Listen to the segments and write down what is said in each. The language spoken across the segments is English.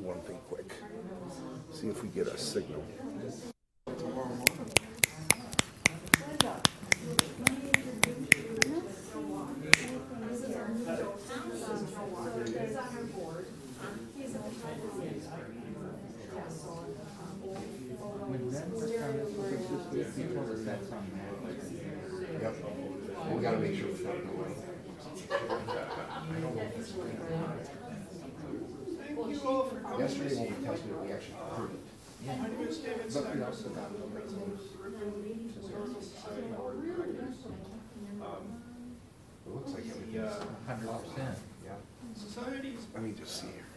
one thing quick. See if we get a signal. Yep. We gotta make sure it's not in the way. Yesterday when we tested it, we actually proved it. My name is David But we Stecker. also got I'm the president of the Rippin Historical Society Board of Directors. It looks like everything's The 100%. yeah. society's Let me just see here.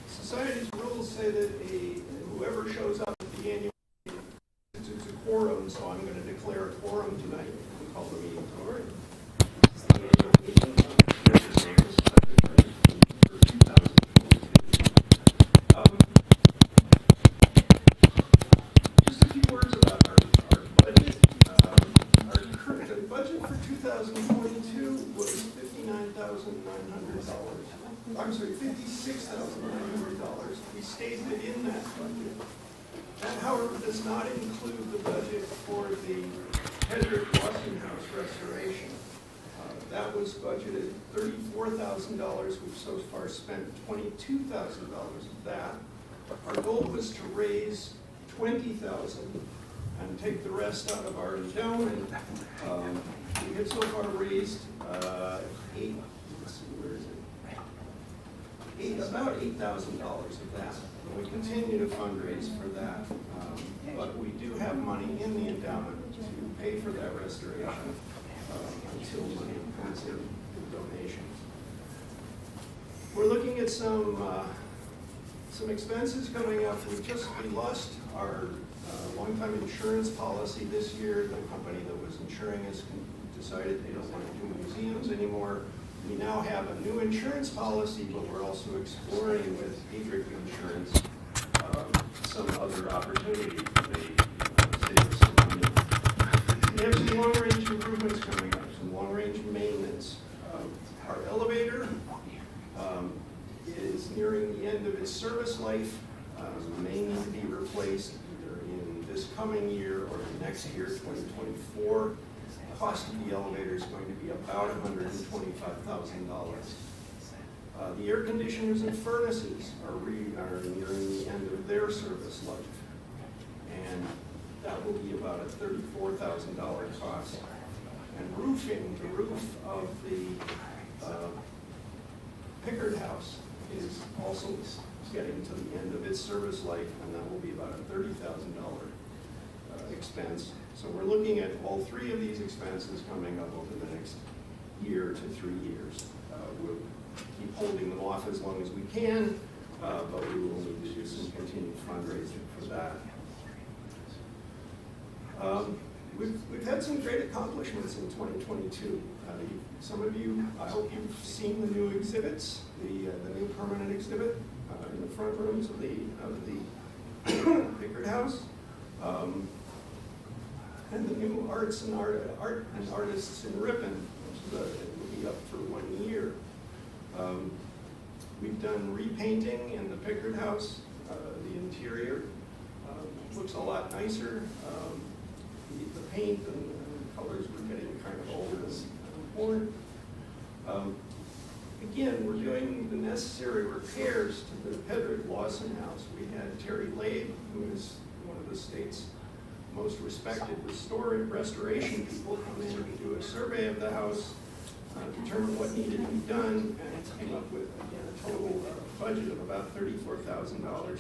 Society's rules say that whoever shows up at the annual meeting constitutes a quorum, so I'm going to declare a quorum tonight and call the meeting to order. The annual meeting of the Historical Society for 2022. Just a few words about our budget. Our current budget for 2022 was $59,900. I'm sorry, $56,900. We stated it in that budget. That, however, does not include the budget for the Hedrick Washing House restoration. That was budgeted $34,000. We've so far spent $22,000 of that. Our goal was to raise $20,000 and take the rest out of our endowment. We have so far raised about $8,000 of that. And we continue to fundraise for that, but we do have money in the endowment to pay for that restoration until money comes in donations. We're looking at some expenses coming up. We lost our long-time insurance policy this year. The company that was insuring us decided they don't want to do museums anymore. We now have a new insurance policy, but we're also exploring with Hedrick Insurance some other opportunities that may save us some money. We have some long-range improvements coming up, some long-range maintenance. Our elevator is nearing the end of its service life. May need to be replaced either in this coming year or next year, 2024. The cost of the elevator is going to be about $125,000. The air conditioners and furnaces are nearing the end of their service life. And that will be about a $34,000 cost. And roofing, the roof of the Pickard House is also getting to the end of its service life, and that will be about a $30,000 expense. So we're looking at all three of these expenses coming up over the next year to 3 years. We'll keep holding them off as long as we can, but we will need to do some continued fundraising for that. We've had some great accomplishments in 2022. Some of you, I hope you've seen the new exhibits, the new permanent exhibit in the front rooms of the Pickard House. And the new art and artists in Ripon, which will be up for 1 year. We've done repainting in the Pickard House. The interior looks a lot nicer. The paint and the colors were getting kind of old and worn. Again, we're doing the necessary repairs to the Hedrick Lawson House. We had Terry Labe, who is one of the state's most respected restoration people, come in and do a survey of the house, determine what needed to be done, and came up with, again, a total budget of about $34,000.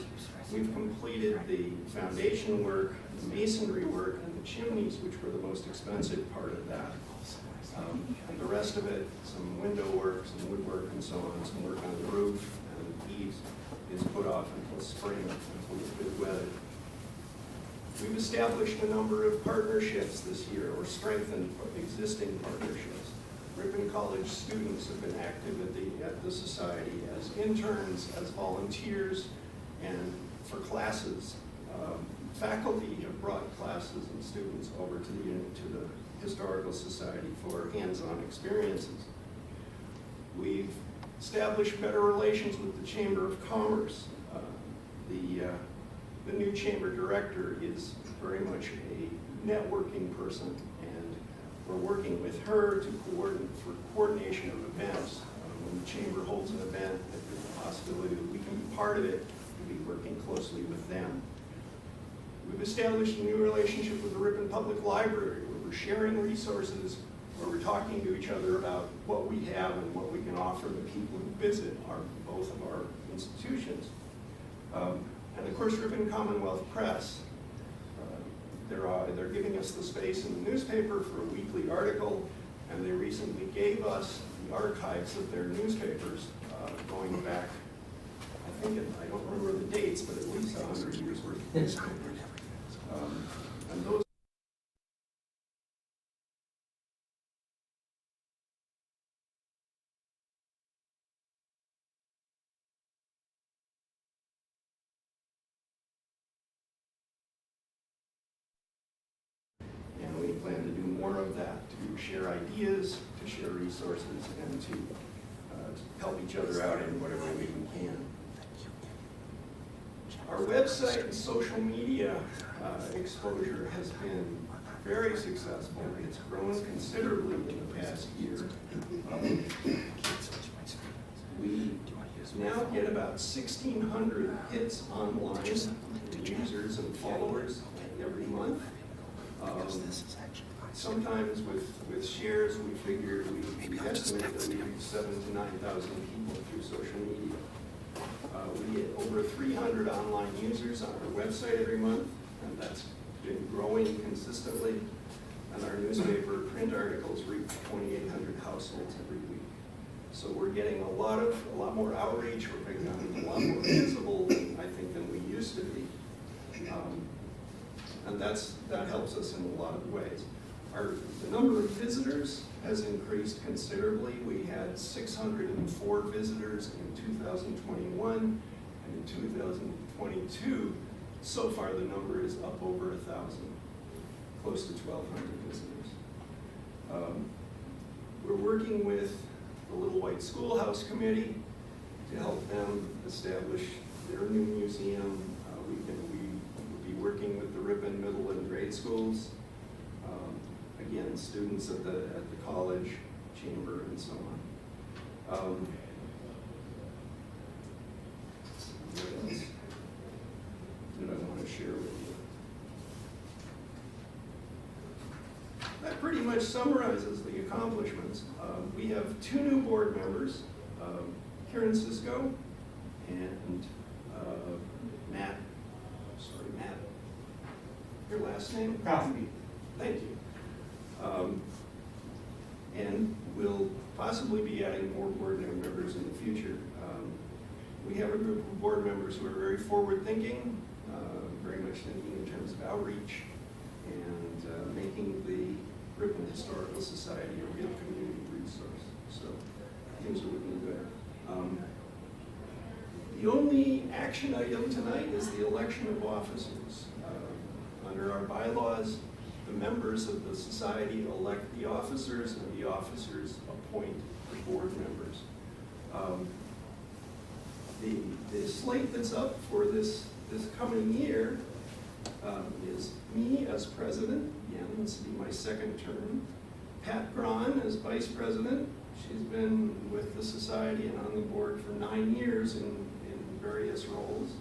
We've completed the foundation work, the masonry work, and the chimneys, which were the most expensive part of that. And the rest of it, some window work, some woodwork, and so on, some work on the roof and the eaves is put off until spring, until it's good weather. We've established a number of partnerships this year, or strengthened existing partnerships. Ripon College students have been active at the society as interns, as volunteers, and for classes. Faculty have brought classes and students over to the Historical Society for hands-on experiences. We've establish better relations with the Chamber of Commerce. The new chamber director is very much a networking person, and we're working with her to coordination of events. When the chamber holds an event, if there's a possibility that we can be part of it, we'll be working closely with them. We've established a new relationship with the Ripon Public Library, where we're sharing resources, where we're talking to each other about what we have and what we can offer the people who visit both of our institutions. And of course, Ripon Commonwealth Press. They're giving us the space in the newspaper for a weekly article, and they recently gave us the archives of their newspapers going back, I don't remember the dates, but at least 100 years worth of newspapers. And those and we plan to do more of that, to share ideas, to share resources, and to help each other out in whatever way we can. Our website and social media exposure has been very successful. It's grown considerably in the past year. We now get about 1,600 hits online, users and followers every month. Sometimes with shares, we figure we estimate that we reach 7,000 to 9,000 people through social media. We get over 300 online users on our website every month, and that's been growing consistently. And our newspaper print articles reach 2,800 households every week. So we're getting a lot more outreach. We're becoming a lot more visible, I think, than we used to be. And that helps us in a lot of ways. The number of visitors has increased considerably. We had 604 visitors in 2021, and in 2022, so far the number is up over 1,000, close to 1,200 visitors. We're working with the Little White Schoolhouse Committee to help them establish their new museum. We will be working with the Ripon middle and grade schools. Again, students at the college, chamber, and so on. What else did I want to share with you? That pretty much summarizes the accomplishments. We have 2 new board members, Karen Cisco and Matt. Your last name? Crosby. Thank you. And we'll possibly be adding more board members in the future. We have a group of board members who are very forward-thinking, very much thinking in terms of outreach and making the Ripon Historical Society a real community resource. So things are looking good. The only action item tonight is the election of officers. Under our bylaws, the members of the society elect the officers, and the officers appoint the board members. The slate that's up for this coming year is me as president. Again, this will be my second term. Pat Braun as vice president. She's been with the society and on the board for 9 years in various roles.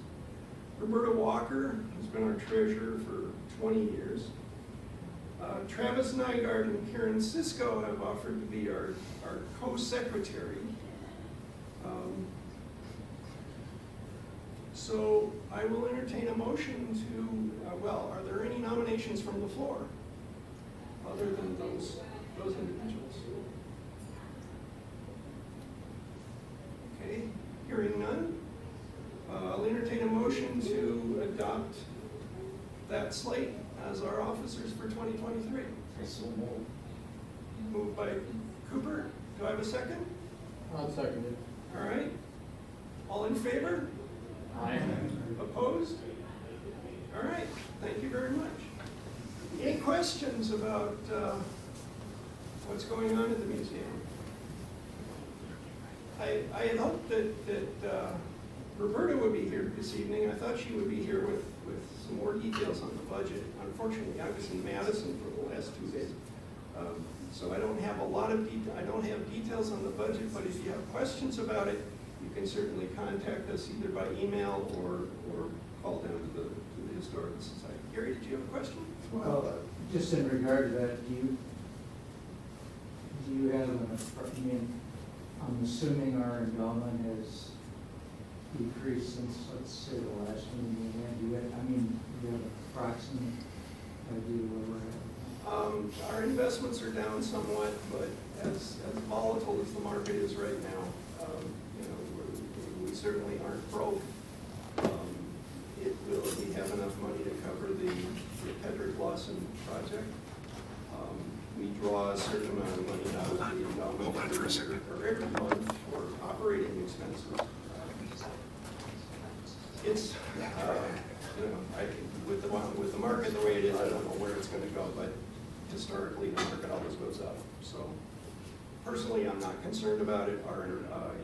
Roberta Walker, who's been our treasurer for 20 years. Travis Nygaard and Karen Cisco have offered to be our co-secretary. So I will entertain a motion to, are there any nominations from the floor other than those individuals? Okay, hearing none. I'll entertain a motion to adopt that slate as our officers for 2023. So moved. Moved by Cooper. Do I have a second? I'll second it. All right. All in favor? Aye. Opposed? All right. Thank you very much. Any questions about what's going on at the museum? I had hoped that Roberta would be here this evening. I thought she would be here with some more details on the budget. Unfortunately, I was in Madison for the last 2 days. So I don't have a lot of I don't have details on the budget, but if you have questions about it, you can certainly contact us either by email or call down to the Historical Society. Gary, did you have a question? Well, just in regard to that, do you have I mean, I'm assuming our endowment has decreased since, let's say, the last meeting we had. Do you have an approximate idea where we're at? Our investments are down somewhat, but as volatile as the market is right now, we certainly aren't broke. We have enough money to cover the Pedrick Lawson project. We draw a certain amount of money out of the endowment for every month for operating expenses. It's, with the market the way it is, I don't know where it's going to go, but historically the market always goes up. So personally, I'm not concerned about it. Our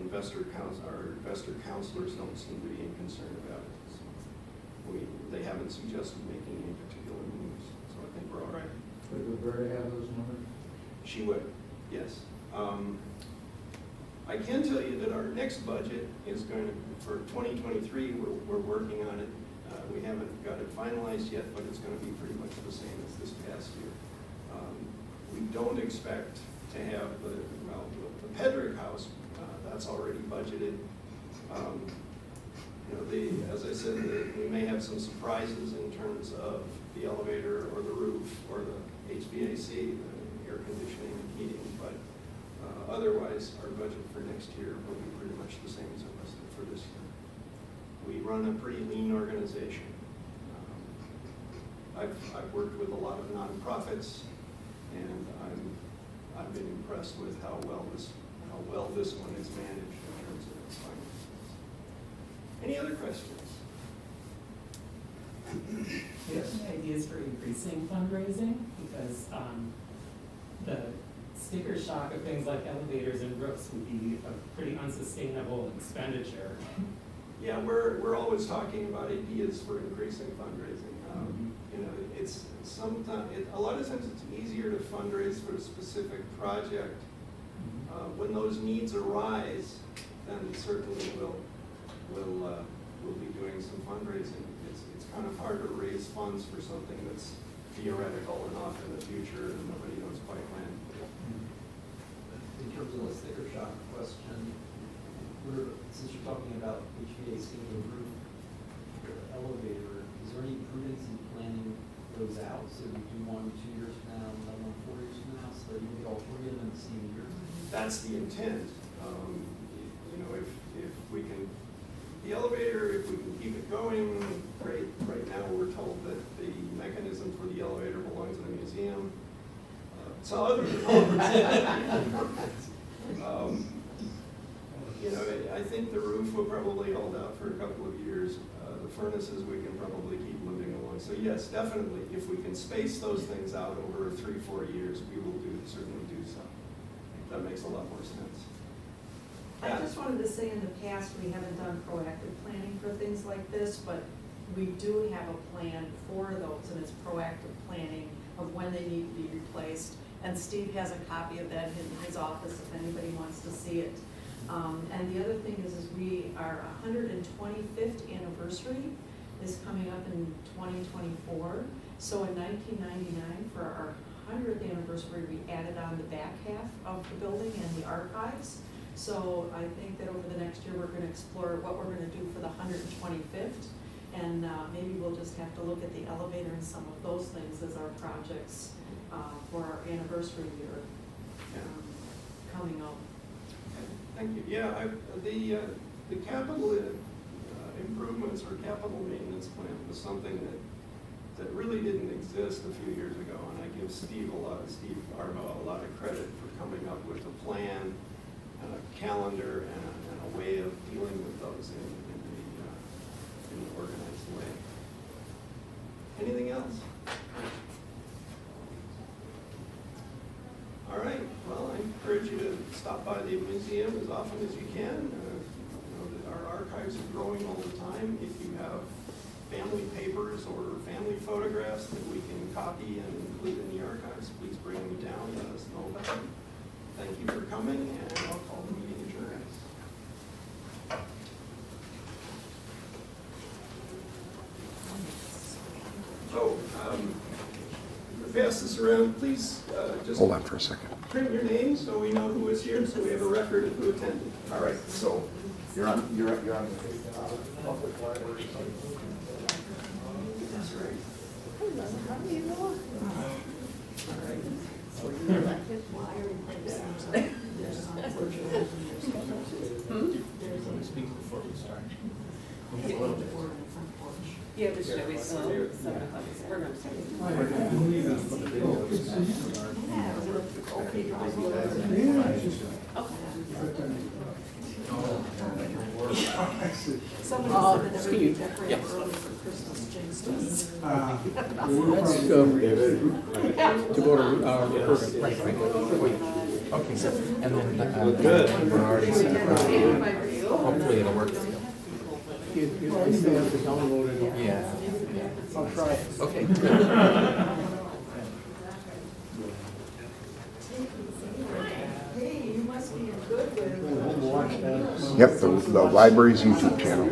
investor counselors don't seem to be concerned about it. So they haven't suggested making any particular moves, so I think we're all right. Would Roberta have those numbers? She would, yes. I can tell you that our next budget is going to, for 2023, we're working on it. We haven't got it finalized yet, but it's going to be pretty much the same as this past year. We don't expect to have the Pedrick house, that's already budgeted. As I said, we may have some surprises in terms of the elevator or the roof or the HVAC, the air conditioning and heating, but otherwise, our budget for next year will be pretty much the same as it was for this year. We run a pretty lean organization. I've worked with a lot of nonprofits, and I've been impressed with how well this one is managed in terms of its finances. Any other questions? Yes. Any ideas for increasing fundraising? Because the sticker shock of things like elevators and roofs would be a pretty unsustainable expenditure. Yeah, we're always talking about ideas for increasing fundraising. It's sometimes a lot of times it's easier to fundraise for a specific project. When those needs arise, then certainly we'll be doing some fundraising. It's kind of hard to raise funds for something that's theoretical and off in the future and nobody knows quite when. In terms of the sticker shock question, since you're talking about HVAC and roof, or elevator, is there any prudence in planning those out? So we do one 2 years from now, another one 4 years from now, so that you get all three of them in the same year? That's the intent. If we can, the elevator, if we can keep it going, great. Right now, we're told that the mechanism for the elevator belongs in a museum. So other than I think the roof will probably hold out for a couple of years. The furnaces, we can probably keep moving along. So yes, definitely, if we can space those things out over 3-4 years, we will certainly do so. That makes a lot more sense. I just wanted to say in the past, we haven't done proactive planning for things like this, but we do have a plan for those, and it's proactive planning of when they need to be replaced. And Steve has a copy of that in his office if anybody wants to see it. And the other thing is our 125th anniversary is coming up in 2024. So in 1999, for our 100th anniversary, we added on the back half of the building and the archives. So I think that over the next year, we're going to explore what we're going to do for the 125th. And maybe we'll just have to look at the elevator and some of those things as our projects for our anniversary year coming up. Thank you. Yeah, the capital improvements or capital maintenance plan was something that really didn't exist a few years ago, and I give Steve Arbo a lot of credit for coming up with a plan and a calendar and a way of dealing with those in an organized way. Anything else? All right. Well, I encourage you to stop by the museum as often as you can. You know that our archives are growing all the time. If you have family papers or family photographs that we can copy and include in the archives, please bring them down, let us know about them. Thank you for coming, and I'll call the meeting adjourned. So, pass this around, please, just Hold on for a second. print your name so we know who is here, so we have a record of who attended. All right, so you're on public library. That's right. Yeah, but should we still, 7 o'clock, we're gonna start. Somebody said that everybody decorated early for Christmas, James does. To go to, right. Okay, and then, we're already set up. Hopefully it'll work. Yeah. I'll try it. Okay, good. Hey, you must be good with. Yep, the library's YouTube channel.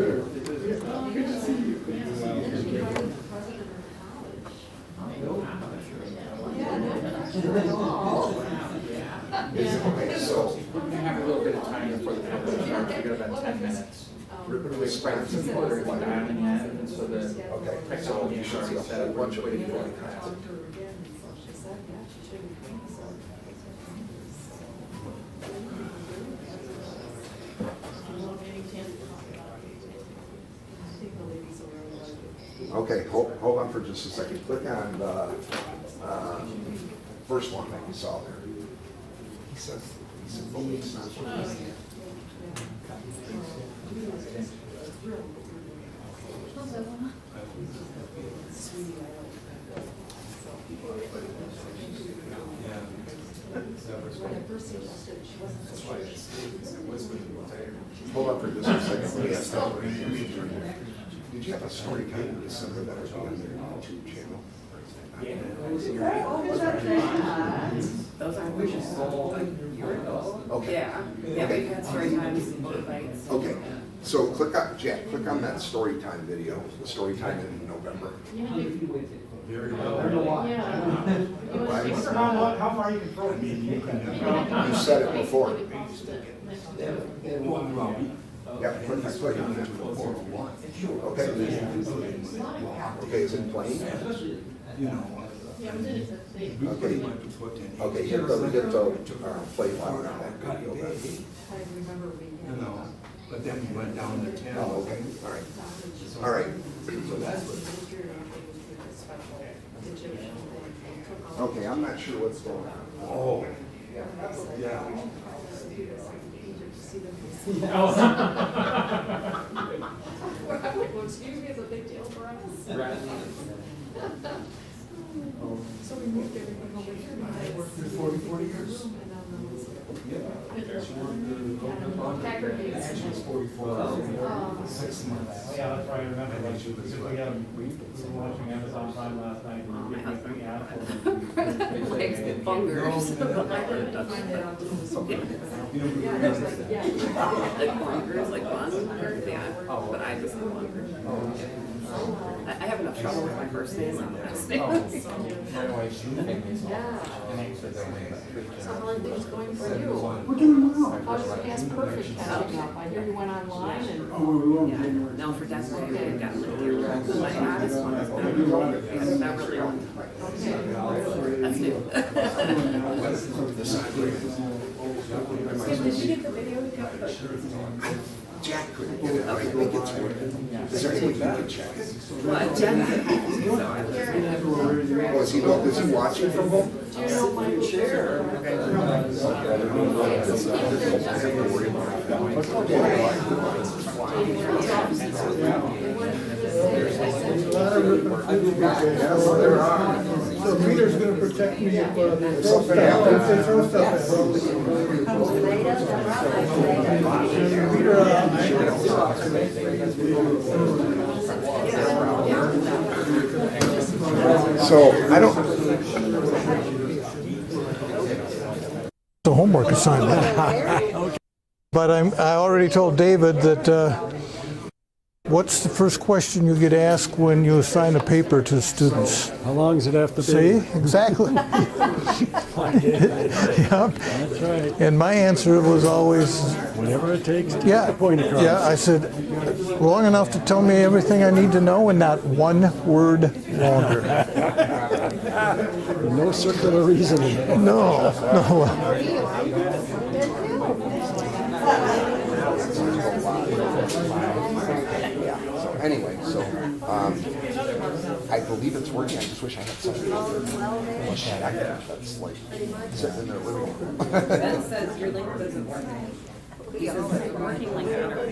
Okay, so we're gonna have a little bit of time before the public starts. We got about 10 minutes. Ripon will explain some people that are dialing in, and so the technology is already set up. One way to do it. Okay, hold on for just a second. Click on the first one that you saw there. He says, oh, it's not. Hold on for just a second. Did you have a story time in December that would be on their YouTube channel? Those aren't wishes all a year ago. Okay. Yeah, we've had story times and book nights. Okay, so click on, Jack, click on that story time video, the story time in November. Very How far you can throw it? You said it before. Yeah, click on that. Okay. Okay, is it playing? Okay, hit the play louder on that video then. I remember being. But then we went down to 10. Oh, okay, all right. So that's what. Okay, I'm not sure what's going on. Oh, yeah. Excuse me, it's a big deal for us. So we moved everything over here. I worked for 40 years. Actually, it's 44. 6 months. Yeah, that's right, I remember, like, we were watching Amazon Prime last night, and we were getting the ad for Legs get bungers. Yeah, it's like, yeah. Like bungers, like bungers, yeah, but I just say bungers. I have enough trouble with my first name and last name. Yeah. So how are things going for you? We're doing well. How's your past perfect catching up? I hear you went online and. Yeah, no, for Desiree, I've gotten like the old, my oldest one is Beverly. That's new. Did you get the video? Jack couldn't get it, I think it's working. Is there any way you can check it? Well, Jen, so I was. Oh, is he watching from home? Do you know my chair? Yes, there are. So Peter's gonna put check me if they throw stuff at So, I don't, The homework assignment. But I already told David that what's the first question you get asked when you assign a paper to students? How long does it have to be? See, exactly. Yep. That's right. And my answer was always, Whatever it takes to get yeah, the point across. yeah. I said, long enough to tell me everything I need to know and not one word longer. No circular reasoning. No, no. So anyway, I believe it's working. I just wish I had something that's like sitting in their living room. Ben says your link doesn't work. He says it's working link on our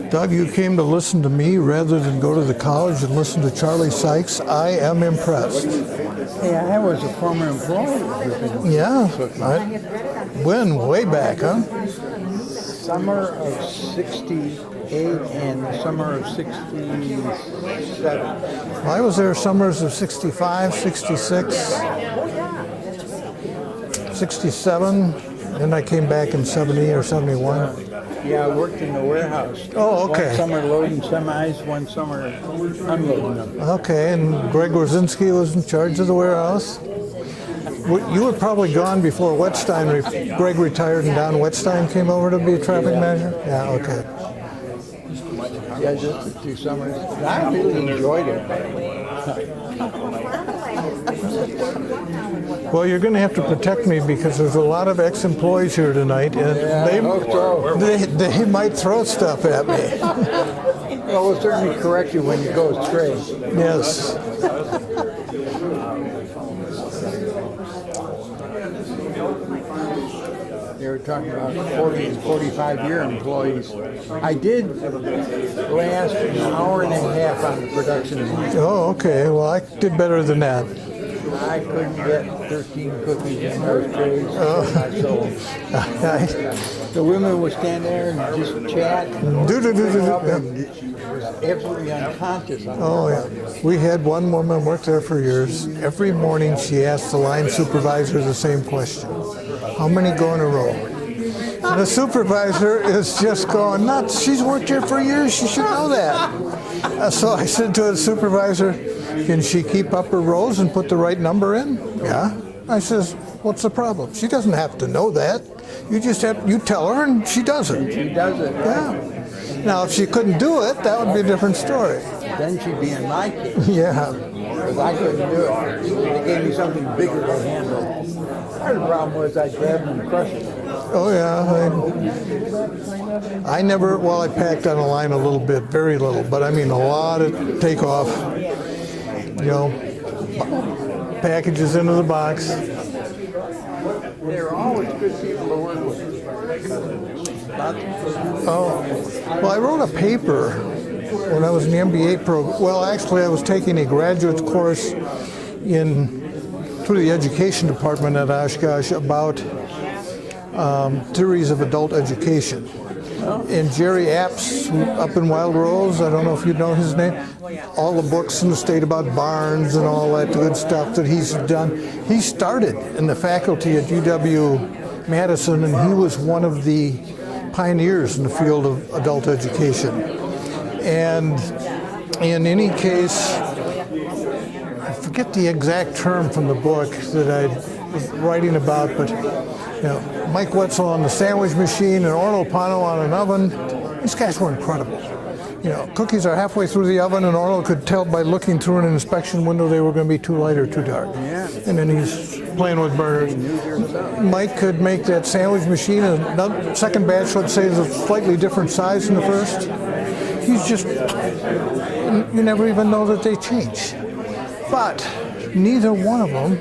Doug, you came to listen to me rather than go to the college and listen to Charlie Sykes. I am impressed. Hey, I was a former employee. Yeah. When? Way back, huh? Summer of '68 and the summer of '67. I was there summers of 65, 66, 67, then I came back in 70 or 71. Yeah, I worked in the warehouse. Oh, okay. One summer loading semis, one summer unloading them. Okay, and Greg Rosinski was in charge of the warehouse. You were probably gone before Wetstein. Greg retired and Don Wetstein came over to be a traffic manager? Yeah, okay. Yeah, just the 2 summers. I really enjoyed it. Well, you're going to have to protect me because there's a lot of ex-employees here tonight, and they might throw stuff at me. Well, we'll certainly correct you when you go astray. Yes. They were talking about 40 and 45-year employees. I did last an hour and a half on the production line. Oh, okay. Well, I did better than that. I couldn't get 13 cookies in those trays. So the women would stand there and just chat. And she was absolutely unconscious. Oh, yeah. We had one woman work there for years. Every morning she asked the line supervisor the same question. How many go in a row? And the supervisor is just going nuts. She's worked here for years. She should know that. So I said to the supervisor, can she keep up her rows and put the right number in? Yeah. I says, what's the problem? She doesn't have to know that. You just you tell her and she does it. She does it. Yeah. Now, if she couldn't do it, that would be a different story. Then she'd be in my case. Yeah. Because I couldn't do it. They gave me something bigger to handle. Part of the problem was I'd grab them and crush it. Oh, yeah. I never, well, I packed on a line a little bit, very little, but I mean a lot of takeoff. You know, packages into the box. They're always good people to work with. Oh, well, I wrote a paper when I was in the MBA program. Well, actually, I was taking a graduate course through the education department at Oshkosh about theories of adult education. And Jerry Apps up in Wild Rose, I don't know if you know his name, all the books in the state about barns and all that good stuff that he's done. He started in the faculty at UW-Madison, and he was one of the pioneers in the field of adult education. And in any case, I forget the exact term from the book that I was writing about, but you know, Mike Wetzel on the sandwich machine and Orlo Pano on an oven. These guys were incredible. You know, cookies are halfway through the oven, and Orlo could tell by looking through an inspection window they were going to be too light or too dark. Yeah. And then he's playing with burners. Mike could make that sandwich machine, a second batch, let's say, is a slightly different size than the first. He's just, you never even know that they change. But neither one of them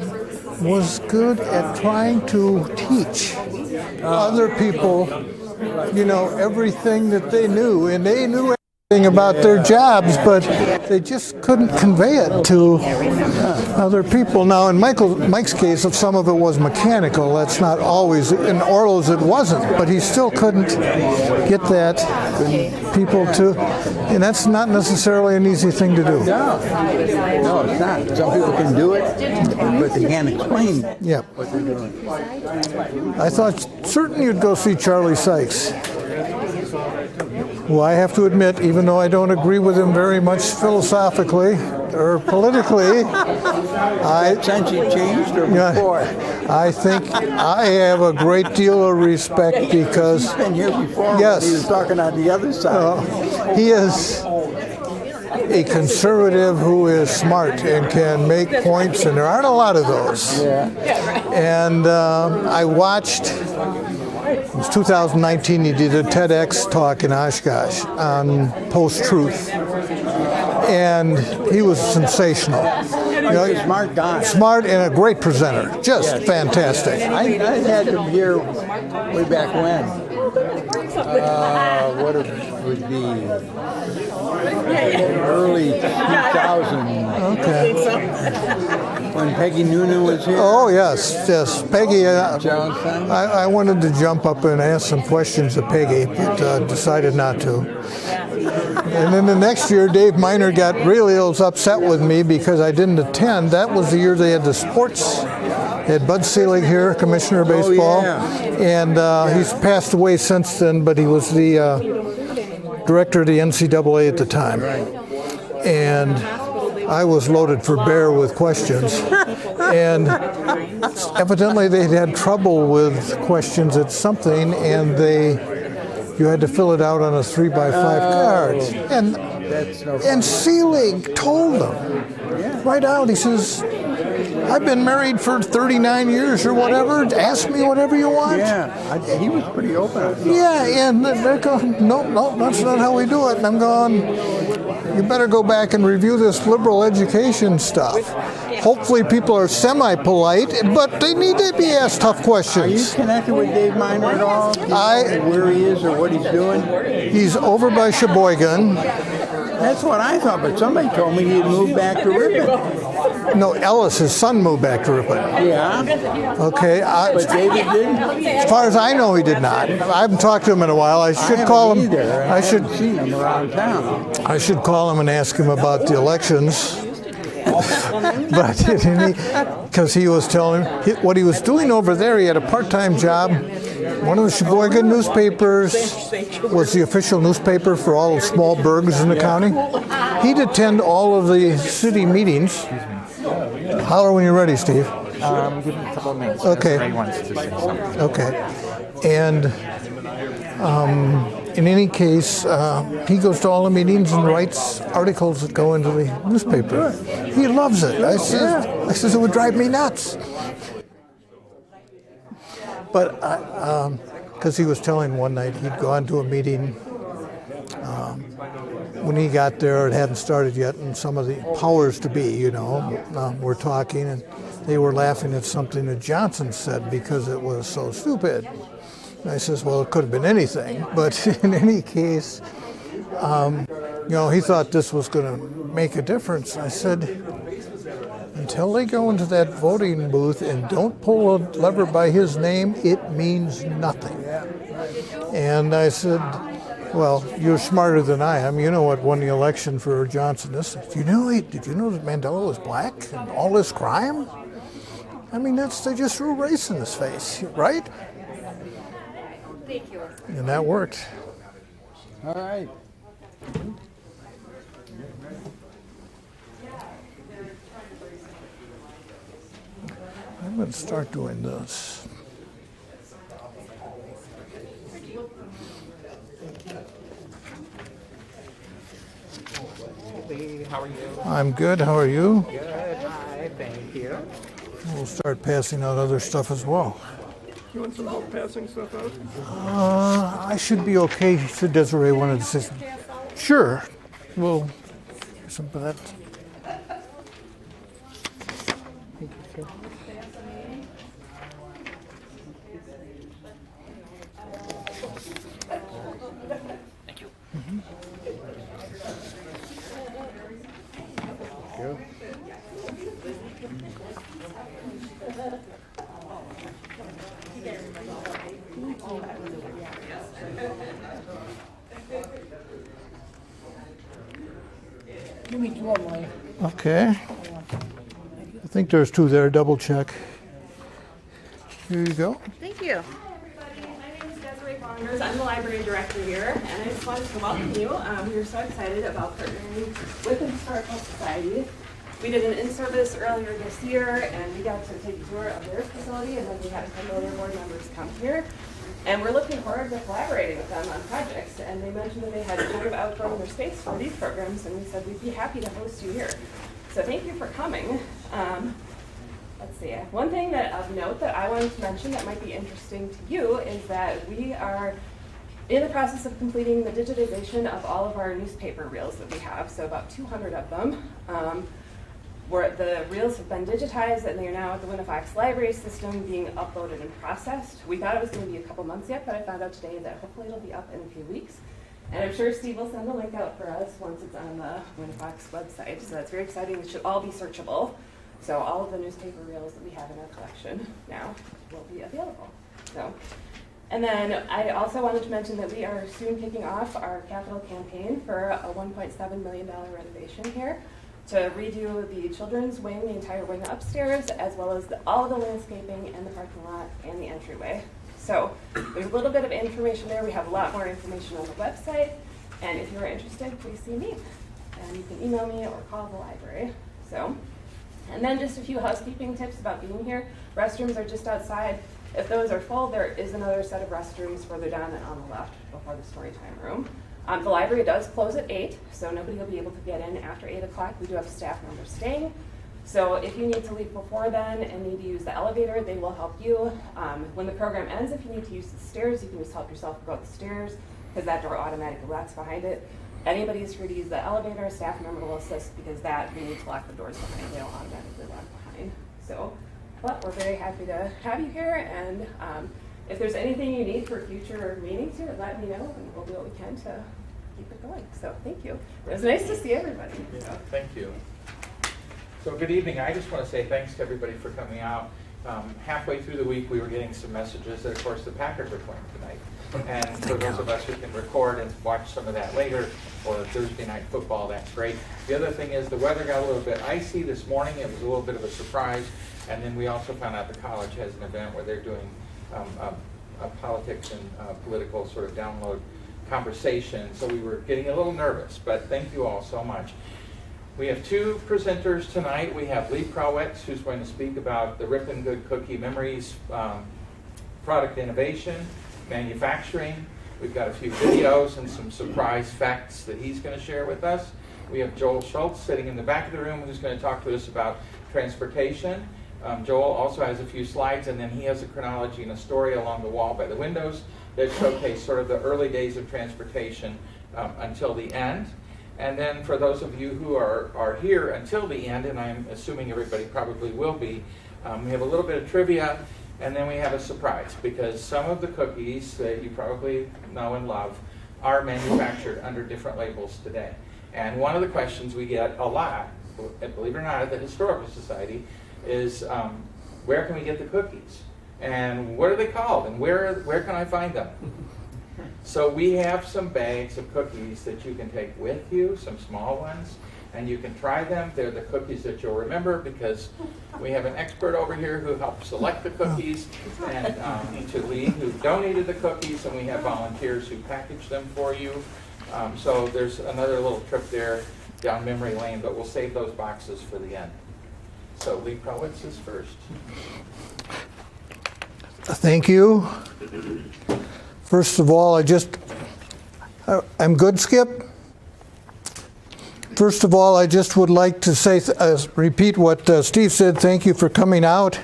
was good at trying to teach other people, you know, everything that they knew, and they knew everything about their jobs, but they just couldn't convey it to other people. Now, in Mike's case, if some of it was mechanical, that's not always. In Orlo's, it wasn't, but he still couldn't get that people to, and that's not necessarily an easy thing to do. No, it's not. Some people can do it, but they can't explain what they're doing. I thought certain you'd go see Charlie Sykes, who I have to admit, even though I don't agree with him very much philosophically or politically, Since he changed or before? I think I have a great deal of respect because He's been here before. Yes. He was talking on the other side. He is a conservative who is smart and can make points, and there aren't a lot of those. And I watched, it was 2019, he did a TEDx talk in Oshkosh on post-truth, and he was sensational. You know, Smart guy. smart and a great presenter, just fantastic. I had him here way back when. What it would be early 2000. Okay. When Peggy Noonan was here. Oh, yes. Peggy, Johnson. I wanted to jump up and ask some questions of Peggy, but decided not to. And then the next year, Dave Miner got really upset with me because I didn't attend. That was the year they had the sports. They had Bud Selig here, commissioner of baseball. And he's passed away since then, but he was the director of the NCAA at the time. And I was loaded for bear with questions. And evidently they'd had trouble with questions at something, and you had to fill it out on a 3x5 card. And Selig told them right out, he says, I've been married for 39 years or whatever. Ask me whatever you want. Yeah, he was pretty open. Yeah, and they're going, no, that's not how we do it. And I'm going, you better go back and review this liberal education stuff. Hopefully people are semi-polite, but they need to be asked tough questions. Are you connected with Dave Miner at all? Where he is or what he's doing? He's over by Sheboygan. That's what I thought, but somebody told me he'd moved back to Rippin. No, Ellis, his son, moved back to Ripon. Yeah. Okay. But David didn't? As far as I know, he did not. I haven't talked to him in a while. I should call him. I should seen him around town. I should call him and ask him about the elections. But because he was telling me what he was doing over there, he had a part-time job. One of the Sheboygan newspapers was the official newspaper for all the small burgs in the county. He'd attend all of the city meetings. Holler when you're ready, Steve. Give me a couple of minutes. Okay. Ray wants to say something. Okay. And in any case, he goes to all the meetings and writes articles that go into the newspaper. He loves it. I says it would drive me nuts. But because he was telling one night he'd gone to a meeting. When he got there, it hadn't started yet, and some of the powers to be, were talking, and they were laughing at something that Johnson said because it was so stupid. And I says, well, it could have been anything, but in any case, he thought this was going to make a difference. I said, until they go into that voting booth and don't pull a lever by his name, it means nothing. And I said, well, you're smarter than I am. You know what won the election for Johnson is. Did you know that Mandela was black and all this crime? I mean, they just threw race in his face, right? Thank you. And that worked. All right. I'm going to start doing this. How are you? I'm good. How are you? Good. Hi. Thank you. We'll start passing out other stuff as well. You want some help passing stuff out? I should be okay, said Desiree wanted to say. Sure. We'll some of that. Give me 2 of mine. Okay. I think there's 2 there, double check. Here you go. Thank you. Hi everybody, my name is Desiree Bongers. I'm the library director here, and I just wanted to welcome you. We are so excited about partnering with the Historical Society. We did an in-service earlier this year, and we got to take a tour of their facility, and then we had a couple of their board members come here. And we're looking forward to collaborating with them on projects. And they mentioned that they had kind of outgrown their space for these programs, and we said we'd be happy to host you here. So thank you for coming. Let's see, one thing that of note that I wanted to mention that might be interesting to you is that we are in the process of completing the digitization of all of our newspaper reels that we have, so about 200 of them. Where the reels have been digitized and they are now at the Winnifox library system being uploaded and processed. We thought it was going to be a couple months yet, but I found out today that hopefully it'll be up in a few weeks. And I'm sure Steve will send a link out for us once it's on the Winnifox website. So that's very exciting. It should all be searchable. So all of the newspaper reels that we have in our collection now will be available. So, and then I also wanted to mention that we are soon kicking off our capital campaign for a $1.7 million renovation here to redo the children's wing, the entire wing upstairs, as well as all of the landscaping and the parking lot and the entryway. So there's a little bit of information there. We have a lot more information on the website. And if you're interested, please see me. And you can email me or call the library. So, and then just a few housekeeping tips about being here. Restrooms are just outside. If those are full, there is another set of restrooms further down and on the left before the story time room. The library does close at 8, so nobody will be able to get in after 8 o'clock. We do have staff members staying. So if you need to leave before then and need to use the elevator, they will help you. When the program ends, if you need to use the stairs, you can just help yourself go up the stairs because that door automatically locks behind it. Anybody who's free to use the elevator, a staff member will assist because that we need to lock the doors behind. They'll automatically lock behind. So, but we're very happy to have you here, and if there's anything you need for future meetings here, let me know, and we'll do what we can to keep it going. So thank you. It was nice to see everybody. Yeah, thank you. So good evening. I just want to say thanks to everybody for coming out. Halfway through the week, we were getting some messages that, of course, the Packers are playing tonight. And for those of us who can record and watch some of that later, or Thursday night football, that's great. The other thing is the weather got a little bit icy this morning. It was a little bit of a surprise. And then we also found out the college has an event where they're doing a politics and political sort of download conversation. So we were getting a little nervous, but thank you all so much. We have 2 presenters tonight. We have Lee Prellwitz, who's going to speak about the Rippin Good Cookie Memories, product innovation, manufacturing. We've got a few videos and some surprise facts that he's going to share with us. We have Joel Schultz sitting in the back of the room who's going to talk to us about transportation. Joel also has a few slides, and then he has a chronology and a story along the wall by the windows that showcase sort of the early days of transportation until the end. And then for those of you who are here until the end, and I'm assuming everybody probably will be, we have a little bit of trivia, and then we have a surprise, because some of the cookies that you probably know and love are manufactured under different labels today. And one of the questions we get a lot, believe it or not, at the Historical Society is, where can we get the cookies? And what are they called? And where can I find them? So we have some bags of cookies that you can take with you, some small ones, and you can try them. They're the cookies that you'll remember because we have an expert over here who helped select the cookies, and to Lee, who donated the cookies, and we have volunteers who package them for you. So there's another little trip there down memory lane, but we'll save those boxes for the end. So Lee Prellwitz is first. Thank you. First of all, I'm good, Skip. First of all, I just would like to say, repeat what Steve said. Thank you for coming out.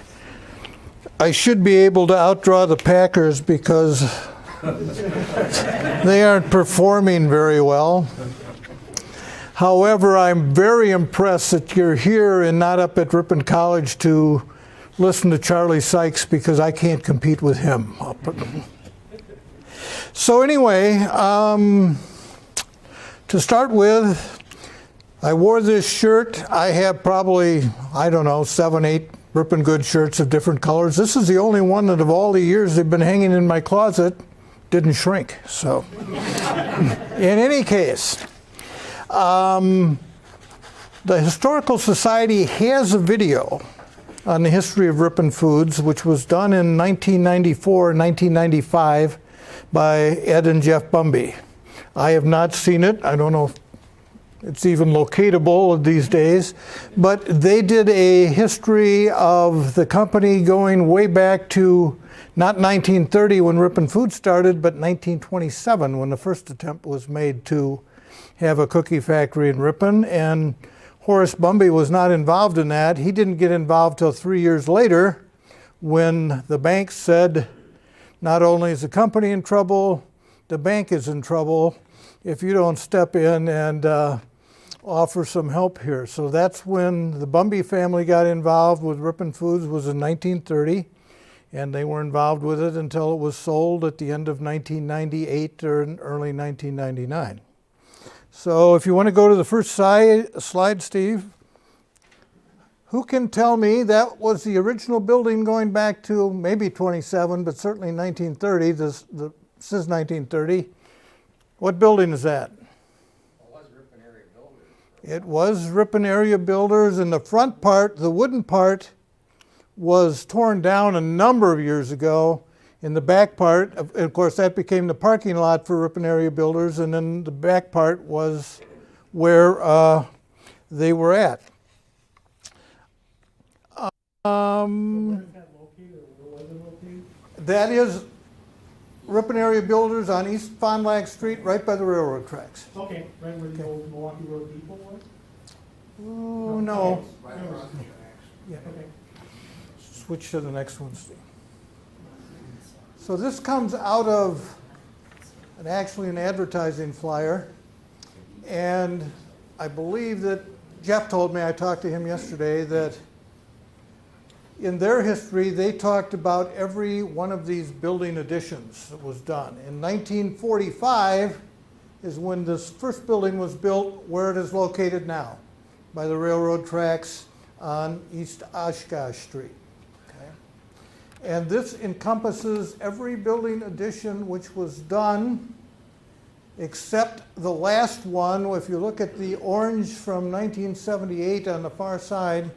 I should be able to outdraw the Packers because they aren't performing very well. However, I'm very impressed that you're here and not up at Ripon College to listen to Charlie Sykes because I can't compete with him. So anyway, to start with, I wore this shirt. I have probably, I don't know, 7, 8 Rippin' Good shirts of different colors. This is the only one that of all the years they've been hanging in my closet didn't shrink. So in any case, the Historical Society has a video on the history of Rippin' Foods, which was done in 1994 and 1995 by Ed and Jeff Bumby. I have not seen it. I don't know if it's even locatable these days, but they did a history of the company going way back to not 1930 when Rippin' Foods started, but 1927 when the first attempt was made to have a cookie factory in Ripon. And Horace Bumby was not involved in that. He didn't get involved till 3 years later when the bank said, not only is the company in trouble, the bank is in trouble if you don't step in and offer some help here. So that's when the Bumby family got involved with Rippin' Foods, was in 1930, and they were involved with it until it was sold at the end of 1998 or in early 1999. So if you want to go to the first slide, Steve. Who can tell me that was the original building going back to maybe 27, but certainly 1930. This is 1930. What building is that? It was Rippin Area Builders, and the front part, the wooden part, was torn down a number of years ago. In the back part, of course, that became the parking lot for Rippin Area Builders, and then the back part was where they were at. That is Rippin Area Builders on East Fond du Lac Street, right by the railroad tracks. Okay, right where the old Milwaukee Road Depot was? Oh, no. Yeah. Okay. Switch to the next one, Steve. So this comes out of actually an advertising flyer, and I believe that Jeff told me, I talked to him yesterday, that in their history, they talked about every one of these building additions that was done. In 1945 is when this first building was built where it is located now, by the railroad tracks on East Oshkosh Street. Okay? And this encompasses every building addition which was done except the last one. If you look at the orange from 1978 on the far side,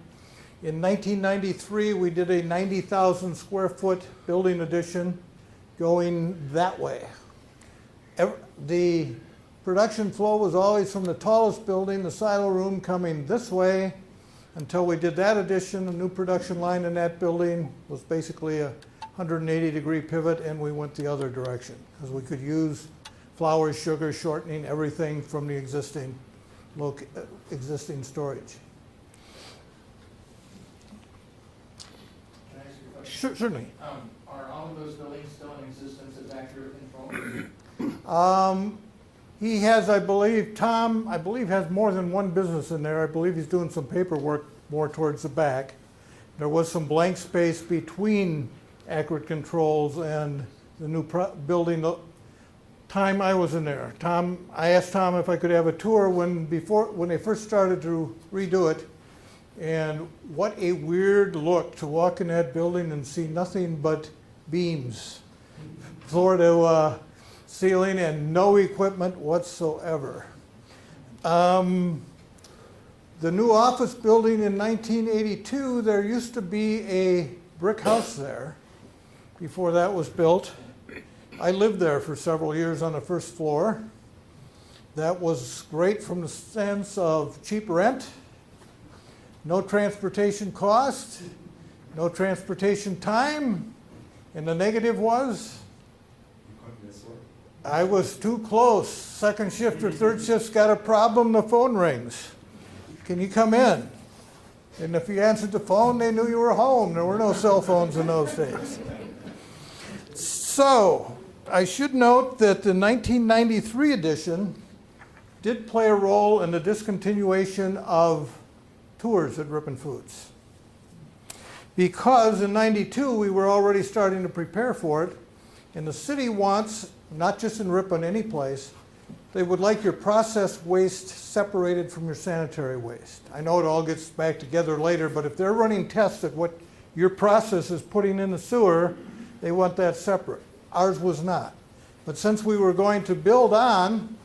in 1993, we did a 90,000 square foot building addition going that way. The production flow was always from the tallest building, the silo room, coming this way until we did that addition. A new production line in that building was basically a 180-degree pivot, and we went the other direction because we could use flour, sugar, shortening, everything from the existing storage. Certainly. Are all of those buildings still in existence as accurate control? He has, I believe, Tom, has more than one business in there. I believe he's doing some paperwork more towards the back. There was some blank space between Accurate Controls and the new building. The time I was in there, I asked Tom if I could have a tour when they first started to redo it. And what a weird look to walk in that building and see nothing but beams, floor to ceiling, and no equipment whatsoever. The new office building in 1982, there used to be a brick house there before that was built. I lived there for several years on the first floor. That was great from the sense of cheap rent, no transportation cost, no transportation time, and the negative was I was too close. Second shift or third shift's got a problem, the phone rings. Can you come in? And if you answered the phone, they knew you were home. There were no cell phones in those days. So I should note that the 1993 edition did play a role in the discontinuation of tours at Rippin Foods. because in '92 we were already starting to prepare for it, and the city wants, not just in Ripon, any place, they would like your process waste separated from your sanitary waste. I know it all gets back together later, but if they're running tests at what your process is putting in the sewer, they want that separate. Ours was not. But since we were going to build on,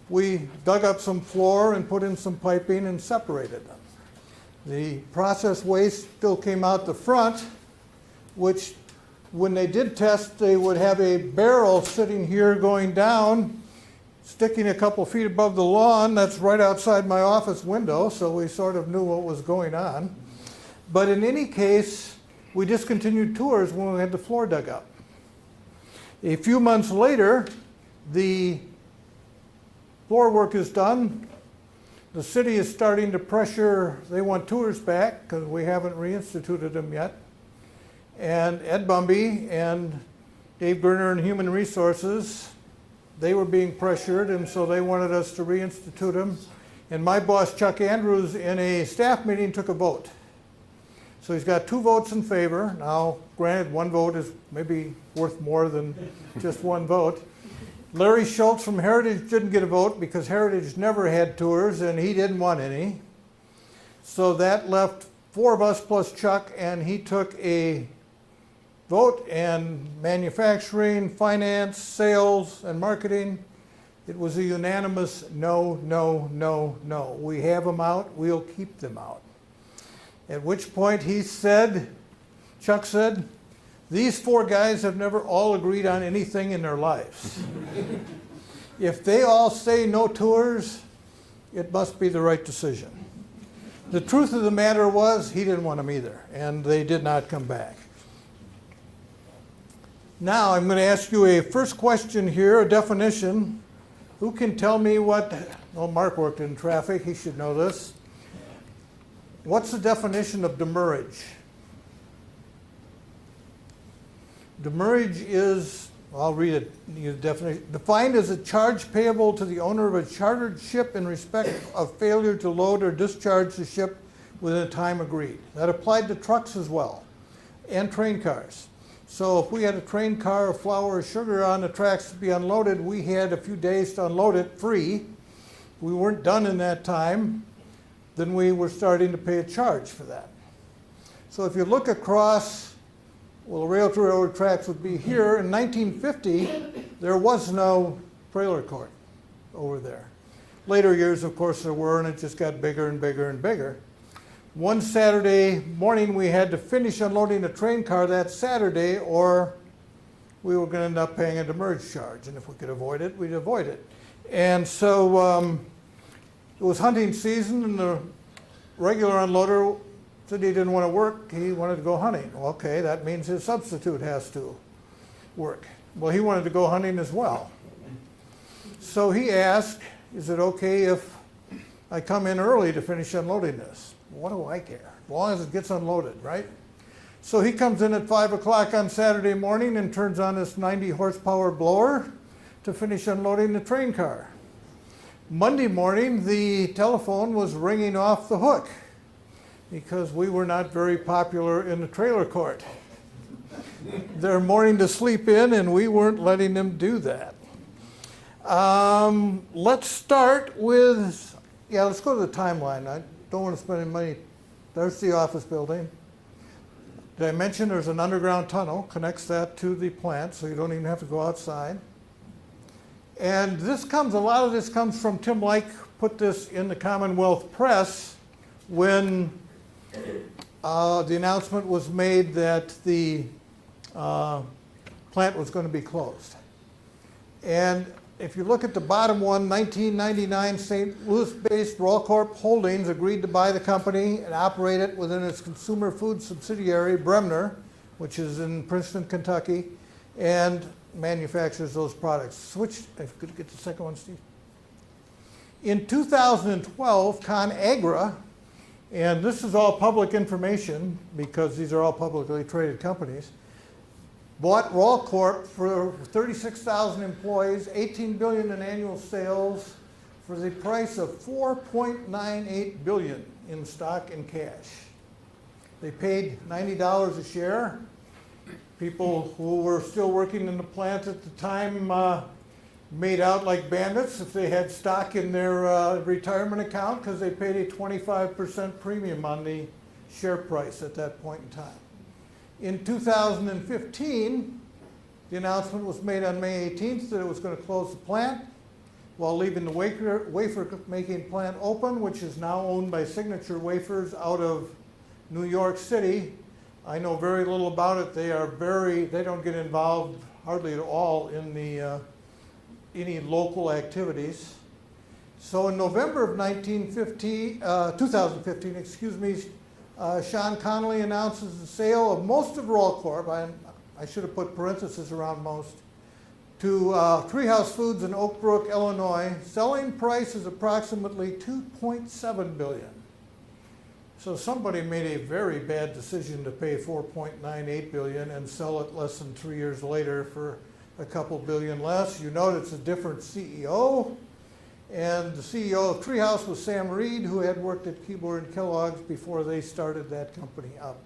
we dug up some floor and put in some piping and separated them. The process waste still came out the front, which when they did test, they would have a barrel sitting here going down, sticking a couple feet above the lawn. That's right outside my office window, so we sort of knew what was going on. But in any case, we discontinued tours when we had the floor dug up. A few months later, the floor work is done. The city is starting to pressure, they want tours back because we haven't reinstituted them yet. And Ed Bumby and Dave Gerner in Human Resources, they were being pressured, and so they wanted us to reinstitute them. And my boss, Chuck Andrews, in a staff meeting took a vote. So he's got 2 votes in favor. Now, granted, 1 vote is maybe worth more than just 1 vote. Larry Schultz from Heritage didn't get a vote because Heritage never had tours and he didn't want any. So that left 4 of us plus Chuck, and he took a vote, and manufacturing, finance, sales, and marketing, it was a unanimous no, no, no, no. We have them out, we'll keep them out. At which point he said, Chuck said, these 4 guys have never all agreed on anything in their lives. If they all say no tours, it must be the right decision. The truth of the matter was he didn't want them either, and they did not come back. Now I'm going to ask you a first question here, a definition. Who can tell me what, well, Mark worked in traffic, he should know this. What's the definition of demurrage? Demurrage is, I'll read it, the definition. Defined as a charge payable to the owner of a chartered ship in respect of failure to load or discharge the ship within a time agreed. That applied to trucks as well, and train cars. So if we had a train car of flour or sugar on the tracks to be unloaded, we had a few days to unload it free. We weren't done in that time, then we were starting to pay a charge for that. So if you look across, well, the rail to railroad tracks would be here. In 1950, there was no trailer court over there. Later years, of course, there were, and it just got bigger and bigger and bigger. One Saturday morning, we had to finish unloading a train car that Saturday, or we were going to end up paying a demurrage charge. And if we could avoid it, we'd avoid it. And so it was hunting season, and the regular unloader said he didn't want to work. He wanted to go hunting. Well, okay, that means his substitute has to work. Well, he wanted to go hunting as well. So he asked, is it okay if I come in early to finish unloading this? What do I care? As long as it gets unloaded, right? So he comes in at 5 o'clock on Saturday morning and turns on this 90 horsepower blower to finish unloading the train car. Monday morning, the telephone was ringing off the hook because we were not very popular in the trailer court. They're morning to sleep in, and we weren't letting them do that. Let's start with, let's go to the timeline. I don't want to spend any money. There's the office building. Did I mention there's an underground tunnel, connects that to the plant, so you don't even have to go outside. And a lot of this comes from Tim Like, put this in the Commonwealth Press when the announcement was made that the plant was going to be closed. And if you look at the bottom one, 1999, St. Louis-based Rollcorp Holdings agreed to buy the company and operate it within its consumer food subsidiary, Bremner, which is in Princeton, Kentucky, and manufactures those products. If you could get the second one, Steve. In 2012, ConAgra, and this is all public information because these are all publicly traded companies, bought Rollcorp for 36,000 employees, $18 billion in annual sales for the price of $4.98 billion in stock and cash. They paid $90 a share. People who were still working in the plant at the time made out like bandits if they had stock in their retirement account because they paid a 25% premium on the share price at that point in time. In 2015, the announcement was made on May 18th that it was going to close the plant while leaving the wafer making plant open, which is now owned by Signature Wafers out of New York City. I know very little about it. They don't get involved hardly at all in the any local activities. So in November of 2015, excuse me, Sean Connolly announces the sale of most of Rollcorp, I should have put parentheses around most, to Treehouse Foods in Oak Brook, Illinois. Selling price is approximately $2.7 billion. So somebody made a very bad decision to pay $4.98 billion and sell it less than 3 years later for a couple billion less. You note it's a different CEO. And the CEO of Treehouse was Sam Reed, who had worked at Keyboard and Kellogg's before they started that company up.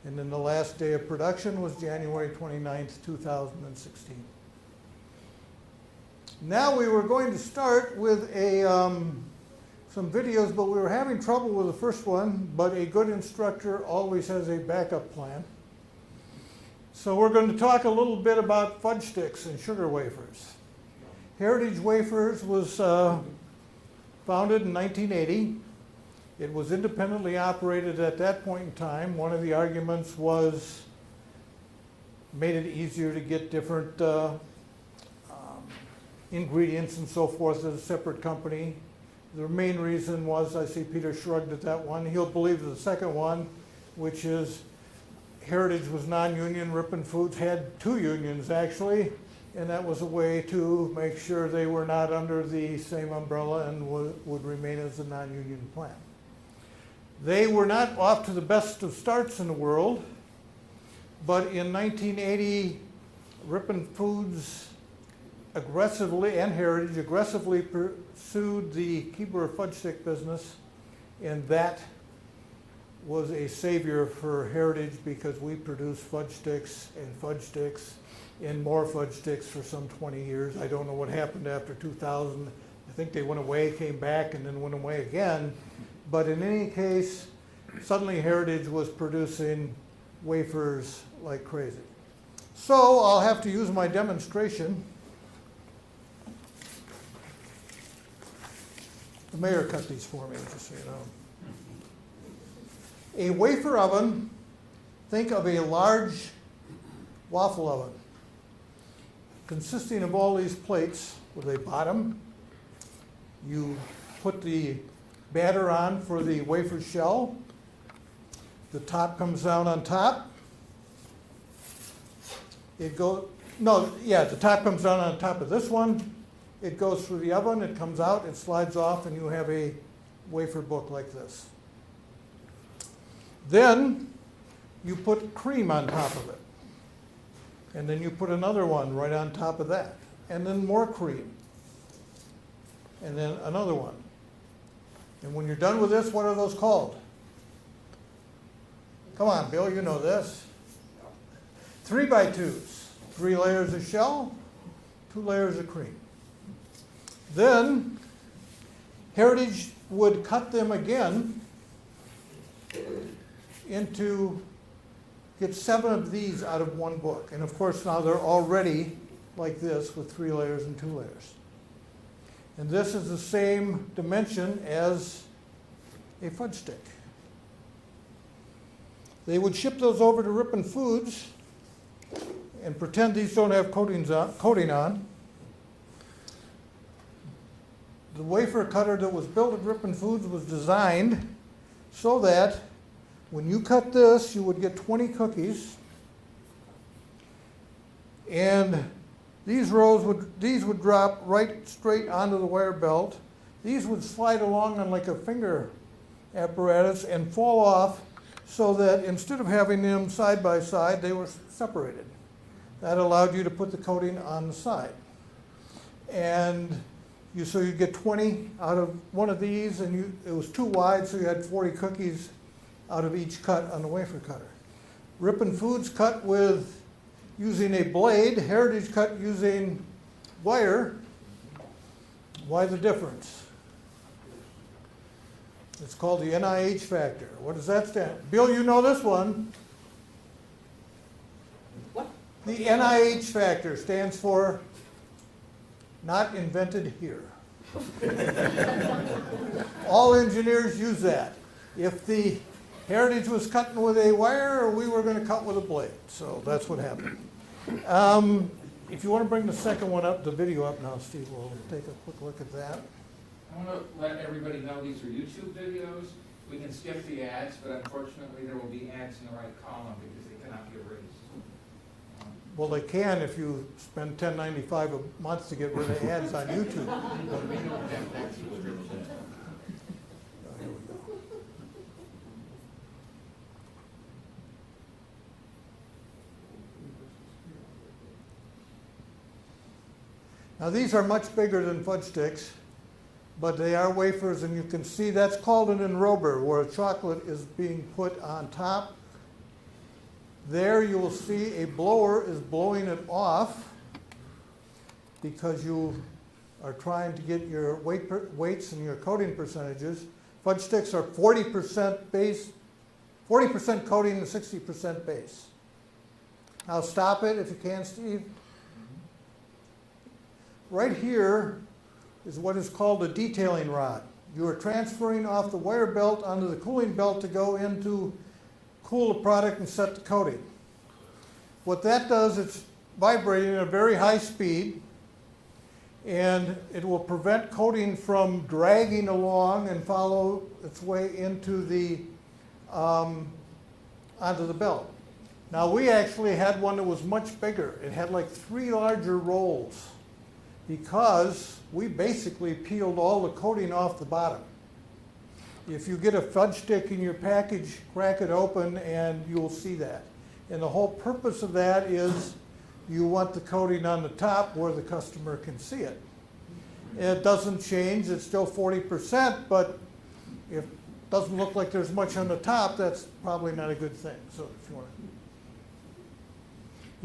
And then the last day of production was January 29th, 2016. Now we were going to start with some videos, but we were having trouble with the first one, but a good instructor always has a backup plan. So we're going to talk a little bit about fudge sticks and sugar wafers. Heritage Wafers was founded in 1980. It was independently operated at that point in time. One of the arguments was made it easier to get different ingredients and so forth as a separate company. The main reason was, I see Peter shrugged at that one. He'll believe the second one, which is Heritage was non-union. Rippin Foods had 2 unions actually, and that was a way to make sure they were not under the same umbrella and would remain as a non-union plant. They were not off to the best of starts in the world, but in 1980, Rippin Foods aggressively, and Heritage aggressively pursued the Keebler fudge stick business, and that was a savior for Heritage because we produced fudge sticks and more fudge sticks for some 20 years. I don't know what happened after 2000. I think they went away, came back, and then went away again. But in any case, suddenly Heritage was producing wafers like crazy. So I'll have to use my demonstration. The mayor cut these for me, just so you know. A wafer oven, think of a large waffle oven consisting of all these plates with a bottom. You put the batter on for the wafer shell. The top comes down on top. The top comes down on top of this one. It goes through the oven, it comes out, it slides off, and you have a wafer book like this. Then you put cream on top of it. And then you put another one right on top of that. And then more cream. And then another one. And when you're done with this, what are those called? Come on, Bill, you know this. 3x2s. 3 layers of shell, 2 layers of cream. Then Heritage would cut them again into, get 7 of these out of one book. And of course now they're already like this with 3 layers and 2 layers. And this is the same dimension as a fudge stick. They would ship those over to Rippin Foods and pretend these don't have coating on. The wafer cutter that was built at Rippin Foods was designed so that when you cut this, you would get 20 cookies, and these would drop right straight onto the wire belt. These would slide along on like a finger apparatus and fall off, so that instead of having them side by side, they were separated. That allowed you to put the coating on the side. And so you'd get 20 out of one of these, and it was too wide, so you had 40 cookies out of each cut on the wafer cutter. Rippin Foods cut with using a blade, Heritage cut using wire. Why the difference? It's called the NIH factor. What does that stand? Bill, you know this one. What? The NIH factor stands for not invented here. All engineers use that. If the Heritage was cutting with a wire, we were going to cut with a blade. So that's what happened. If you want to bring the second one up, the video up now, Steve, we'll take a quick look at that. I want to let everybody know these are YouTube videos. We can skip the ads, but unfortunately there will be ads in the right column because they cannot be erased. Well, they can if you spend $10.95 a month to get rid of ads on YouTube. But we don't have that subscription. Here we go. Now these are much bigger than fudge sticks, but they are wafers, and you can see that's called an enrober, where chocolate is being put on top. There you will see a blower is blowing it off because you are trying to get your weights and your coating percentages. Fudge sticks are 40% base, 40% coating and 60% base. Now stop it if you can, Steve. Right here is what is called a detailing rod. You are transferring off the wire belt onto the cooling belt to go into cool the product and set the coating. What that does, it's vibrating at a very high speed, and it will prevent coating from dragging along and follow its way into the onto the belt. Now we actually had one that was much bigger. It had like 3 larger rolls because we basically peeled all the coating off the bottom. If you get a fudge stick in your package, crack it open and you'll see that. And the whole purpose of that is you want the coating on the top where the customer can see it. It doesn't change, it's still 40%, but if it doesn't look like there's much on the top, that's probably not a good thing. So if you want to,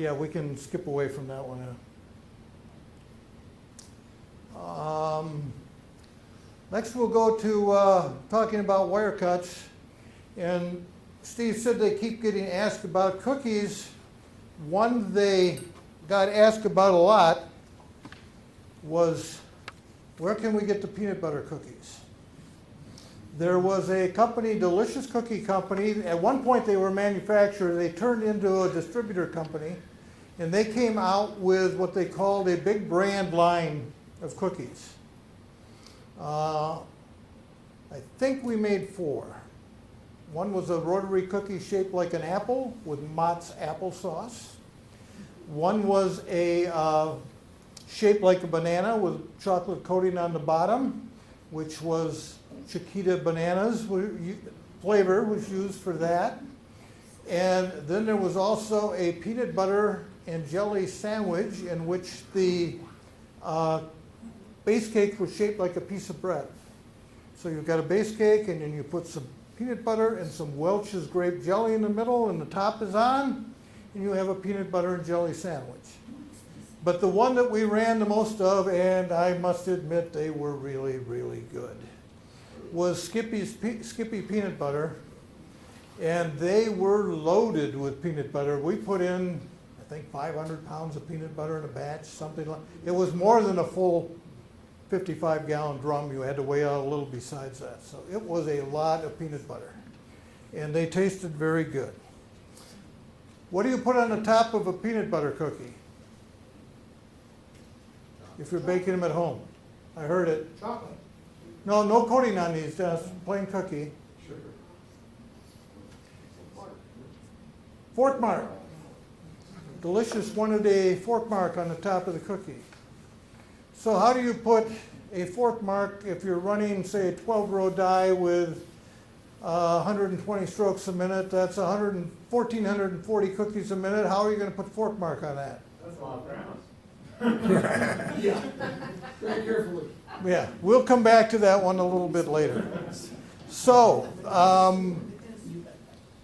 yeah, we can skip away from that one. Next we'll go to talking about wire cuts. And Steve said they keep getting asked about cookies. One they got asked about a lot was, where can we get the peanut butter cookies? There was a company, Delicious Cookie Company. At one point they were a manufacturer. They turned into a distributor company. And they came out with what they called a big brand line of cookies. I think we made 4. One was a rotary cookie shaped like an apple with Mott's applesauce. One was a shaped like a banana with chocolate coating on the bottom, which was Chiquita bananas. Flavor was used for that. And then there was also a peanut butter and jelly sandwich in which the base cake was shaped like a piece of bread. So you've got a base cake and then you put some peanut butter and some Welch's grape jelly in the middle and the top is on, and you have a peanut butter and jelly sandwich. But the one that we ran the most of, and I must admit they were really, really good, was Skippy peanut butter, and they were loaded with peanut butter. We put in, I think, 500 pounds of peanut butter in a batch, something like. It was more than a full 55-gallon drum. You had to weigh out a little besides that. So it was a lot of peanut butter. And they tasted very good. What do you put on the top of a peanut butter cookie? If you're baking them at home. I heard it. Chocolate. No coating on these, just plain cookie. Sugar. Fork mark. Delicious wanted a fork mark on the top of the cookie. So how do you put a fork mark if you're running, say, a 12-row die with 120 strokes a minute? That's 1,440 cookies a minute. How are you going to put fork mark on that? That's a lot of grounds. Yeah. Very carefully. Yeah, we'll come back to that one a little bit later. So,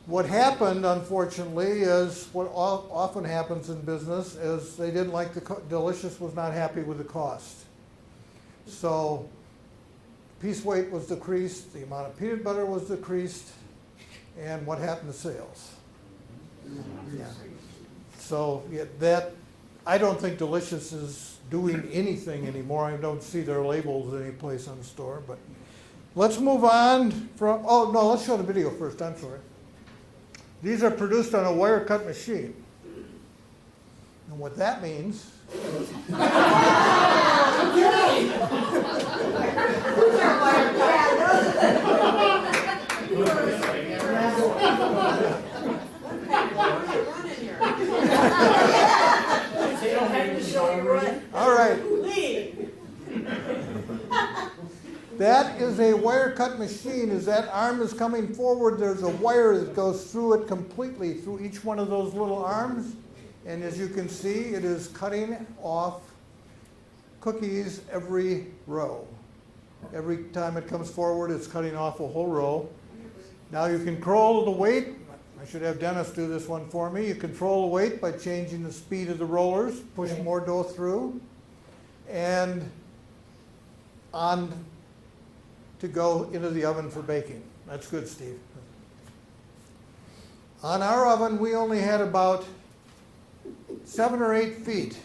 What happened, unfortunately, is what often happens in business, is they didn't like Delicious was not happy with the cost. So piece weight was decreased, the amount of peanut butter was decreased, and what happened to sales? Yeah. So I don't think Delicious is doing anything anymore. I don't see their labels any place on the store, but let's move on from, oh no, let's show the video first, I'm sorry. These are produced on a wire cut machine. And what that means all right. That is a wire cut machine. As that arm is coming forward, there's a wire that goes through it completely, through each one of those little arms. And as you can see, it is cutting off cookies every row. Every time it comes forward, it's cutting off a whole row. Now you control the weight. I should have Dennis do this one for me. You control the weight by changing the speed of the rollers, push more dough through, and on to go into the oven for baking. That's good, Steve. On our oven, we only had about 7 or 8 feet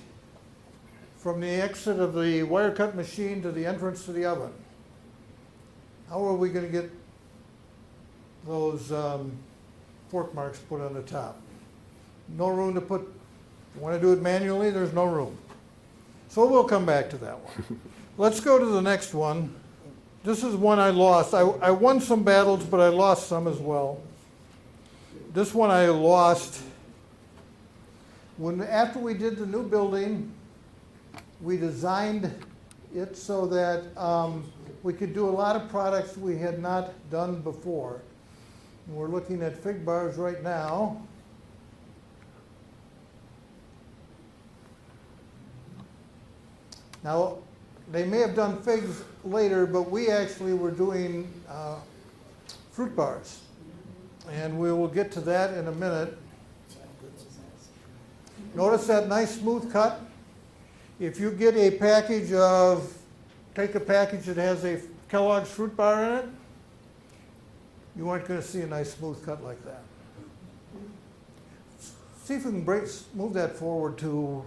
from the exit of the wire cut machine to the entrance to the oven. How are we going to get those fork marks put on the top? No room to put, you want to do it manually, there's no room. So we'll come back to that one. Let's go to the next one. This is one I lost. I won some battles, but I lost some as well. This one I lost. After we did the new building, we designed it so that we could do a lot of products we had not done before. And we're looking at fig bars right now. Now, they may have done figs later, but we actually were doing fruit bars. And we will get to that in a minute. Notice that nice smooth cut? If you get a package take a package that has a Kellogg's fruit bar in it, you aren't going to see a nice smooth cut like that. See if we can move that forward to,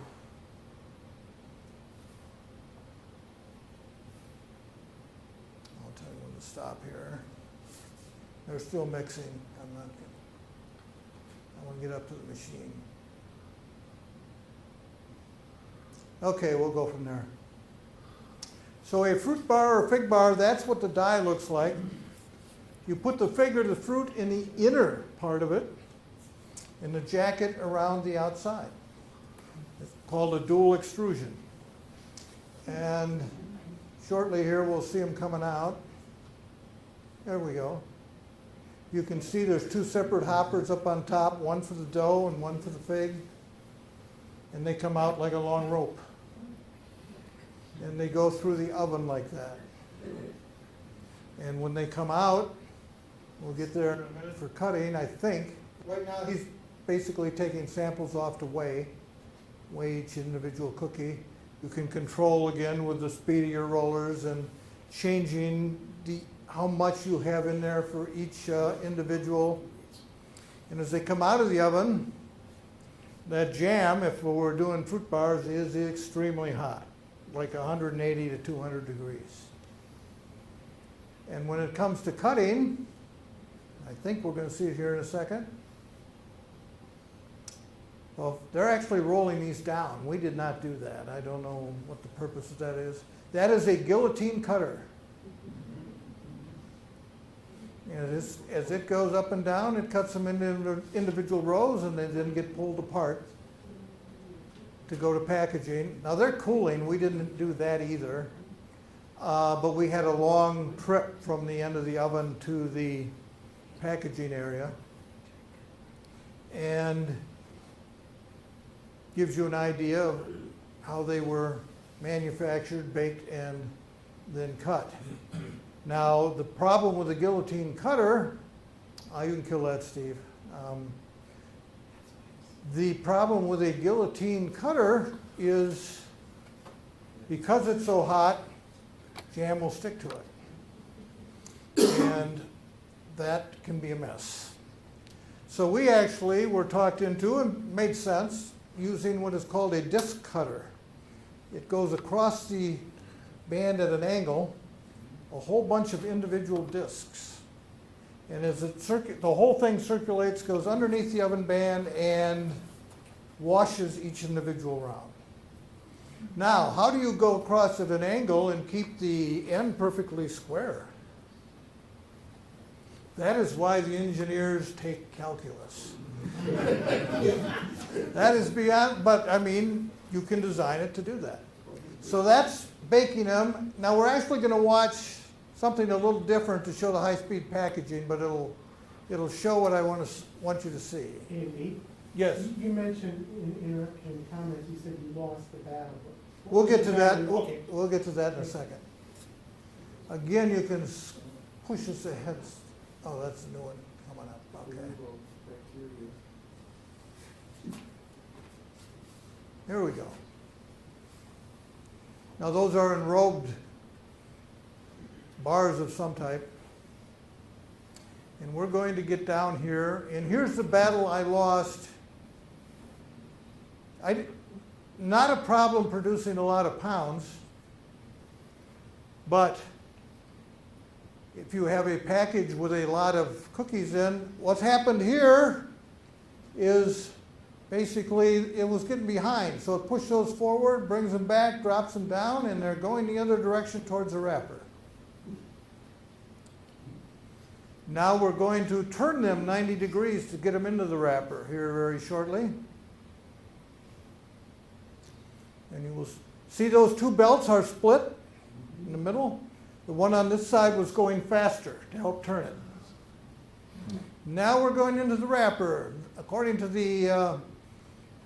I'll tell you when to stop here. They're still mixing. I want to get up to the machine. Okay, we'll go from there. So a fruit bar or fig bar, that's what the die looks like. You put the fig or the fruit in the inner part of it, and the jacket around the outside. It's called a dual extrusion. And shortly here we'll see them coming out. There we go. You can see there's 2 separate hoppers up on top, one for the dough and one for the fig. And they come out like a long rope. And they go through the oven like that. And when they come out, we'll get there in a minute for cutting, I think. Right now he's basically taking samples off to weigh each individual cookie. You can control again with the speed of your rollers and changing how much you have in there for each individual. And as they come out of the oven, that jam, if we were doing fruit bars, is extremely hot, like 180 to 200 degrees. And when it comes to cutting, I think we're going to see it here in a second. Well, they're actually rolling these down. We did not do that. I don't know what the purpose of that is. That is a guillotine cutter. And as it goes up and down, it cuts them into individual rows, and they then get pulled apart to go to packaging. Now they're cooling. We didn't do that either. But we had a long trip from the end of the oven to the packaging area. And gives you an idea of how they were manufactured, baked, and then cut. Now, the problem with the guillotine cutter, you can kill that, Steve. The problem with a guillotine cutter is because it's so hot, jam will stick to it. And that can be a mess. So we actually were talked into, and made sense, using what is called a disc cutter. It goes across the band at an angle, a whole bunch of individual discs. And as the whole thing circulates, goes underneath the oven band and washes each individual round. Now, how do you go across at an angle and keep the end perfectly square? That is why the engineers take calculus. That is beyond, but I mean, you can design it to do that. So that's baking them. Now we're actually going to watch something a little different to show the high-speed packaging, but it'll show what I want you to see. Andy? Yes. You mentioned in comments, you said you lost the battle. We'll get to that. Okay. We'll get to that in a second. Again, you can push this ahead. Oh, that's a new one coming up. Okay. Here we go. Now those are enrobed bars of some type. And we're going to get down here. And here's the battle I lost. Not a problem producing a lot of pounds, but if you have a package with a lot of cookies in, what's happened here is basically it was getting behind. So it pushed those forward, brings them back, drops them down, and they're going the other direction towards the wrapper. Now we're going to turn them 90 degrees to get them into the wrapper here very shortly. And you will see those two belts are split in the middle. The one on this side was going faster to help turn it. Now we're going into the wrapper. According to the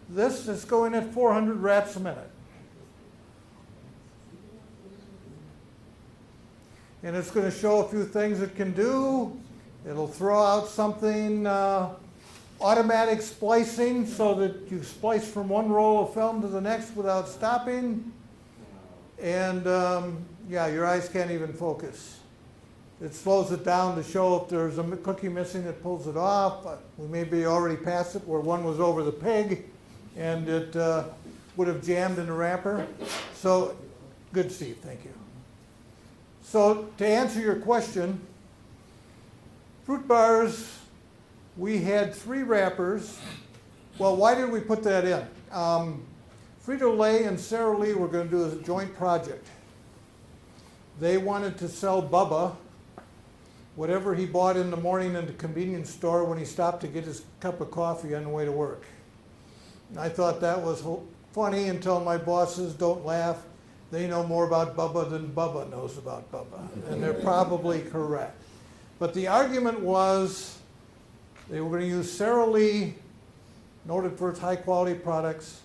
this is going at 400 wraps a minute. And it's going to show a few things it can do. It'll throw out something, automatic splicing, so that you splice from one roll of film to the next without stopping. And yeah, your eyes can't even focus. It slows it down to show if there's a cookie missing, it pulls it off. We may be already past it where one was over the peg and it would have jammed in the wrapper. So, good, Steve, thank you. So to answer your question, fruit bars, we had 3 wrappers. Well, why did we put that in? Frito-Lay and Sara Lee were going to do a joint project. They wanted to sell Bubba whatever he bought in the morning in the convenience store when he stopped to get his cup of coffee on the way to work. And I thought that was funny until my bosses, don't laugh, they know more about Bubba than Bubba knows about Bubba. And they're probably correct. But the argument was they were going to use Sara Lee, noted for its high quality products,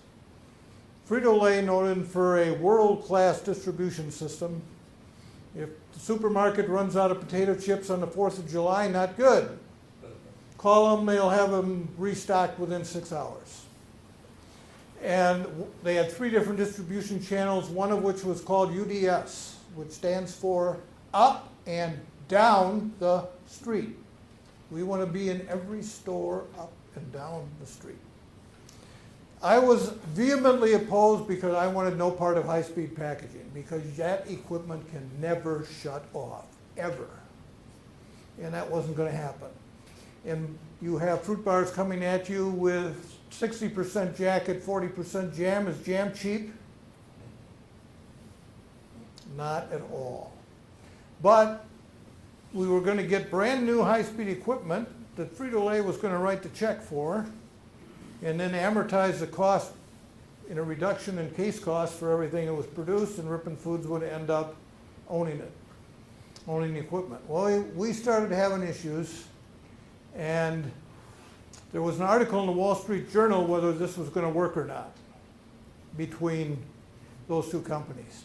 Frito-Lay, noted for a world-class distribution system. If the supermarket runs out of potato chips on the 4th of July, not good. Call them, they'll have them restocked within 6 hours. And they had 3 different distribution channels, one of which was called UDS, which stands for up and down the street. We want to be in every store up and down the street. I was vehemently opposed because I wanted no part of high-speed packaging, because that equipment can never shut off, ever. And that wasn't going to happen. And you have fruit bars coming at you with 60% jacket, 40% jam. Is jam cheap? Not at all. But we were going to get brand new high-speed equipment that Frito-Lay was going to write the check for, and then amortize the cost in a reduction in case costs for everything that was produced, and Ripon Foods would end up owning it, owning the equipment. Well, we started having issues, and there was an article in the Wall Street Journal whether this was going to work or not between those two companies.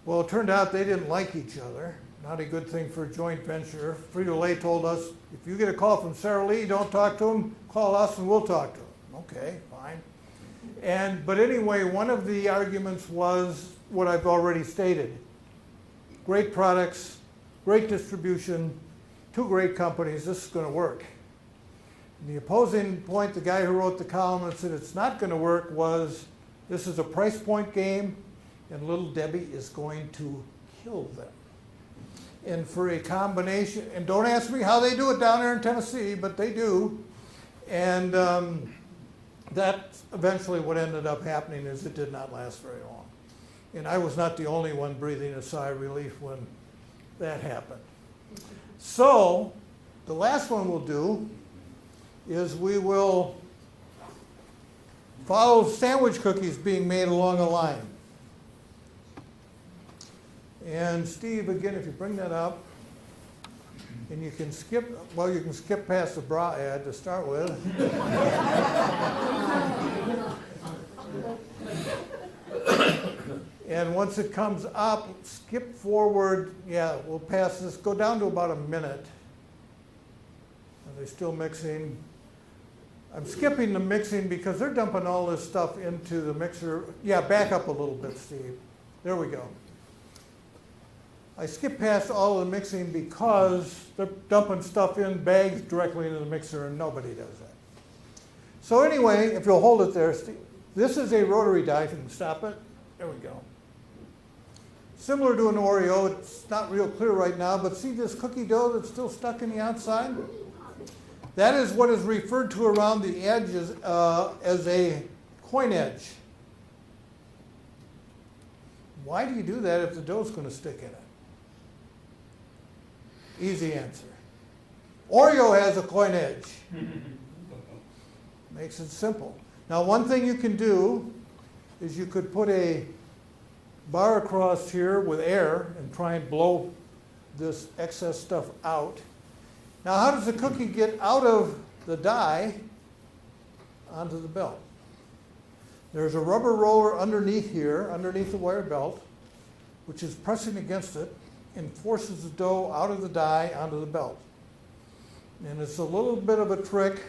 Well, it turned out they didn't like each other, not a good thing for a joint venture. Frito-Lay told us, if you get a call from Sara Lee, don't talk to him, call us and we'll talk to him. Okay, fine. But anyway, one of the arguments was what I've already stated. Great products, great distribution, two great companies, this is going to work. And the opposing point, the guy who wrote the column and said it's not going to work, was this is a price point game and Little Debbie is going to kill them. And for a combination, and don't ask me how they do it down there in Tennessee, but they do. And that's eventually what ended up happening is it did not last very long. And I was not the only one breathing a sigh of relief when that happened. So the last one we'll do is we will follow sandwich cookies being made along a line. And Steve, again, if you bring that up, and you can skip, well, you can skip past the bra ad to start with. And once it comes up, skip forward, yeah, we'll pass this, go down to about a minute. Are they still mixing? I'm skipping the mixing because they're dumping all this stuff into the mixer. Yeah, back up a little bit, Steve. There we go. I skipped past all of the mixing because they're dumping stuff in bags directly into the mixer and nobody does that. So anyway, if you'll hold it there, Steve, this is a rotary die. If you can stop it, there we go. Similar to an Oreo, it's not real clear right now, but see this cookie dough that's still stuck in the outside? That is what is referred to around the edges as a coin edge. Why do you do that if the dough's going to stick in it? Easy answer. Oreo has a coin edge. Makes it simple. Now, one thing you can do is you could put a bar across here with air and try and blow this excess stuff out. Now, how does the cookie get out of the die onto the belt? There's a rubber roller underneath here, underneath the wire belt, which is pressing against it and forces the dough out of the die onto the belt. And it's a little bit of a trick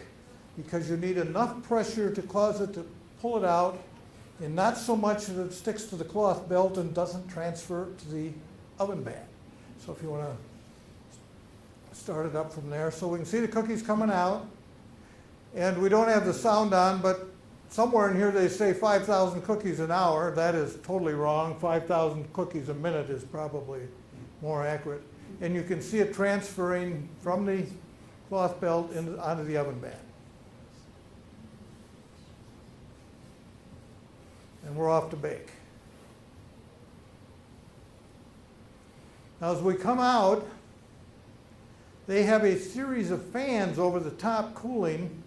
because you need enough pressure to cause it to pull it out and not so much that it sticks to the cloth belt and doesn't transfer to the oven bag. So if you want to start it up from there. So we can see the cookies coming out. And we don't have the sound on, but somewhere in here they say 5,000 cookies an hour. That is totally wrong. 5,000 cookies a minute is probably more accurate. And you can see it transferring from the cloth belt onto the oven bag. And we're off to bake. Now as we come out, they have a series of fans over the top cooling.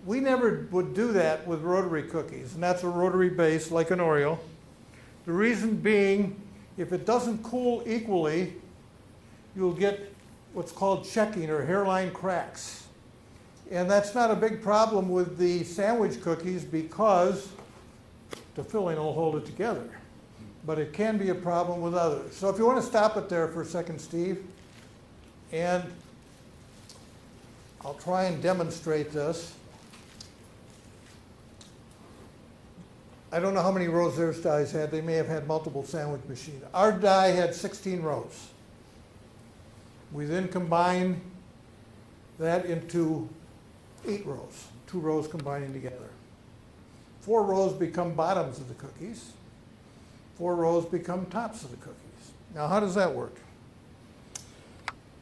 We never would do that with rotary cookies, and that's a rotary base like an Oreo. The reason being, if it doesn't cool equally, you'll get what's called checking or hairline cracks. And that's not a big problem with the sandwich cookies because the filling will hold it together. But it can be a problem with others. So if you want to stop it there for a second, Steve, and I'll try and demonstrate this. I don't know how many rows their dies had. They may have had multiple sandwich machines. Our die had 16 rows. We then combine that into 8 rows, 2 rows combining together. 4 rows become bottoms of the cookies. 4 rows become tops of the cookies. Now, how does that work?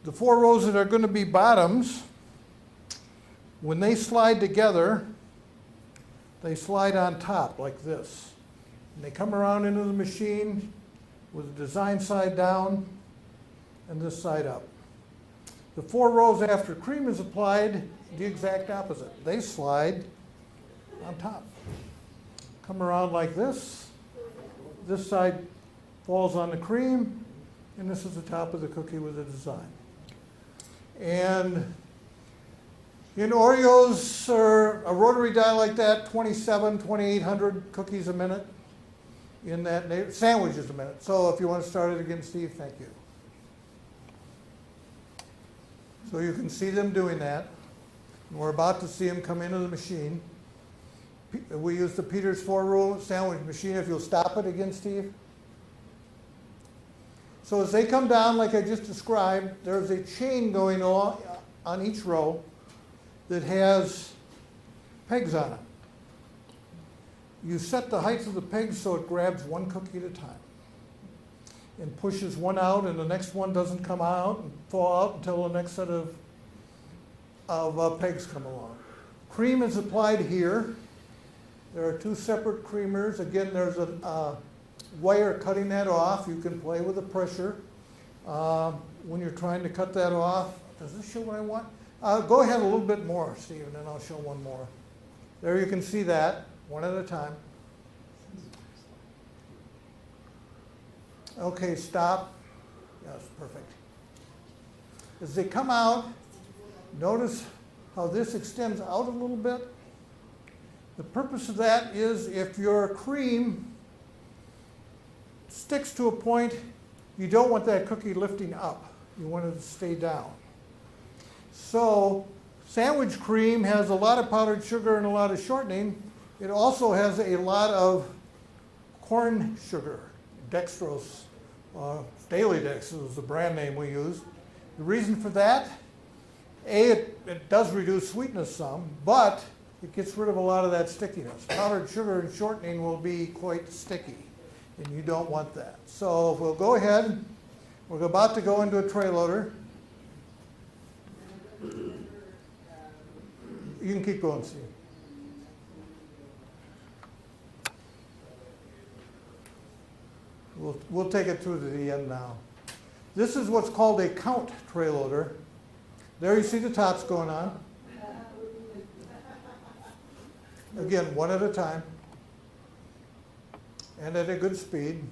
The 4 rows that are going to be bottoms, when they slide together, they slide on top like this. And they come around into the machine with the design side down and this side up. The 4 rows after cream is applied, the exact opposite. They slide on top. Come around like this. This side falls on the cream, and this is the top of the cookie with the design. And in Oreos, or a rotary die like that, 2,800 cookies a minute. in that sandwiches a minute. So if you want to start it again, Steve, thank you. So you can see them doing that. And we're about to see them come into the machine. We use the Peters 4 rule sandwich machine. If you'll stop it again, Steve. So as they come down, like I just described, there's a chain going on each row that has pegs on it. You set the height of the pegs so it grabs one cookie at a time and pushes one out, and the next one doesn't come out and fall out until the next set of pegs come along. Cream is applied here. There are 2 separate creamers. Again, there's a wire cutting that off. You can play with the pressure when you're trying to cut that off. Does this show what I want? Go ahead a little bit more, Steve, and then I'll show one more. There you can see that, one at a time. Okay, stop. Yes, perfect. As they come out, notice how this extends out a little bit. The purpose of that is if your cream sticks to a point, you don't want that cookie lifting up. You want it to stay down. So sandwich cream has a lot of powdered sugar and a lot of shortening. It also has a lot of corn sugar, dextrose, daily dextrose is the brand name we use. The reason for that, it does reduce sweetness some, but it gets rid of a lot of that stickiness. Powdered sugar and shortening will be quite sticky, and you don't want that. So we'll go ahead. We're about to go into a tray loader. You can keep going, Steve. We'll take it through to the end now. This is what's called a count tray loader. There you see the tops going on. Again, one at a time and at a good speed.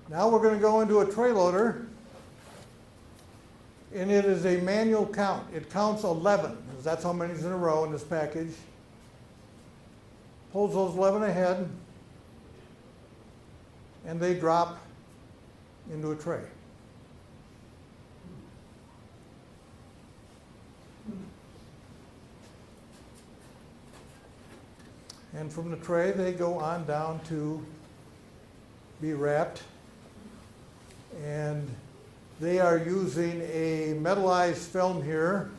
Now we're going to go into a tray loader, and it is a manual count. It counts 11, because that's how many's in a row in this package. Pulls those 11 ahead, and they drop into a tray. And from the tray, they go on down to be wrapped. And they are using a metallized film here,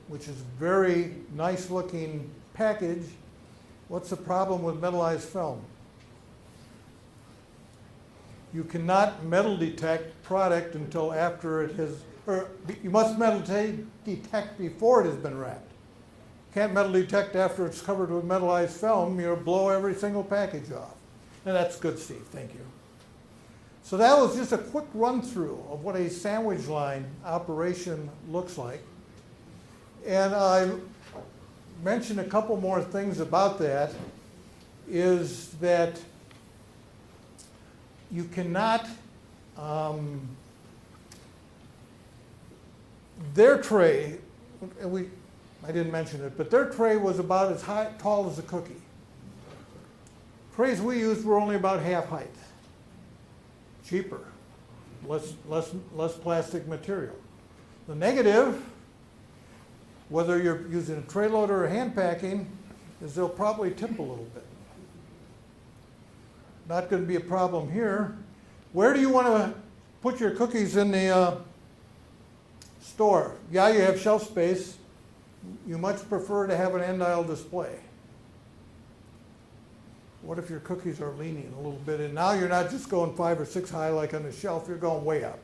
which is very nice looking package. What's the problem with metallized film? You cannot metal detect product until after it has, or you must metal detect before it has been wrapped. Can't metal detect after it's covered with metallized film. You'll blow every single package off. And that's good, Steve. Thank you. So that was just a quick run through of what a sandwich line operation looks like. And I mentioned a couple more things about that, is that you cannot, their tray, I didn't mention it, but their tray was about as tall as a cookie. Trays we used were only about half height. Cheaper, less plastic material. The negative, whether you're using a tray loader or hand packing, is they'll probably tip a little bit. Not going to be a problem here. Where do you want to put your cookies in the store? Yeah, you have shelf space. You much prefer to have an end aisle display. What if your cookies are leaning a little bit? And now you're not just going 5 or 6 high like on the shelf, you're going way up.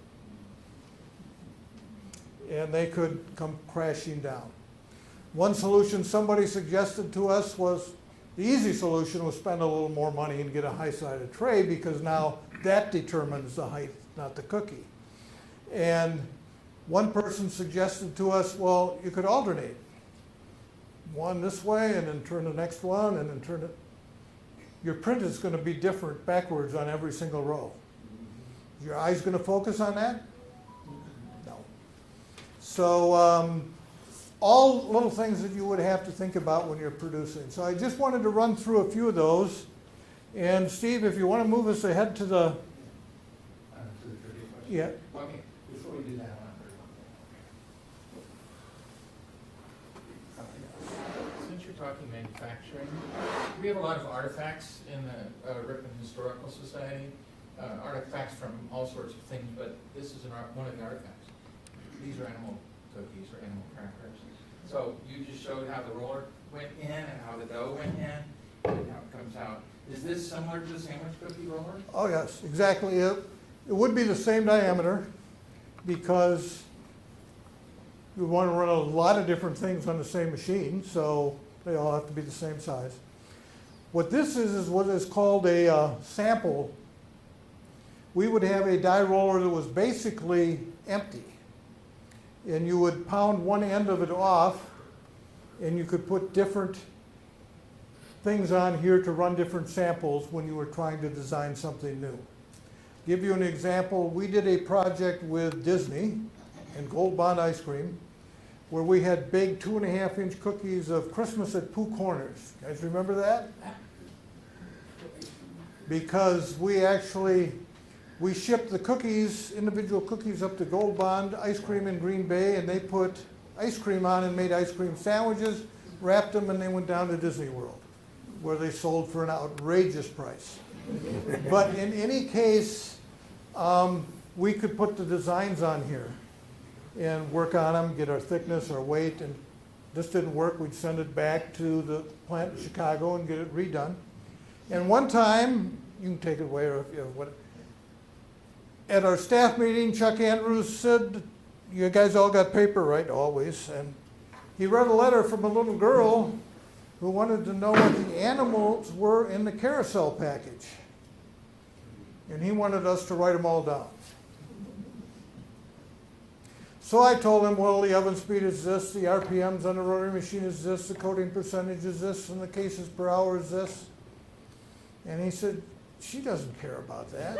And they could come crashing down. One solution somebody suggested to us was, the easy solution was spend a little more money and get a high-sided tray, because now that determines the height, not the cookie. And one person suggested to us, well, you could alternate. One this way, and then turn the next one, and then turn it. Your print is going to be different backwards on every single row. Is your eyes going to focus on that? No. So all little things that you would have to think about when you're producing. So I just wanted to run through a few of those. And Steve, if you want to move us ahead to the, yeah, Okay, before we do that, since you're talking manufacturing, we have a lot of artifacts in the Ripon Historical Society, artifacts from all sorts of things, but this is one of the artifacts. These are animal cookies or animal crackers. So you just showed how the roller went in and how the dough went in and how it comes out. Is this similar to the sandwich cookie roller? oh yes, exactly. It would be the same diameter because we want to run a lot of different things on the same machine, so they all have to be the same size. What this is what is called a sample. We would have a die roller that was basically empty. And you would pound one end of it off, and you could put different things on here to run different samples when you were trying to design something new. Give you an example, we did a project with Disney and Gold Bond Ice Cream where we had big 2.5-inch cookies of Christmas at Pooh Corners. You guys remember that? Because we shipped the cookies, individual cookies, up to Gold Bond Ice Cream in Green Bay, and they put ice cream on and made ice cream sandwiches, wrapped them, and they went down to Disney World, where they sold for an outrageous price. But in any case, we could put the designs on here and work on them, get our thickness, our weight, and this didn't work, we'd send it back to the plant in Chicago and get it redone. And one time, you can take it away, or if you have what. At our staff meeting, Chuck Andrews said, you guys all got paper, right? Always. And he read a letter from a little girl who wanted to know what the animals were in the carousel package. And he wanted us to write them all down. So I told him, well, the oven speed is this, the RPMs on the rotary machine is this, the coating percentage is this, and the cases per hour is this. And he said, she doesn't care about that.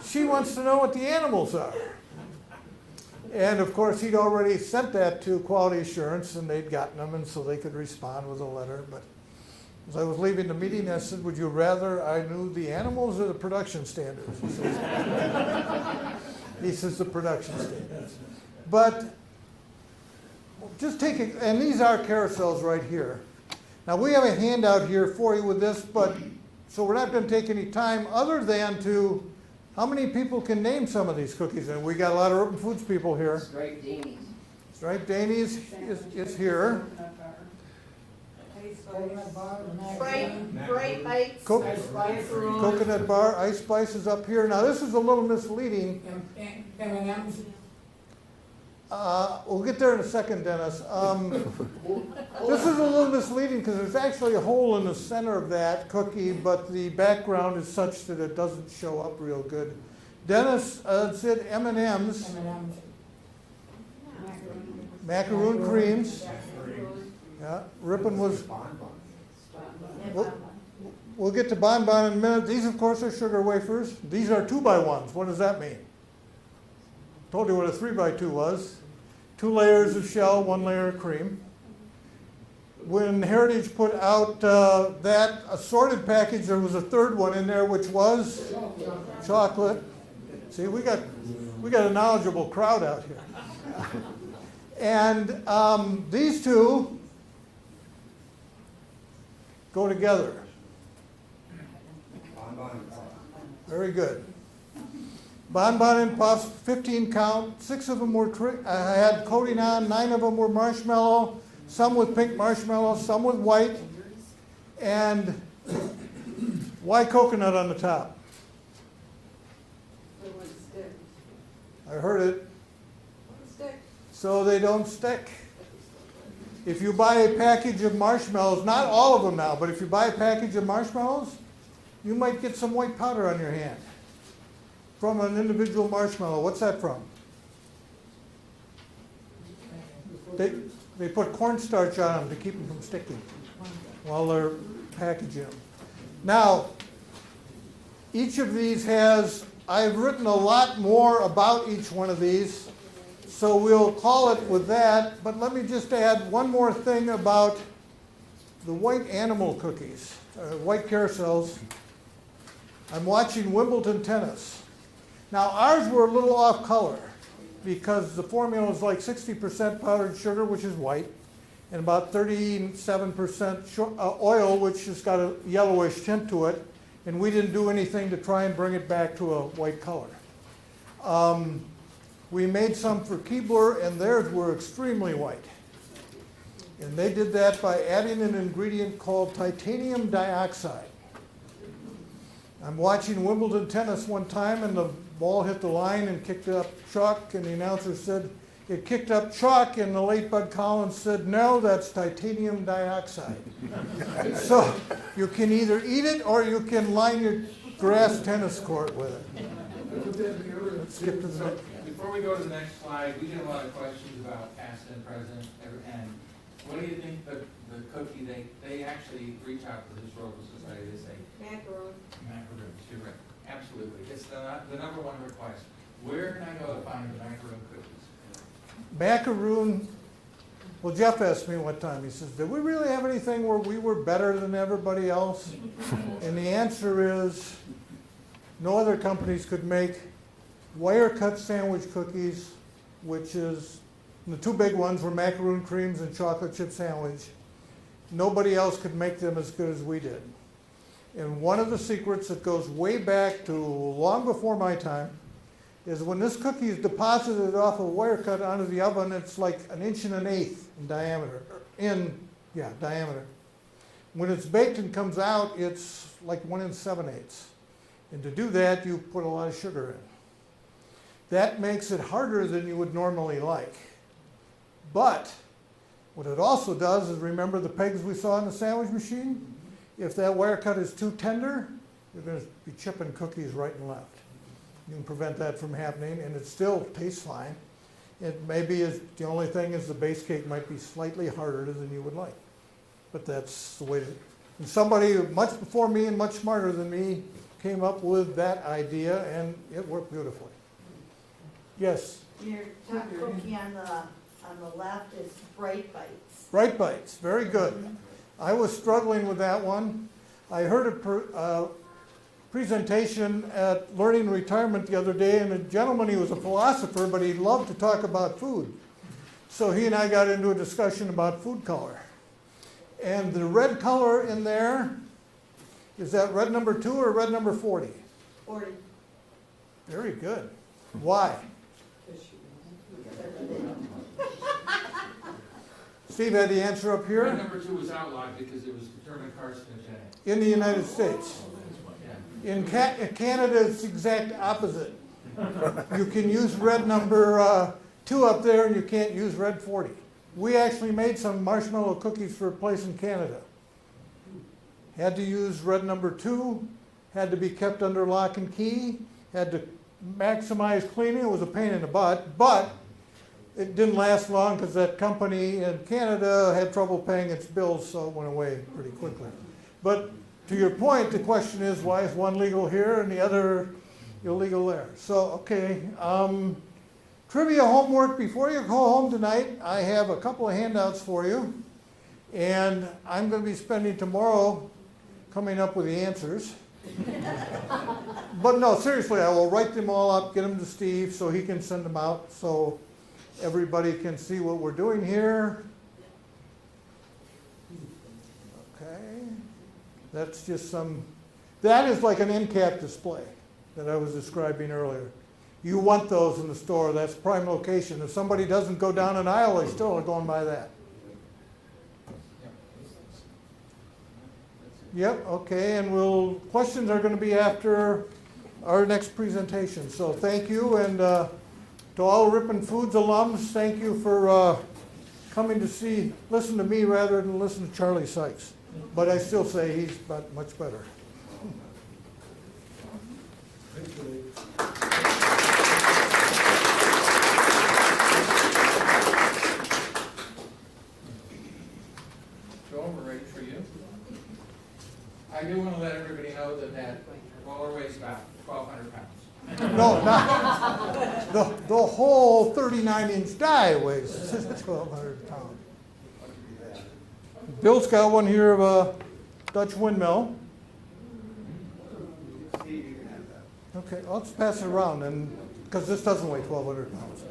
She wants to know what the animals are. And of course, he'd already sent that to quality assurance, and they'd gotten them, and so they could respond with a letter. But as I was leaving the meeting, I said, would you rather I knew the animals or the production standards? He says the production standards. But just take it, and these are carousels right here. Now we have a handout here for you with this, but so we're not going to take any time other than to, how many people can name some of these cookies? And we got a lot of Ripon Foods people here. Striped Danies. Striped Danies is here. Bright bites. Coconut bar, Ice Spice is up here. Now this is a little misleading. M&M's. We'll get there in a second, Dennis. This is a little misleading because there's actually a hole in the center of that cookie, but the background is such that it doesn't show up real good. Dennis said M&M's. Macaroon creams. Yeah, Ripon was. We'll get to Bon Bon in a minute. These, of course, are sugar wafers. These are 2x1s. What does that mean? Told you what a 3x2 was. 2 layers of shell, 1 layer of cream. When Heritage put out that assorted package, there was a third one in there, which was chocolate. See, we got a knowledgeable crowd out here. And these two go together. Very good. Bon Bon and Puffs, 15 count. 6 of them were had coating on. 9 of them were marshmallow. Some with pink marshmallow, some with white. And why coconut on the top? I heard it. So they don't stick. If you buy a package of marshmallows, not all of them now, but if you buy a package of marshmallows, you might get some white powder on your hand from an individual marshmallow. What's that from? They put cornstarch on them to keep them from sticking while they're packaging them. Now, each of these has, I've written a lot more about each one of these, so we'll call it with that. But let me just add one more thing about the white animal cookies, white carousels. I'm watching Wimbledon tennis. Now ours were a little off color because the formula is like 60% powdered sugar, which is white, and about 37% oil, which has got a yellowish tint to it, and we didn't do anything to try and bring it back to a white color. We made some for Keebler, and theirs were extremely white. And they did that by adding an ingredient called titanium dioxide. I'm watching Wimbledon tennis one time, and the ball hit the line and kicked up chalk, and the announcer said, it kicked up chalk, and the late Bud Collins said, no, that's titanium dioxide. So you can either eat it or you can line your grass tennis court with it. Let's skip to the next. Before we go to the next slide, we get a lot of questions about past and present, and what do you think the cookie, they actually reach out to the Historical Society, they say, macaroons, you're right, absolutely. It's the number one request. Where can I go to find the macaroon cookies? Macaroon, well, Jeff asked me one time, he says, did we really have anything where we were better than everybody else? And the answer is, no other companies could make wire-cut sandwich cookies, which is, the two big ones were macaroon creams and chocolate chip sandwich. Nobody else could make them as good as we did. And one of the secrets that goes way back to long before my time is when this cookie is deposited off a wire cut onto the oven, it's like 1.125 inches in diameter. Diameter. When it's baked and comes out, it's like 1 7/8 inches. And to do that, you put a lot of sugar in. That makes it harder than you would normally like. But what it also does is, remember the pegs we saw in the sandwich machine? If that wire cut is too tender, you're going to be chipping cookies right and left. You can prevent that from happening, and it still tastes fine. It maybe is, the only thing is the base cake might be slightly harder than you would like. But that's the way and somebody much before me and much smarter than me came up with that idea, and it worked beautifully. Yes? Your top cookie on the left is Bright Bites. Bright Bites, very good. I was struggling with that one. I heard a presentation at Learning Retirement the other day, and a gentleman, he was a philosopher, but he loved to talk about food. So he and I got into a discussion about food color. And the red color in there, is that red number 2 or red number 40? 40. Very good. Why? Steve had the answer up here. Red number 2 was outlawed because it was determined carcinogenic. In the United States. In Canada, it's the exact opposite. You can use red number 2 up there, and you can't use red 40. We actually made some marshmallow cookies for a place in Canada. Had to use red number 2, had to be kept under lock and key, had to maximize cleaning. It was a pain in the butt, but it didn't last long because that company in Canada had trouble paying its bills, so it went away pretty quickly. But to your point, the question is, why is one legal here and the other illegal there? So, okay, trivia homework. Before you go home tonight, I have a couple of handouts for you, and I'm going to be spending tomorrow coming up with the answers. But no, seriously, I will write them all up, get them to Steve so he can send them out so everybody can see what we're doing here. Okay. That's just that is like an end cap display that I was describing earlier. You want those in the store. That's prime location. If somebody doesn't go down an aisle, they still are going by that. Yep, okay, and questions are going to be after our next presentation. So thank you, and to all Ripon Foods alums, thank you for coming to listen to me rather than listen to Charlie Sykes. But I still say he's much better. Joel, we're ready for you. I do want to let everybody know that roller weighs about 1,200 pounds. No, not the whole 39-inch die weighs 1,200 pounds. Bill's got one here of a Dutch windmill. Okay, I'll just pass it around, and because this doesn't weigh 1,200 pounds.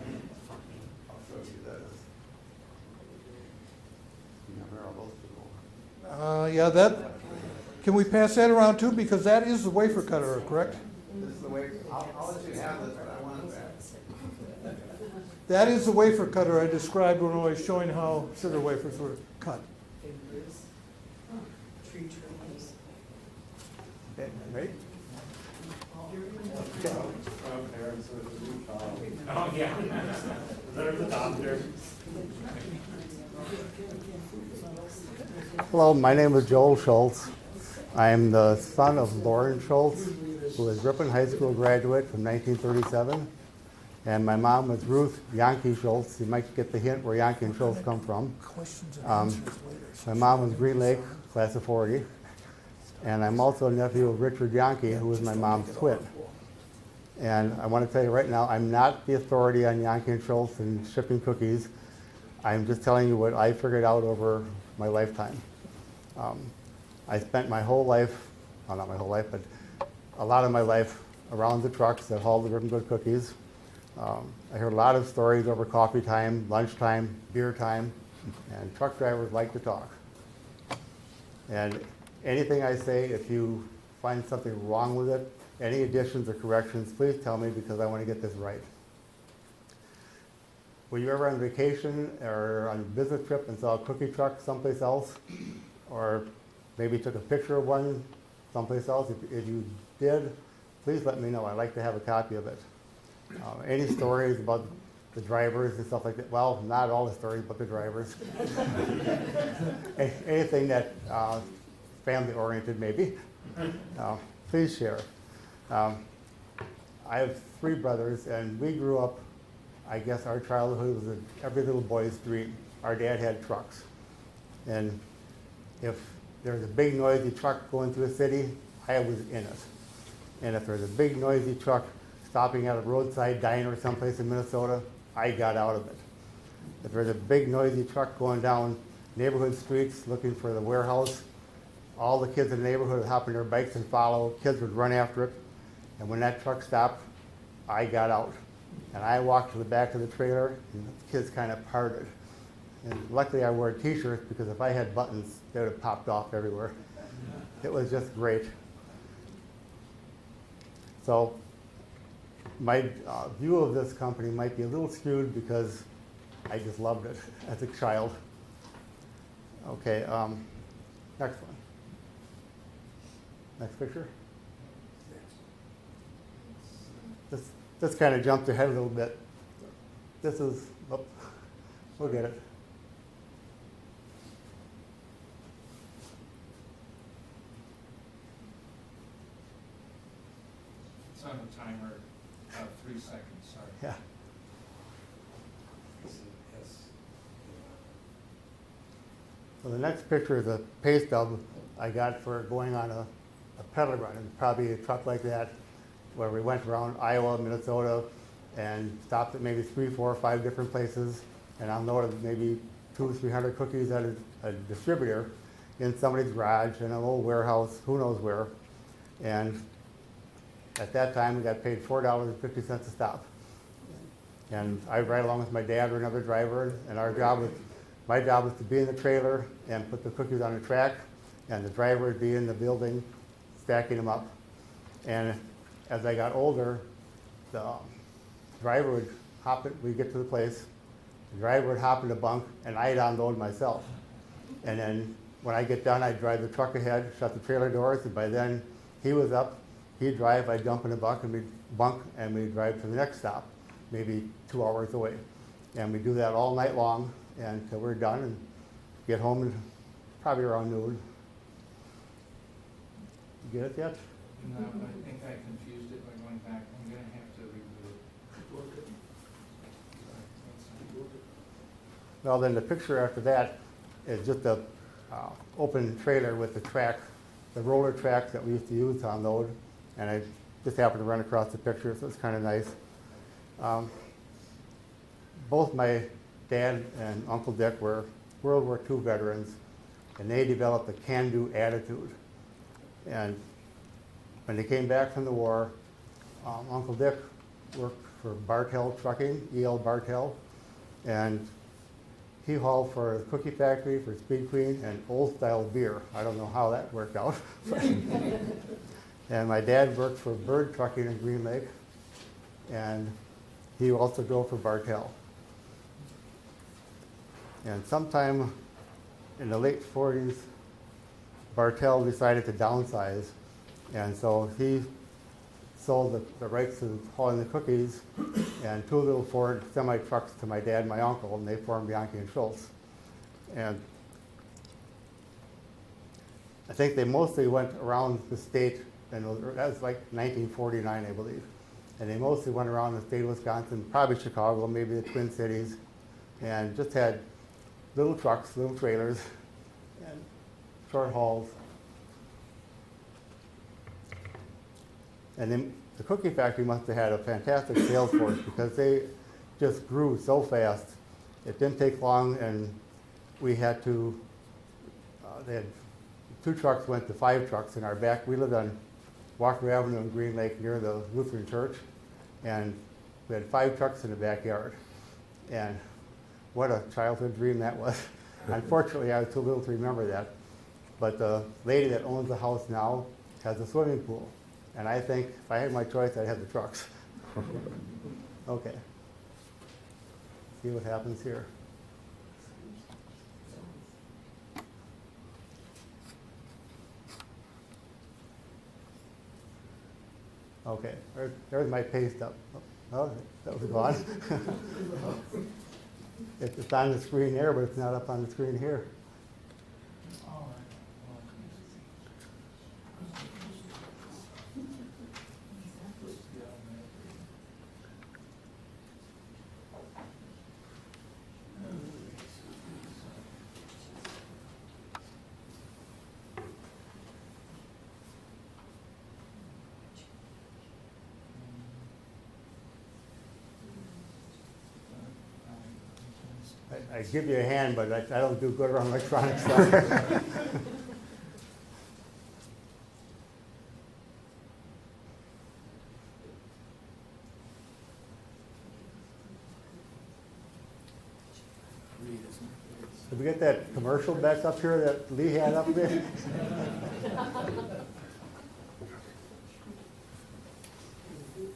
Yeah, that. Can we pass that around too? Because that is the wafer cutter, correct? This is the way, I'll let you have this, but I want it back. That is the wafer cutter I described when I was showing how sugar wafers were cut. Okay, right? Oh, yeah. There's the doctor. Hello, my name is Joel Schultz. I am the son of Lauren Schultz, who was Ripon High School graduate from 1937. And my mom was Ruth Yankee Schultz. You might get the hint where Yankee and Schultz come from. My mom was Green Lake, class of 40. And I'm also a nephew of Richard Yankee, who was my mom's twin. And I want to tell you right now, I'm not the authority on Yankee and Schultz and shipping cookies. I'm just telling you what I figured out over my lifetime. I spent my whole life, well, not my whole life, but a lot of my life around the trucks that hauled the Ripon Good cookies. I heard a lot of stories over coffee time, lunchtime, beer time, and truck drivers like to talk. And anything I say, if you find something wrong with it, any additions or corrections, please tell me because I want to get this right. Were you ever on vacation or on a business trip and saw a cookie truck someplace else? Or maybe took a picture of one someplace else? If you did, please let me know. I'd like to have a copy of it. Any stories about the drivers and stuff like that? Well, not all the stories, but the drivers. Anything that family-oriented maybe. Please share. I have 3 brothers, and we grew up, I guess our childhood was every little boy's dream. Our dad had trucks. And if there's a big noisy truck going through a city, I was in it. And if there's a big noisy truck stopping at a roadside diner someplace in Minnesota, I got out of it. If there's a big noisy truck going down neighborhood streets looking for the warehouse, all the kids in the neighborhood would hop on their bikes and follow. Kids would run after it. And when that truck stopped, I got out. And I walked to the back of the trailer, and the kids kind of parted. And luckily I wore t-shirts because if I had buttons, they would have popped off everywhere. It was just great. So my view of this company might be a little skewed because I just loved it as a child. Okay, next one. Next picture. This kind of jumped ahead a little bit. This is, oh, we'll get it. It's on the timer, 3 seconds, sorry. Yeah. So the next picture is a pay stub I got for going on a pedal run. And probably a truck like that where we went around Iowa, Minnesota, and stopped at maybe 3, 4, 5 different places and unloaded maybe 200 or 300 cookies at a distributor in somebody's garage, in a little warehouse, who knows where. And at that time, we got paid $4.50 a stop. And I'd ride along with my dad or another driver, and my job was to be in the trailer and put the cookies on the track, and the driver would be in the building stacking them up. And as I got older, the driver would hop it, we'd get to the place, the driver would hop in the bunk, and I'd unload myself. And then when I get done, I'd drive the truck ahead, shut the trailer doors, and by then he was up, he'd drive, I'd jump in the bunk, and we'd drive to the next stop, maybe 2 hours away. And we'd do that all night long until we're done and get home and probably around noon. You get it yet? No, I think I confused it by going back. I'm going to have to reboot it. Well, then the picture after that is just a open trailer with the track, the roller tracks that we used to use to unload, and I just happened to run across the picture, so it's kind of nice. Both my dad and Uncle Dick were World War II veterans, and they developed a can-do attitude. And when they came back from the war, Uncle Dick worked for Bartell Trucking, E.L. Bartell, and he hauled for the cookie factory, for Speed Queen, and Old Style beer. I don't know how that worked out. And my dad worked for Bird Trucking in Green Lake, and he also drove for Bartell. And sometime in the late 40s, Bartell decided to downsize, and so he sold the rights to hauling the cookies and 2 little Ford semi-trucks to my dad and my uncle, and they formed Bianchi and Schultz. And I think they mostly went around the state, and that was like 1949, I believe. And they mostly went around the state of Wisconsin, probably Chicago, maybe the Twin Cities, and just had little trucks, little trailers, and short hauls. And then the cookie factory must have had a fantastic sales force because they just grew so fast. It didn't take long, and we had to, they had 2 trucks went to 5 trucks in our back. We lived on Walker Avenue in Green Lake near the Lutheran Church, and we had 5 trucks in the backyard. And what a childhood dream that was. Unfortunately, I was too little to remember that. But the lady that owns the house now has a swimming pool. And I think if I had my choice, I'd have the trucks. Okay. See what happens here. Okay, there's my pay stub. Oh, that was gone. It's on the screen there, but it's not up on the screen here. I give you a hand, but I don't do good on electronic stuff. Did we get that commercial back up here that Lee had up there?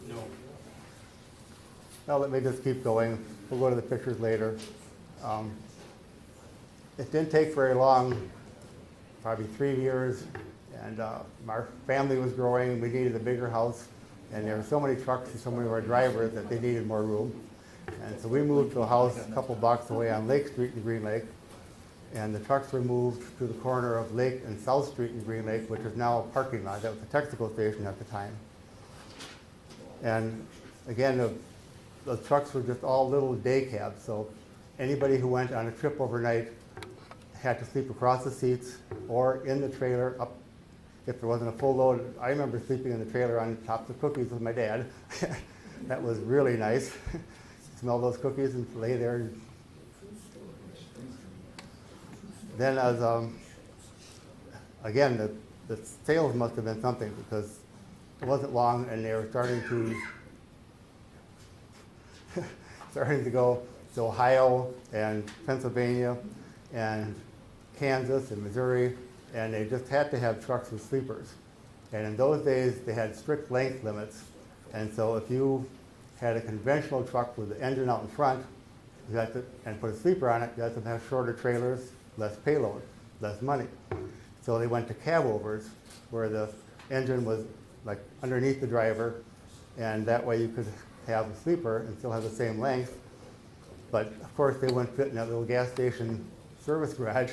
No. Now let me just keep going. We'll go to the pictures later. It didn't take very long, probably 3 years, and our family was growing. We needed a bigger house, and there were so many trucks and so many of our drivers that they needed more room. And so we moved to a house a couple blocks away on Lake Street in Green Lake, and the trucks were moved to the corner of Lake and South Street in Green Lake, which is now a parking lot. That was the technical station at the time. And again, the trucks were just all little day cabs, so anybody who went on a trip overnight had to sleep across the seats or in the trailer up if there wasn't a full load. I remember sleeping in the trailer on top of cookies with my dad. That was really nice. Smell those cookies and lay there. Then as again, the sales must have been something because it wasn't long and they were starting to go to Ohio and Pennsylvania and Kansas and Missouri, and they just had to have trucks with sleepers. And in those days, they had strict length limits. And so if you had a conventional truck with the engine out in front, you had to, and put a sleeper on it, you had to have shorter trailers, less payload, less money. So they went to cab-overs, where the engine was like underneath the driver, and that way you could have a sleeper and still have the same length. But of course, they wouldn't fit in that little gas station service garage,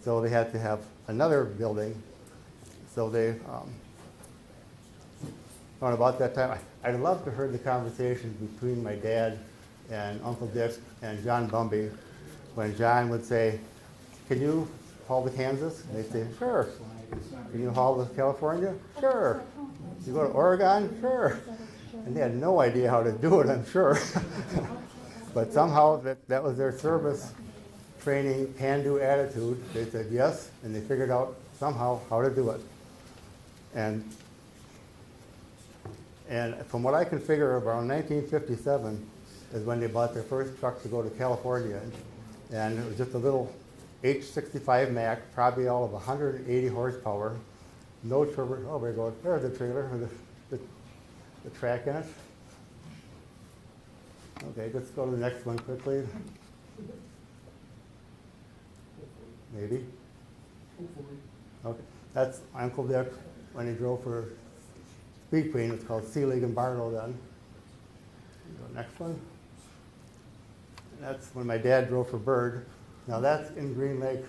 so they had to have another building. So they, about that time, I'd love to heard the conversations between my dad and Uncle Dick and John Bumby, when John would say, "Can you haul to Kansas?" And they'd say, "Sure." "Can you haul to California?" "Sure." "You go to Oregon?" "Sure." And they had no idea how to do it, I'm sure. But somehow that was their service training, can-do attitude. They said yes, and they figured out somehow how to do it. And from what I can figure, around 1957 is when they bought their first truck to go to California. And it was just a little H65 Mack, probably all of 180 horsepower, no turbo. Oh, there we go. There's the trailer with the track in it. Okay, let's go to the next one quickly. Maybe. Okay, that's Uncle Dick when he drove for Speed Queen. It's called Seelig and Barlow then. Go next one. And that's when my dad drove for Bird. Now that's in Green Lake.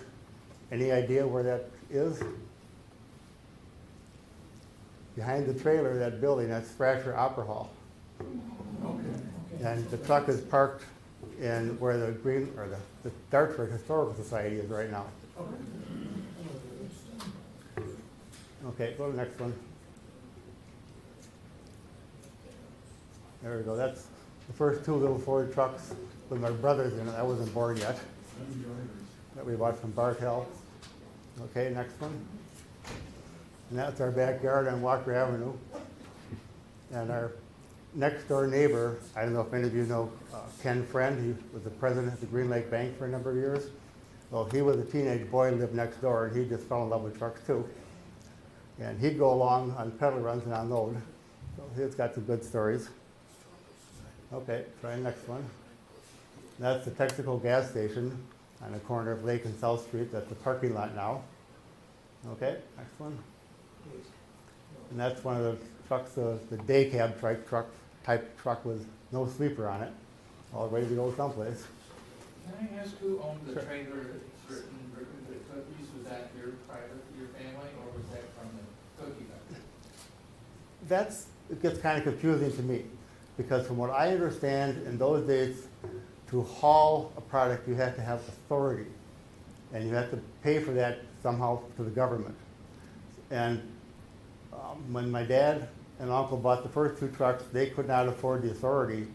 Any idea where that is? Behind the trailer, that building, that's Thrasher Opera Hall. And the truck is parked in where the Dartford Historical Society is right now. Okay, go to the next one. There we go. That's the first two little Ford trucks with my brothers in it. I wasn't born yet. That we bought from Bartell. Okay, next one. And that's our backyard on Walker Avenue. And our next door neighbor, I don't know if any of you know Ken Friend. He was the president of the Green Lake Bank for a number of years. Well, he was a teenage boy, lived next door, and he just fell in love with trucks too. And he'd go along on pedal runs and unload. So he's got some good stories. Okay, try the next one. That's the Texaco gas station on the corner of Lake and South Street. That's the parking lot now. Okay, next one. And that's one of the trucks, the day cab type truck with no sleeper on it, all ready to go someplace. Can I ask who owned the trailer that's Rippin the cookies? Was that your family, or was that from the cookie factory? It gets kind of confusing to me, because from what I understand, in those days, to haul a product, you had to have authority, and you had to pay for that somehow to the government. And when my dad and uncle bought the first two trucks, they could not afford the authority,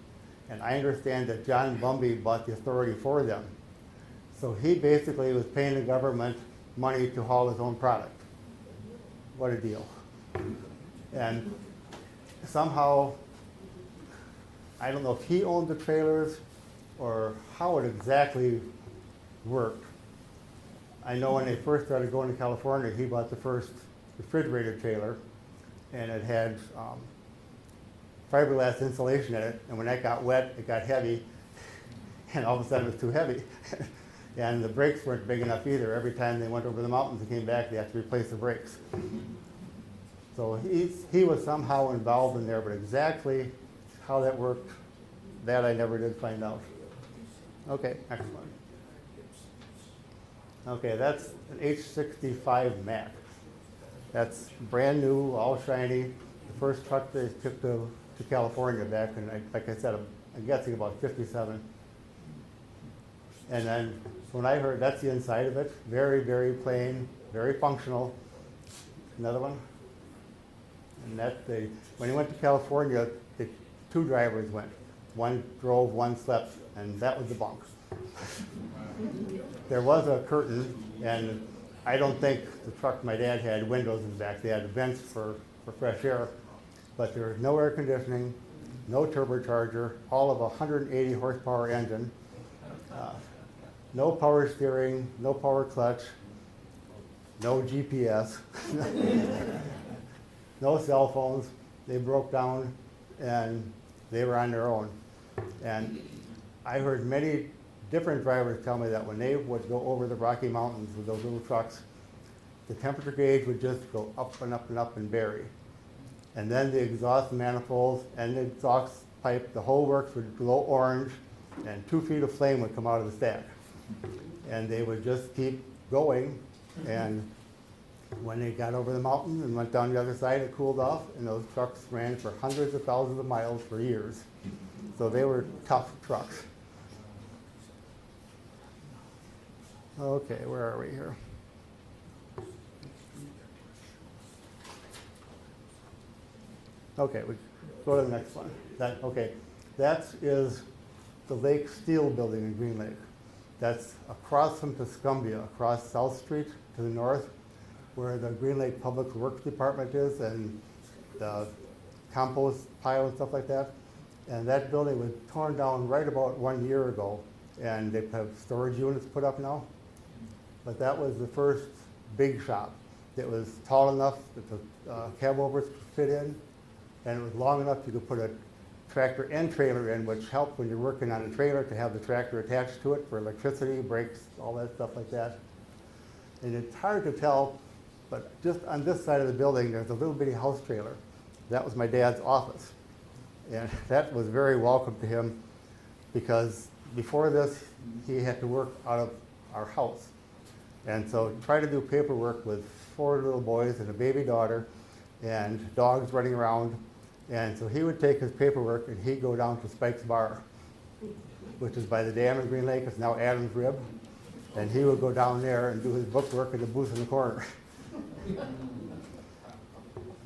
and I understand that John Bumby bought the authority for them. So he basically was paying the government money to haul his own product. What a deal. And somehow, I don't know if he owned the trailers or how it exactly worked. I know when they first started going to California, he bought the first refrigerated trailer, and it had fiberglass insulation in it, and when that got wet, it got heavy, and all of a sudden it was too heavy. And the brakes weren't big enough either. Every time they went over the mountains and came back, they had to replace the brakes. So he was somehow involved in there, but exactly how that worked, that I never did find out. Okay, next one. Okay, that's an H65 Mack. That's brand new, all shiny. The first truck they took to California back in, like I said, I'm guessing about 57. And then when I heard, that's the inside of it. Very, very plain, very functional. Another one. And when he went to California, the two drivers went. One drove, one slept, and that was the bunk. There was a curtain, and I don't think the truck my dad had windows in the back. They had vents for fresh air, but there was no air conditioning, no turbocharger, all of a 180 horsepower engine, no power steering, no power clutch, no GPS, no cell phones. They broke down and they were on their own. And I heard many different drivers tell me that when they would go over the Rocky Mountains with those little trucks, the temperature gauge would just go up and up and up and bury. And then the exhaust manifolds and the exhaust pipe, the whole works would glow orange, and 2 feet of flame would come out of the stack. And they would just keep going, and when they got over the mountain and went down the other side, it cooled off, and those trucks ran for hundreds of thousands of miles for years. So they were tough trucks. Okay, where are we here? Okay, we go to the next one. That is the Lake Steel building in Green Lake. That's across from Tuscumbia, across South Street to the north, where the Green Lake Public Works Department is and the compost pile and stuff like that. And that building was torn down right about 1 year ago, and they have storage units put up now. But that was the first big shop. It was tall enough that the cab overs could fit in, and it was long enough you could put a tractor and trailer in, which helped when you're working on a trailer to have the tractor attached to it for electricity, brakes, all that stuff like that. And it's hard to tell, but just on this side of the building, there's a little bitty house trailer. That was my dad's office. And that was very welcome to him because before this, he had to work out of our house. And so try to do paperwork with 4 little boys and a baby daughter and dogs running around. And so he would take his paperwork and he'd go down to Spike's Bar, which is by the dam in Green Lake. It's now Adam's Rib. And he would go down there and do his bookwork in the booth in the corner.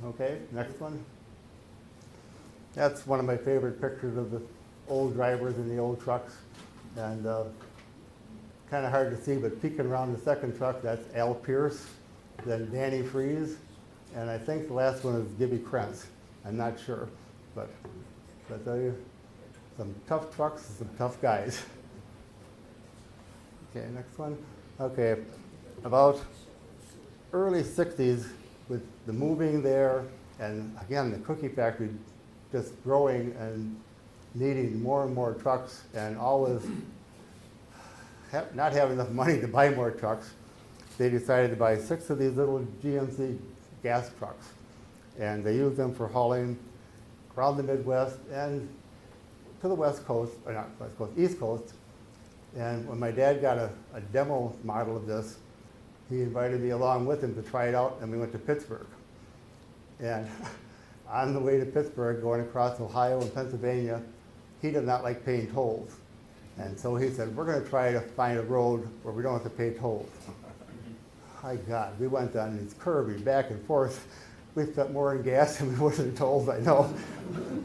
Okay, next one. That's one of my favorite pictures of the old drivers in the old trucks. And kind of hard to see, but peeking around the second truck, that's Al Pierce, then Danny Freeze, and I think the last one is Gibby Krentz. I'm not sure, but I'll tell you, some tough trucks and some tough guys. Okay, next one. Okay, about early 60s with the moving there, and again, the cookie factory just growing and needing more and more trucks, and always not having enough money to buy more trucks, they decided to buy 6 of these little GMC gas trucks. And they used them for hauling around the Midwest and to the West Coast, or not West Coast, East Coast. And when my dad got a demo model of this, he invited me along with him to try it out, and we went to Pittsburgh. And on the way to Pittsburgh, going across Ohio and Pennsylvania, he did not like paying tolls. And so he said, we're going to try to find a road where we don't have to pay tolls. My God, we went on these curvy back and forth. We spent more in gas than we would in tolls, I know.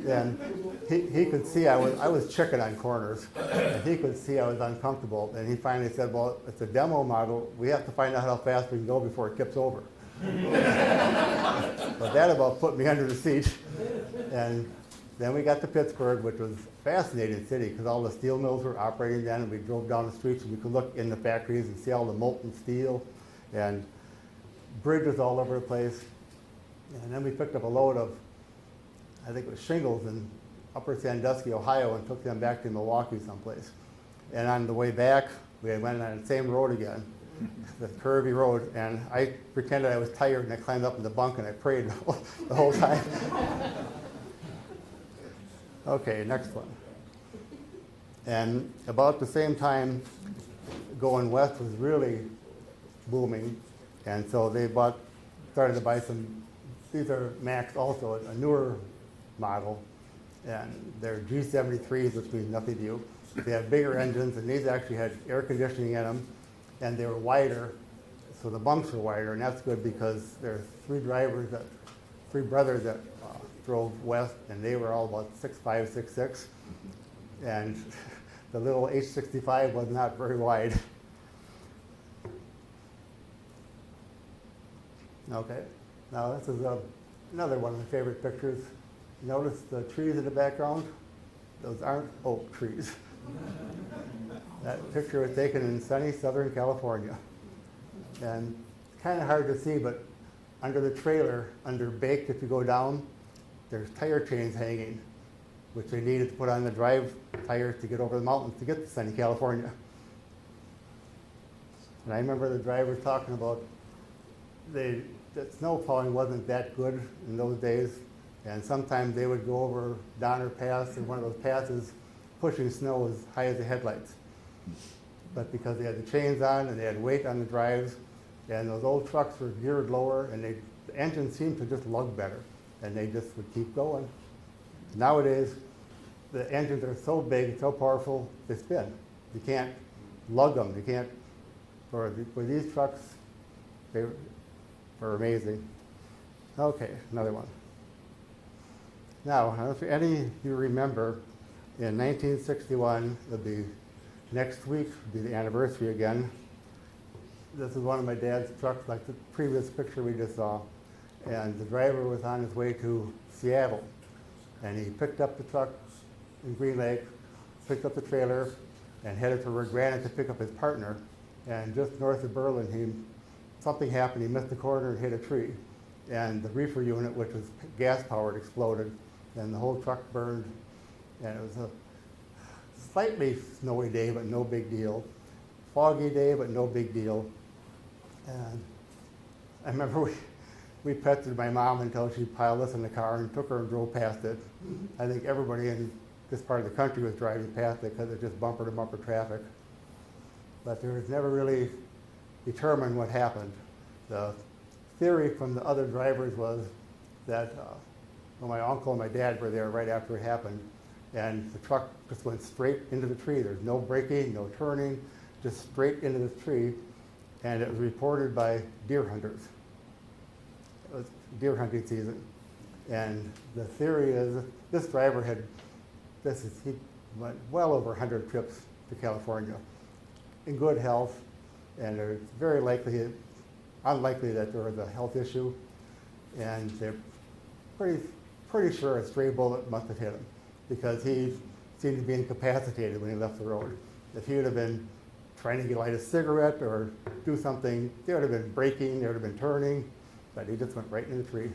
And he could see I was checking on corners, and he could see I was uncomfortable. And he finally said, well, it's a demo model. We have to find out how fast we can go before it tips over. But that about put me under the seat. And then we got to Pittsburgh, which was a fascinating city because all the steel mills were operating then, and we drove down the streets and we could look in the factories and see all the molten steel and bridges all over the place. And then we picked up a load of, I think it was shingles in Upper Sandusky, Ohio, and took them back to Milwaukee someplace. And on the way back, we went on the same road again, the curvy road, and I pretended I was tired and I climbed up in the bunk and I prayed the whole time. Okay, next one. And about the same time, going west was really booming, and so they started to buy some. These are Max also, a newer model, and they're G73s, which means nothing to you. They have bigger engines, and these actually had air conditioning in them, and they were wider, so the bunks were wider, and that's good because there's 3 brothers that drove west, and they were all about 6'5", 6'6", and the little H65 was not very wide. Okay. Now this is another one of my favorite pictures. Notice the trees in the background? Those aren't oak trees. That picture was taken in sunny Southern California. And kind of hard to see, but under the trailer, under baked if you go down, there's tire chains hanging, which they needed to put on the drive tires to get over the mountains to get to sunny California. And I remember the driver talking about that snow plowing wasn't that good in those days, and sometimes they would go over Donner Pass or one of those passes pushing snow as high as the headlights. But because they had the chains on and they had weight on the drives, and those old trucks were geared lower, and the engine seemed to just lug better, and they just would keep going. Nowadays, the engines are so big, so powerful, they spin. You can't lug them. You can't, for these trucks, they were amazing. Okay, another one. Now, I don't know if any of you remember, in 1961, the Next week will be the anniversary again. This is one of my dad's trucks, like the previous picture we just saw. And the driver was on his way to Seattle. And he picked up the truck in Green Lake, picked up the trailer, and headed for Granite to pick up his partner. And just north of Berlin, something happened. He missed the corner and hit a tree. And the reefer unit, which was gas-powered, exploded. And the whole truck burned. And it was a slightly snowy day, but no big deal. Foggy day, but no big deal. And I remember we pestered my mom until she piled us in the car and took her and drove past it. I think everybody in this part of the country was driving past it because it's just bumper-to-bumper traffic. But there was never really determined what happened. The theory from the other drivers was that my uncle and my dad were there right after it happened, and the truck just went straight into the tree. There's no braking, no turning, just straight into the tree, and it was reported by deer hunters. It was deer hunting season, and the theory is this driver he went well over 100 trips to California in good health, and it's very unlikely that there was a health issue, and they're pretty sure a stray bullet must have hit him because he seemed to be incapacitated when he left the road. If he would have been trying to light a cigarette or do something, there would have been braking, there would have been turning, but he just went right into the tree.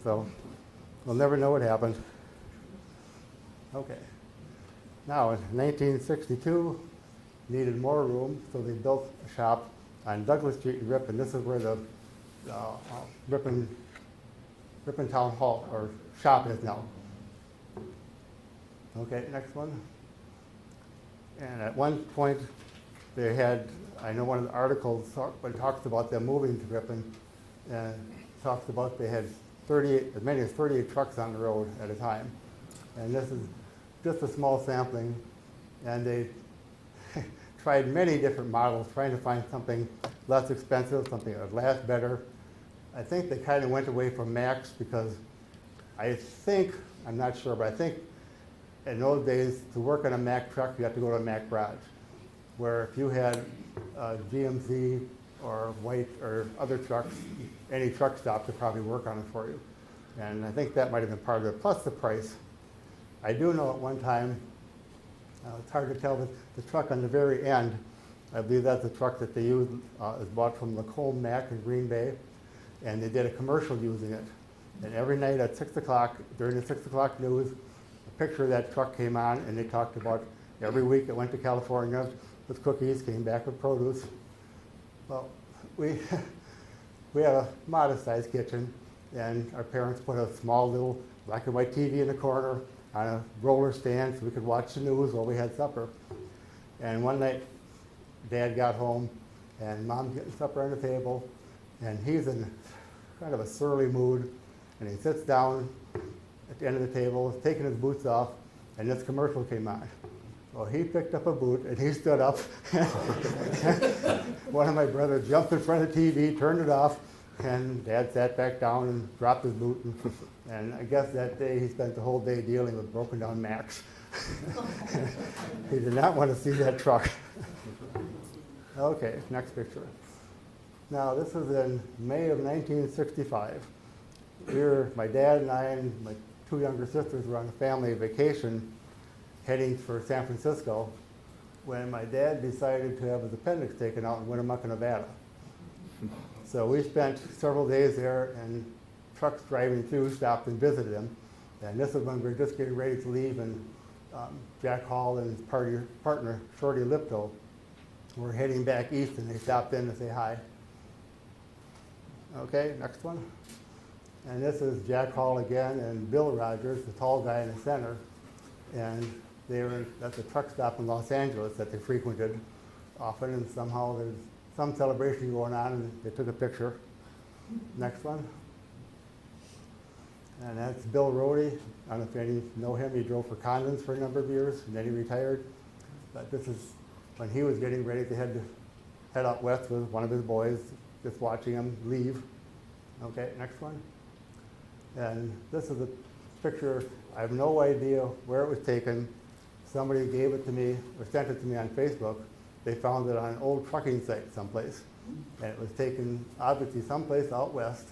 So we'll never know what happened. Okay. Now, in 1962, needed more room, so they built a shop on Douglas Street in Ripon. This is where the Ripon Town Hall or shop is now. Okay, next one. And at one point, they had, I know one of the articles talks about them moving to Ripon, and talks about they had as many as 38 trucks on the road at a time. And this is just a small sampling, and they tried many different models, trying to find something less expensive, something that would last better. I think they kind of went away from Macs because I'm not sure, but I think in those days, to work on a Mack truck, you have to go to a Mack garage. Where if you had GMC or White or other trucks, any truck stop could probably work on it for you. And I think that might have been part of it, plus the price. I do know at one time, it's hard to tell, but the truck on the very end, I believe that's the truck that they used, is bought from Lacombe Mack in Green Bay, and they did a commercial using it. And every night at 6 o'clock, during the 6 o'clock news, a picture of that truck came on, and they talked about every week it went to California with cookies, came back with produce. Well, we had a modest-sized kitchen, and our parents put a small little black and white TV in the corner on a roller stand so we could watch the news while we had supper. And one night, Dad got home, and Mom's getting supper on the table, and he's in kind of a surly mood, and he sits down at the end of the table, taking his boots off, and this commercial came on. Well, he picked up a boot, and he stood up. One of my brothers jumped in front of the TV, turned it off, and Dad sat back down and dropped his boot. And I guess that day he spent the whole day dealing with broken down Macs. He did not want to see that truck. Okay, next picture. Now, this was in May of 1965. My dad and I and my two younger sisters were on a family vacation heading for San Francisco when my dad decided to have his appendix taken out in Winnemucca, Nevada. So we spent several days there, and trucks driving through stopped and visited him. And this is when we were just getting ready to leave, and Jack Hall and his partner, Shorty Lipto, were heading back east, and they stopped in to say hi. Okay, next one. And this is Jack Hall again and Bill Rogers, the tall guy in the center. And they were at the truck stop in Los Angeles that they frequented often, and somehow there's some celebration going on, and they took a picture. Next one. And that's Bill Rohde. I don't know if any of you know him. He drove for Condon's for a number of years, and then he retired. But this is when he was getting ready to head out west with one of his boys, just watching him leave. Okay, next one. And this is a picture. I have no idea where it was taken. somebody gave it to me or sent it to me on Facebook. They found it on an old trucking site someplace. And it was taken obviously someplace out west.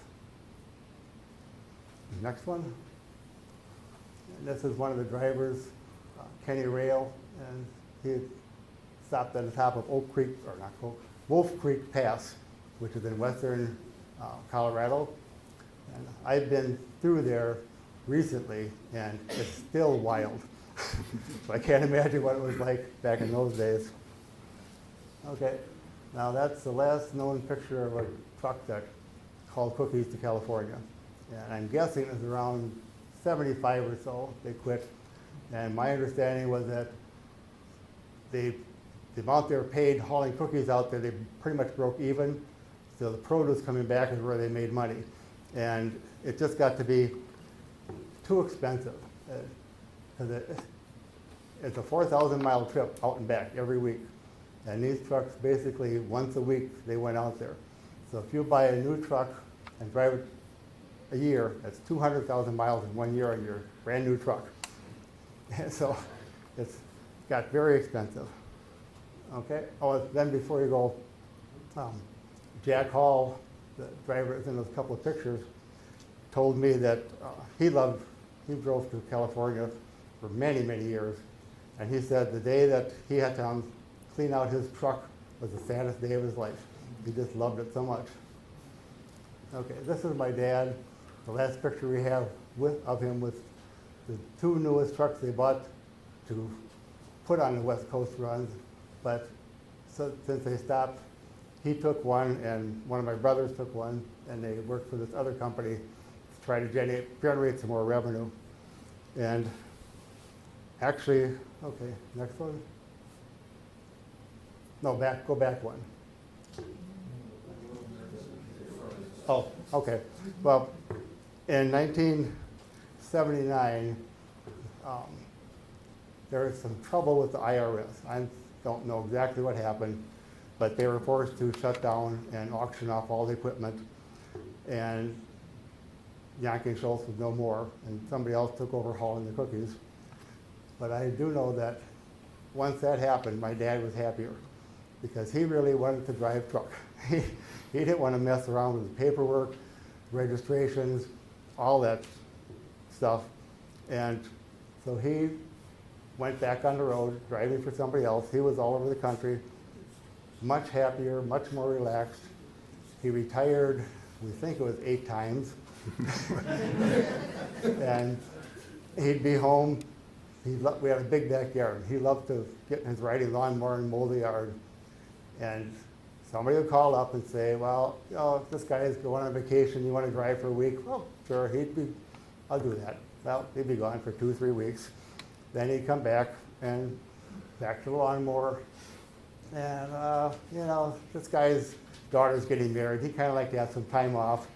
Next one. And this is one of the drivers, Kenny Rail, and he stopped at the top of Oak Creek, or not Oak, Wolf Creek Pass, which is in western Colorado. And I've been through there recently, and it's still wild. So I can't imagine what it was like back in those days. Okay, now that's the last known picture of a truck that hauled cookies to California. And I'm guessing it was around 75 or so they quit. And my understanding was that the amount they were paid hauling cookies out there, they pretty much broke even. So the produce coming back is where they made money. And it just got to be too expensive. Because it's a 4,000-mile trip out and back every week. And these trucks, basically, once a week, they went out there. So if you buy a new truck and drive it a year, that's 200,000 miles in 1 year on your brand new truck. And so it's got very expensive. Okay, oh, then before you go, Jack Hall, the driver that's in those couple of pictures, told me that he drove to California for many, many years. And he said the day that he had to clean out his truck was the saddest day of his life. He just loved it so much. Okay, this is my dad. The last picture we have of him with the two newest trucks they bought to put on the West Coast runs. But so, since they stopped, he took one and one of my brothers took one, and they worked for this other company to try to generate some more revenue. And actually, okay, next one. No, go back one. Oh, okay. Well, in 1979, there was some trouble with the IRS. I don't know exactly what happened, but they were forced to shut down and auction off all the equipment. And Yankee and Schultz was no more, and somebody else took over hauling the cookies. But I do know that once that happened, my dad was happier, because he really wanted to drive truck. He didn't want to mess around with the paperwork, registrations, all that stuff. And so he went back on the road, driving for somebody else. He was all over the country, much happier, much more relaxed. He retired, we think it was 8 times. And he'd be home. We had a big backyard. He loved to get in his riding lawnmower and mow the yard. And somebody would call up and say, well, this guy is going on vacation. You want to drive for a week? Well, sure, I'll do that. Well, he'd be gone for 2 or 3 weeks. Then he'd come back and back to the lawnmower. And, this guy's daughter's getting married. He kind of liked to have some time off.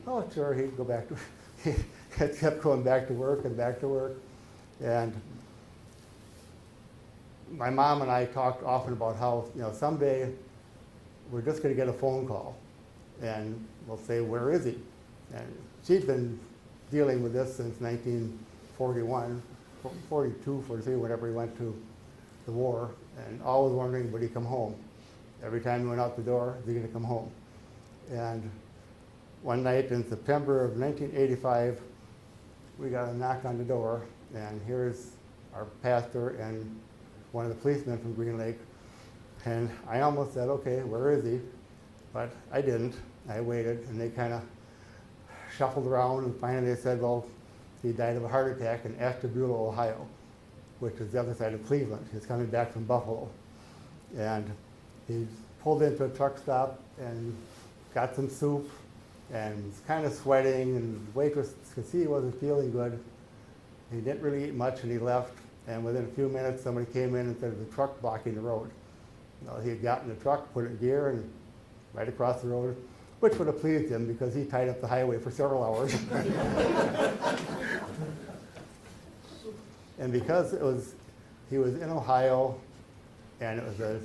Oh, sure, he'd go back to, he kept going back to work and back to work. And my mom and I talked often about how, someday we're just going to get a phone call and we'll say, where is he? And she'd been dealing with this since 1941, 42, 43, whenever he went to the war, and always wondering, would he come home? Every time he went out the door, is he going to come home? And one night in September of 1985, we got a knock on the door, and here's our pastor and one of the policemen from Green Lake. And I almost said, okay, where is he? But I didn't. I waited, and they kind of shuffled around, and finally they said, well, he died of a heart attack in Ashtabula, Ohio, which is the other side of Cleveland. He's coming back from Buffalo. And he pulled into a truck stop and got some soup and was kind of sweating, and the waitress could see he wasn't feeling good. He didn't really eat much, and he left. And within a few minutes, somebody came in and said, the truck blocking the road. He had gotten the truck, put it in gear, and right across the road, which would have pleased him because he tied up the highway for several hours. And because he was in Ohio, and it was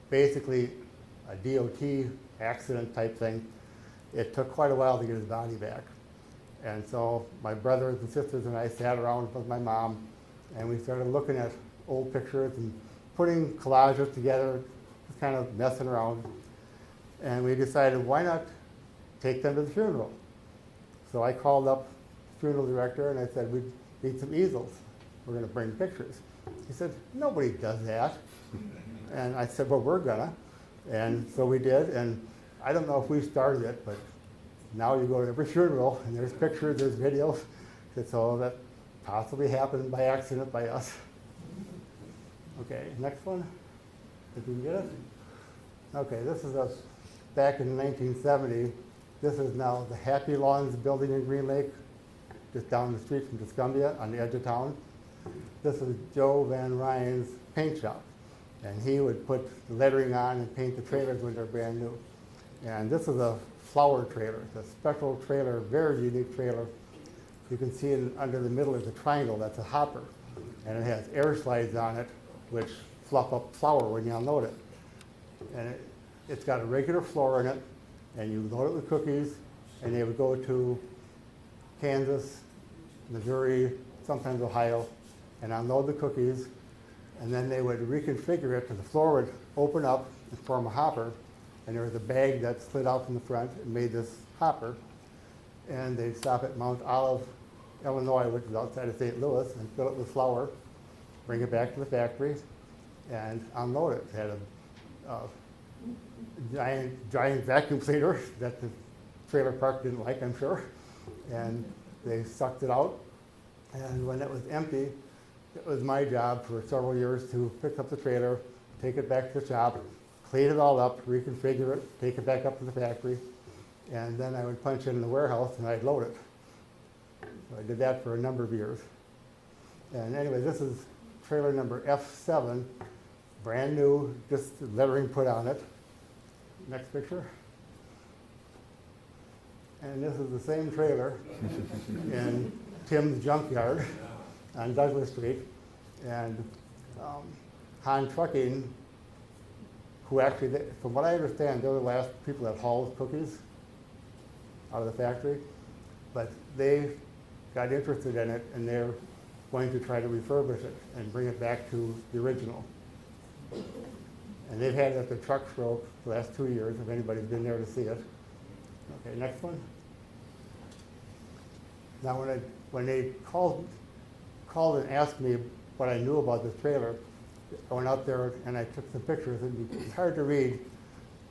basically a DOT accident type thing, it took quite a while to get his body back. And so my brothers and sisters and I sat around with my mom, and we started looking at old pictures and putting collages together, just kind of messing around. And we decided, why not take them to the funeral? So I called up the funeral director and I said, we need some easels. We're going to bring pictures. He said, nobody does that. And I said, well, we're gonna. And so we did, and I don't know if we started it, but now you go to every funeral and there's pictures, there's videos. So that possibly happened by accident by us. Okay, next one. If you can get it. Okay, this is us back in 1970. This is now the Happy Lawns building in Green Lake, just down the street from Tuscumbia on the edge of town. This is Joe Van Ryan's paint shop. And he would put the lettering on and paint the trailers when they're brand new. And this is a flower trailer. It's a special trailer, very unique trailer. You can see it under the middle is a triangle, that's a hopper. And it has air slides on it, which fluff up flour when you unload it. And it's got a regular floor in it, and you load it with cookies, and they would go to Kansas, Missouri, sometimes Ohio, and unload the cookies. And then they would reconfigure it, and the floor would open up and form a hopper. And there was a bag that slid out from the front and made this hopper. And they'd stop at Mount Olive, Illinois, which is outside of St. Louis, and fill it with flour, bring it back to the factory, and unload it. It had a giant vacuum cleaner that the trailer park didn't like, I'm sure. And they sucked it out. And when it was empty, it was my job for several years to pick up the trailer, take it back to the shop, clean it all up, reconfigure it, take it back up to the factory, and then I would punch in the warehouse and I'd load it. So I did that for a number of years. And anyway, this is trailer number F7, brand new, just lettering put on it. Next picture. And this is the same trailer in Tim's junkyard on Douglas Street. And Han Trucking, who actually, from what I understand, they're the last people that hauled cookies out of the factory. But they got interested in it, and they're going to try to refurbish it and bring it back to the original. And they've had it at the truck show the last 2 years, if anybody's been there to see it. Okay, next one. Now, when they called and asked me what I knew about this trailer, I went out there and I took some pictures. It's hard to read,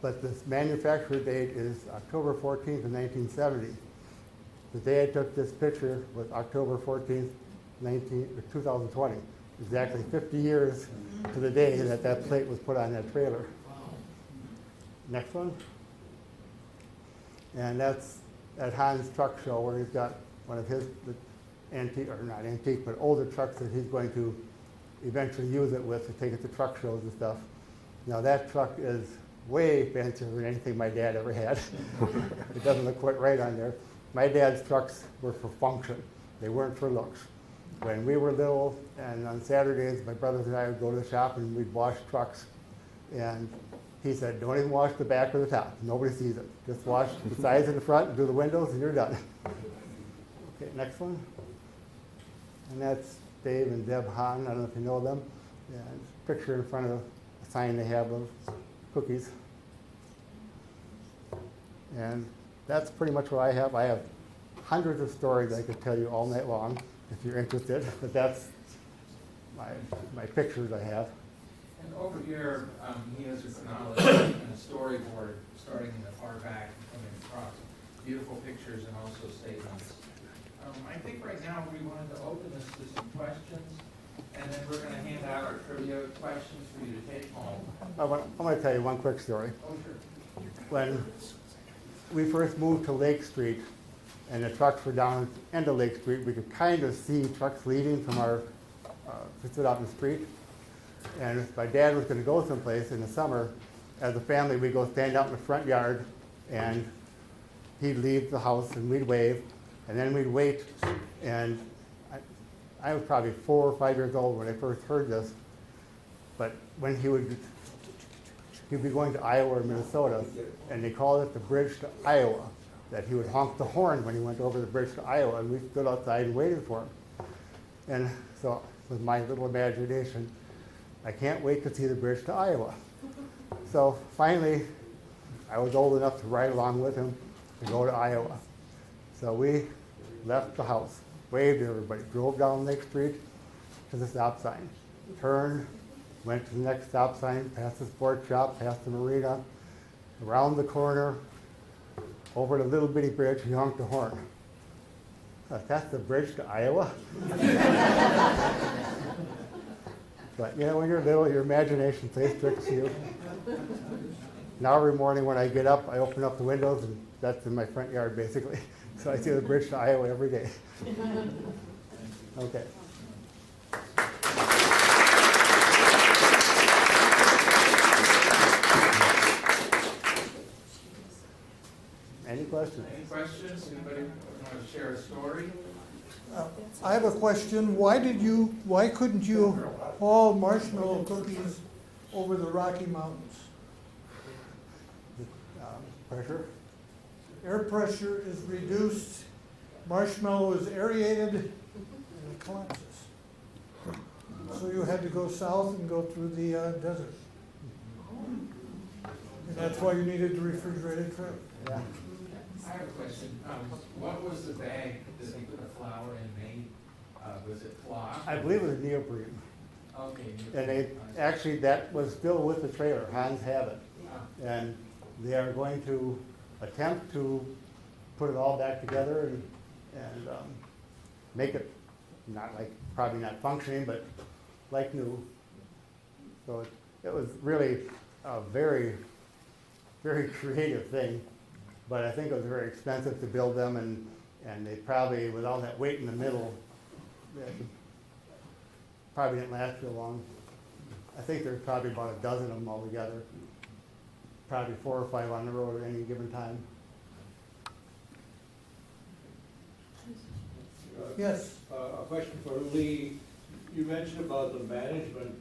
but this manufacturer date is October 14th of 1970. The day I took this picture was October 14th, 2020. Exactly 50 years to the day that that plate was put on that trailer. Next one. And that's at Han's truck show where he's got one of his antique, or not antique, but older trucks that he's going to eventually use it with to take it to truck shows and stuff. Now that truck is way fancier than anything my dad ever had. It doesn't look quite right on there. My dad's trucks were for function. They weren't for looks. When we were little, and on Saturdays, my brothers and I would go to the shop and we'd wash trucks. And he said, don't even wash the back or the top. Nobody sees it. Just wash the sides and the front and do the windows and you're done. Okay, next one. And that's Dave and Deb Hahn. I don't know if you know them. And picture in front of a sign they have of cookies. And that's pretty much what I have. I have hundreds of stories I could tell you all night long if you're interested, but that's my pictures I have. And over here, he has a chronology and a storyboard starting in the far back and coming across. Beautiful pictures and also statements. I think right now we wanted to open this to some questions, and then we're going to hand out our trivia questions for you to take home. I want to tell you one quick story. Oh, sure. When we first moved to Lake Street, and the trucks were down at the end of Lake Street, we could kind of see trucks leaving from our, we stood out in the street. And if my dad was going to go someplace in the summer, as a family, we'd go stand out in the front yard, and he'd leave the house, and we'd wave, and then we'd wait. And I was probably 4 or 5 years old when I first heard this, but when he'd be going to Iowa or Minnesota, and they called it the bridge to Iowa, that he would honk the horn when he went over the bridge to Iowa, and we stood outside and waited for him. And so, with my little imagination, I can't wait to see the bridge to Iowa. So finally, I was old enough to ride along with him to go to Iowa. So we left the house, waved at everybody, drove down Lake Street to the stop sign, turned, went to the next stop sign, past the sports shop, past the marina, around the corner, over the little bitty bridge, he honked the horn. That's the bridge to Iowa? But you know, when you're little, your imagination plays tricks you. Now every morning when I get up, I open up the windows, and that's in my front yard basically. So I see the bridge to Iowa every day. Okay. Any questions? Any questions? Anybody want to share a story? I have a question. Why couldn't you haul marshmallow cookies over the Rocky Mountains? Pressure? Air pressure is reduced, marshmallow is aerated, and it collapses. So you had to go south and go through the desert. And that's why you needed the refrigerated tray. Yeah. I have a question. What was the bag that you put the flour in made? Was it cloth? I believe it was neoprene. Okay. And they, actually, that was still with the trailer, Hans have it. And they are going to attempt to put it all back together and make it not like, probably not functioning, but like new. So it was really a very, very creative thing. But I think it was very expensive to build them, and they probably, with all that weight in the middle, they probably didn't last real long. I think there's probably about a dozen of them altogether. Probably 4 or 5 on the road at any given time. Yes. A question for Lee. You mentioned about the management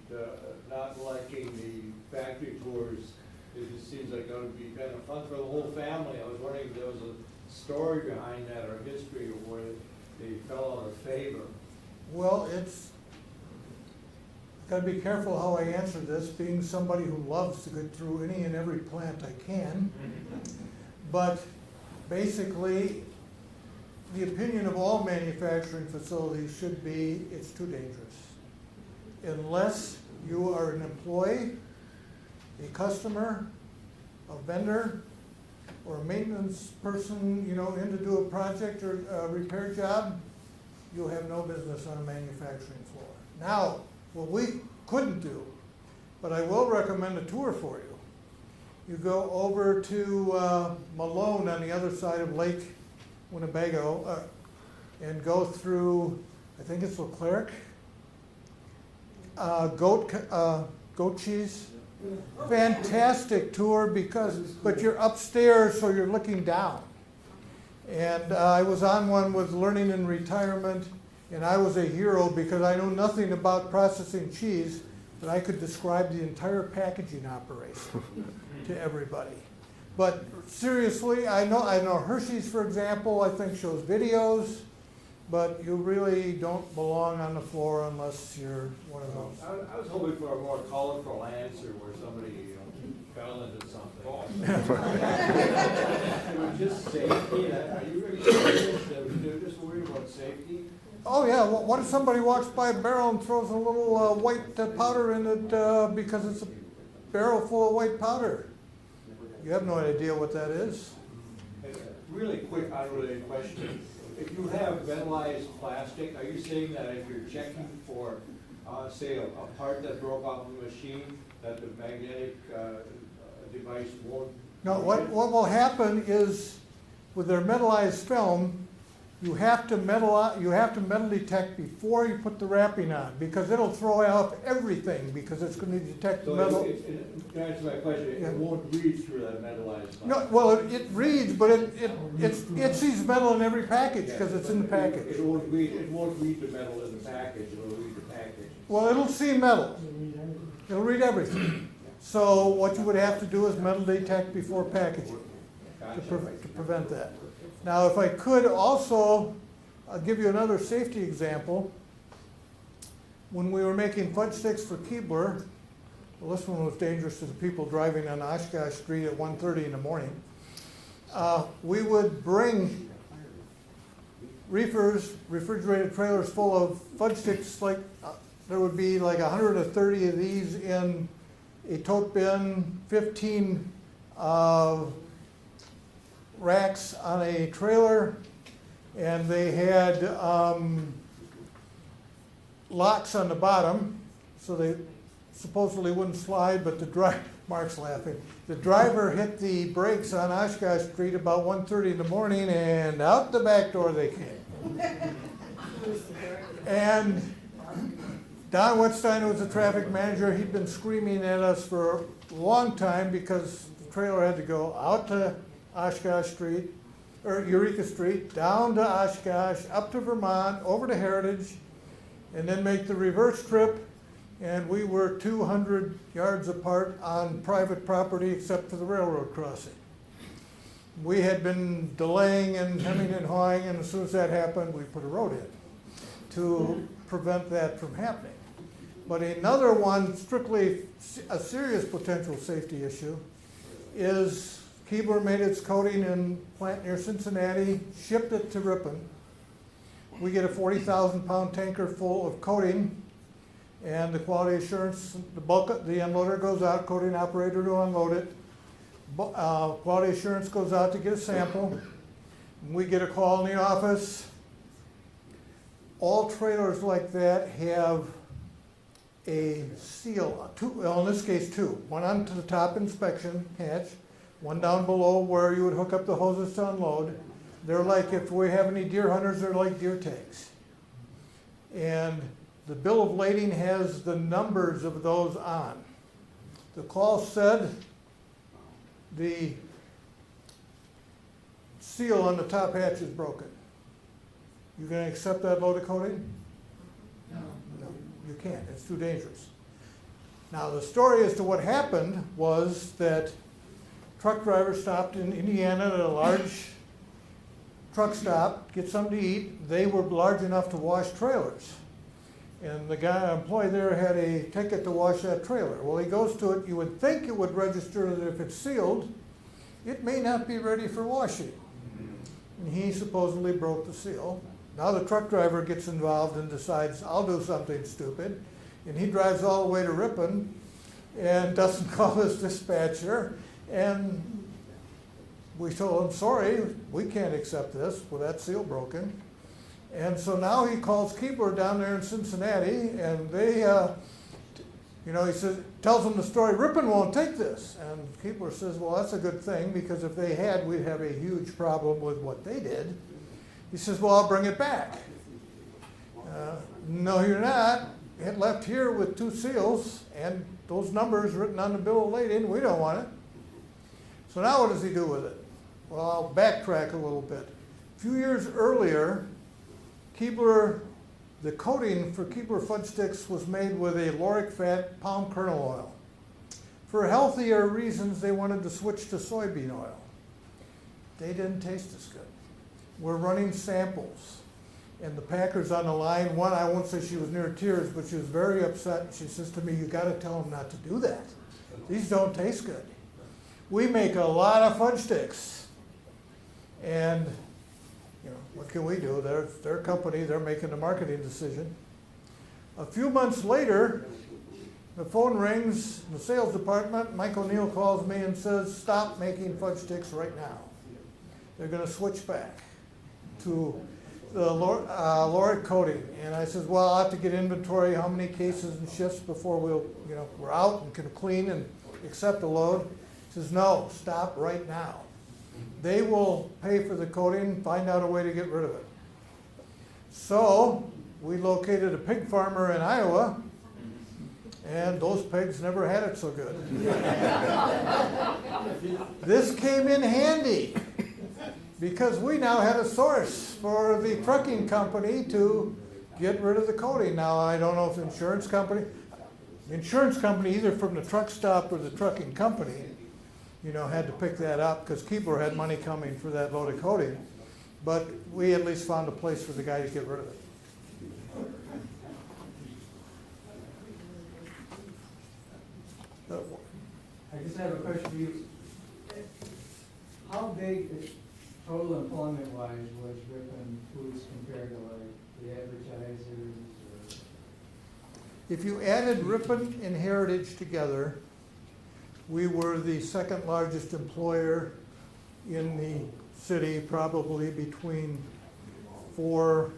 not liking the factory tours. It just seems like it would be kind of fun for the whole family. I was wondering if there was a story behind that or history of where they fell out of favor. Well, got to be careful how I answer this, being somebody who loves to get through any and every plant I can. But basically, the opinion of all manufacturing facilities should be it's too dangerous. Unless you are an employee, a customer, a vendor, or a maintenance person, you know, in to do a project or a repair job, you'll have no business on a manufacturing floor. Now, what we couldn't do, but I will recommend a tour for you. You go over to Malone on the other side of Lake Winnebago and go through, I think it's Leclerc, goat cheese. Fantastic tour but you're upstairs, so you're looking down. And I was on one with Learning in Retirement, and I was a hero because I know nothing about processing cheese, but I could describe the entire packaging operation to everybody. But seriously, I know Hershey's, for example, I think shows videos, but you really don't belong on the floor unless you're one of those. I was hoping for a more colorful answer where somebody fell into something. It was just safety. Are you really serious? They're just worried about safety? Oh yeah, what if somebody walks by a barrel and throws a little white powder in it because it's a barrel full of white powder? You have no idea what that is. Really quick, unrelated question. If you have metallized plastic, are you saying that if you're checking for, say, a part that broke off a machine, that the magnetic device won't? No, what will happen is with their metallized film, you have to metal detect before you put the wrapping on, because it'll throw out everything because it's going to detect the metal. To answer my question, it won't read through that metallized plastic. No, well, it reads, but it sees metal in every package because it's in the package. It won't read the metal in the package, it'll read the package. Well, it'll see metal. It'll read everything. So what you would have to do is metal detect before packaging to prevent that. Now, if I could also, I'll give you another safety example. when we were making fudge sticks for Keebler, well, this one was dangerous to the people driving on Oshkosh Street at 1:30 in the morning. We would bring reefers, refrigerated trailers full of fudge sticks, like there would be like 130 of these in a tote bin, 15 racks on a trailer, and they had locks on the bottom, so they supposedly wouldn't slide, but the driver, Mark's laughing, the driver hit the brakes on Oshkosh Street about 1:30 in the morning, and out the back door they came. And Don Wittstein was the traffic manager. He'd been screaming at us for a long time because the trailer had to go out to Oshkosh Street, or Eureka Street, down to Oshkosh, up to Vermont, over to Heritage, and then make the reverse trip. And we were 200 yards apart on private property except for the railroad crossing. We had been delaying and hemming and hawing, and as soon as that happened, we put a road in to prevent that from happening. But another one, strictly a serious potential safety issue, is Keebler made its coating in a plant near Cincinnati, shipped it to Ripon. We get a 40,000-pound tanker full of coating, and the quality assurance, the unloader goes out, coating operator to unload it. Quality assurance goes out to get a sample. We get a call in the office. All trailers like that have a seal, in this case two. One onto the top inspection hatch, one down below where you would hook up the hoses to unload. They're like, if we have any deer hunters, they're like deer tags. And the bill of lading has the numbers of those on. The call said the seal on the top hatch is broken. You gonna accept that load of coating? No. No, you can't, it's too dangerous. Now the story as to what happened was that truck driver stopped in Indiana at a large truck stop, get something to eat. They were large enough to wash trailers. And the employee there had a ticket to wash that trailer. Well, he goes to it, you would think it would register that if it's sealed, it may not be ready for washing. And he supposedly broke the seal. Now the truck driver gets involved and decides, I'll do something stupid. And he drives all the way to Ripon and doesn't call his dispatcher. And we told him, sorry, we can't accept this with that seal broken. And so now he calls Keebler down there in Cincinnati, and they, he says, tells them the story, Ripon won't take this. And Keebler says, well, that's a good thing, because if they had, we'd have a huge problem with what they did. He says, well, I'll bring it back. No, you're not. It left here with two seals, and those numbers written on the bill of lading, we don't want it. So now what does he do with it? Well, I'll backtrack a little bit. A few years earlier, Keebler, the coating for Keebler fudge sticks was made with a lauric fat palm kernel oil. For healthier reasons, they wanted to switch to soybean oil. They didn't taste as good. We're running samples, and the packer's on the line. One, I won't say she was near tears, but she was very upset. She says to me, you got to tell them not to do that. These don't taste good. We make a lot of fudge sticks, and what can we do? They're their company, they're making the marketing decision. A few months later, the phone rings in the sales department. Mike O'Neill calls me and says, stop making fudge sticks right now. They're going to switch back to the lauric coating. And I said, well, I'll have to get inventory, how many cases and shifts before we're out and can clean and accept the load. He says, no, stop right now. They will pay for the coating, find out a way to get rid of it. So we located a pig farmer in Iowa, and those pigs never had it so good. This came in handy because we now had a source for the trucking company to get rid of the coating. Now, I don't know if the insurance company, either from the truck stop or the trucking company, had to pick that up because Keebler had money coming for that load of coating. But we at least found a place for the guy to get rid of it. I just have a question for you. How big, total employment wise, was Ripon Foods compared to like the advertisers or? If you added Ripon and Heritage together, we were the second largest employer in the city, probably between 400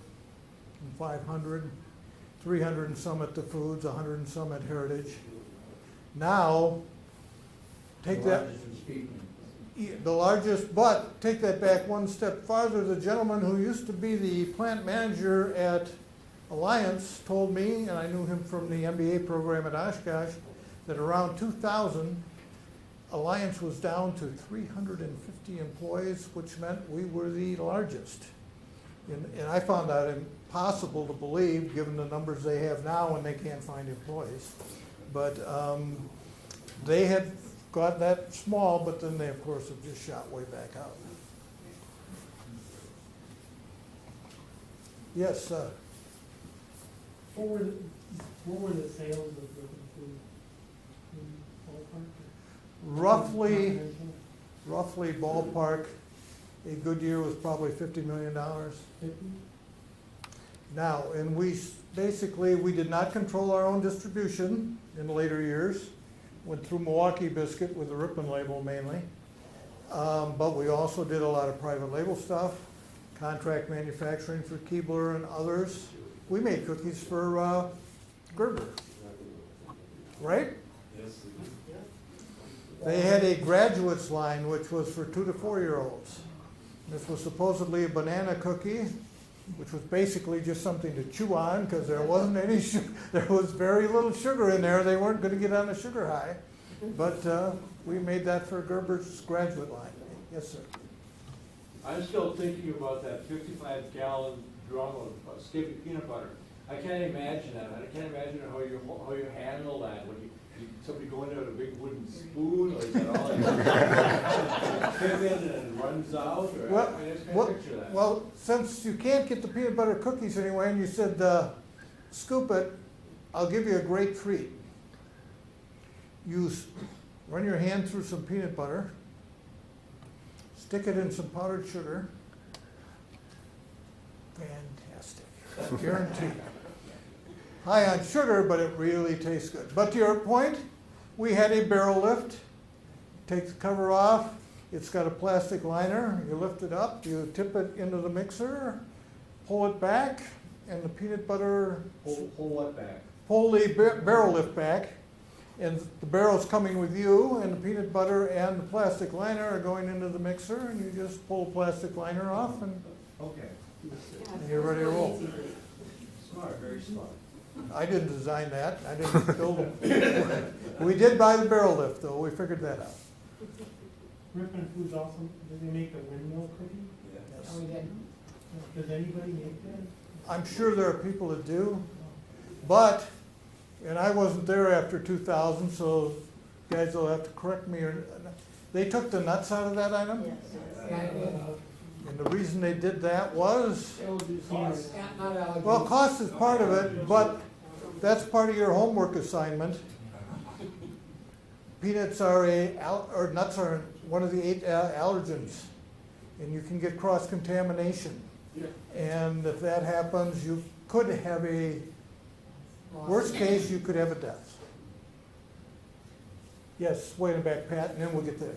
and 500, 300 and some at the Foods, 100 and some at Heritage. Now, take that, the largest, but take that back one step farther. The gentleman who used to be the plant manager at Alliance told me, and I knew him from the MBA program at Oshkosh, that around 2000, Alliance was down to 350 employees, which meant we were the largest. And I found that impossible to believe, given the numbers they have now and they can't find employees. But they had got that small, but then they, of course, have just shot way back out. Yes, What were the sales of Ripon Food? roughly ballpark, a good year was probably $50 million. Now, and we did not control our own distribution in later years. Went through Milwaukee Biscuit with the Ripon label mainly. But we also did a lot of private label stuff, contract manufacturing for Keebler and others. We made cookies for Gerber, right? Yes. They had a graduates line, which was for 2 to 4-year-olds. This was supposedly a banana cookie, which was basically just something to chew on because there wasn't any there was very little sugar in there. They weren't going to get on a sugar high. But we made that for Gerber's graduate line. Yes, sir. I'm still thinking about that 55-gallon drum of Skippy peanut butter. I can't imagine that. I can't imagine how you handle that. When you somebody going there with a big wooden spoon, or is that all you tip in and runs out? Or I just can't picture that. Well, since you can't get the peanut butter cookies anyway, and you said scoop it, I'll give you a great treat. You run your hand through some peanut butter, stick it in some powdered sugar. Fantastic, guaranteed. High on sugar, but it really tastes good. But to your point, we had a barrel lift. Take the cover off. It's got a plastic liner. You lift it up, you tip it into the mixer, pull it back, and the peanut butter... Pull what back? Pull the barrel lift back, and the barrel's coming with you, and the peanut butter and the plastic liner are going into the mixer, and you just pull the plastic liner off, and you're ready to roll. Smart, very smart. I didn't design that. I didn't build it. We did buy the barrel lift, though. We figured that out. Ripon Foods also, do they make the windmill cookie? Yes. Does anybody make that? I'm sure there are people that do, but, and I wasn't there after 2000, so guys will have to correct me. They took the nuts out of that item? Yes. And the reason they did that was, Cost. well, cost is part of it, but that's part of your homework assignment. Peanuts are or nuts are one of the 8 allergens, and you can get cross-contamination. And if that happens, you could have worst case, you could have a death. Yes, way in the back, Pat, and then we'll get there.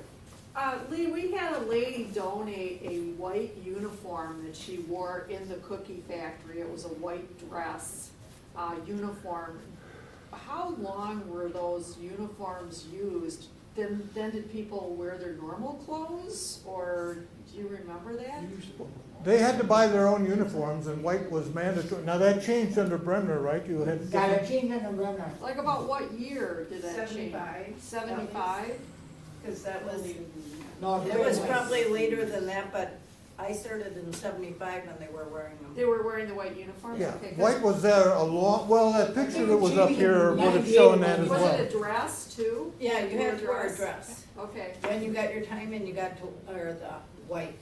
Lee, we had a lady donate a white uniform that she wore in the cookie factory. It was a white dress uniform. How long were those uniforms used? Then did people wear their normal clothes, or do you remember that? They had to buy their own uniforms, and white was mandatory. Now, that changed under Bremner, right? You had Like about what year did that change? 75. 75? Because that was, it was probably later than that, but I started in 75 when they were wearing them. They were wearing the white uniforms? Yeah, Okay, 'cause white was there a long, well, that picture that was up here would have shown that as was well. it a dress too? Yeah, you had to wear a dress. Okay. When you got your time in, you got to wear the white.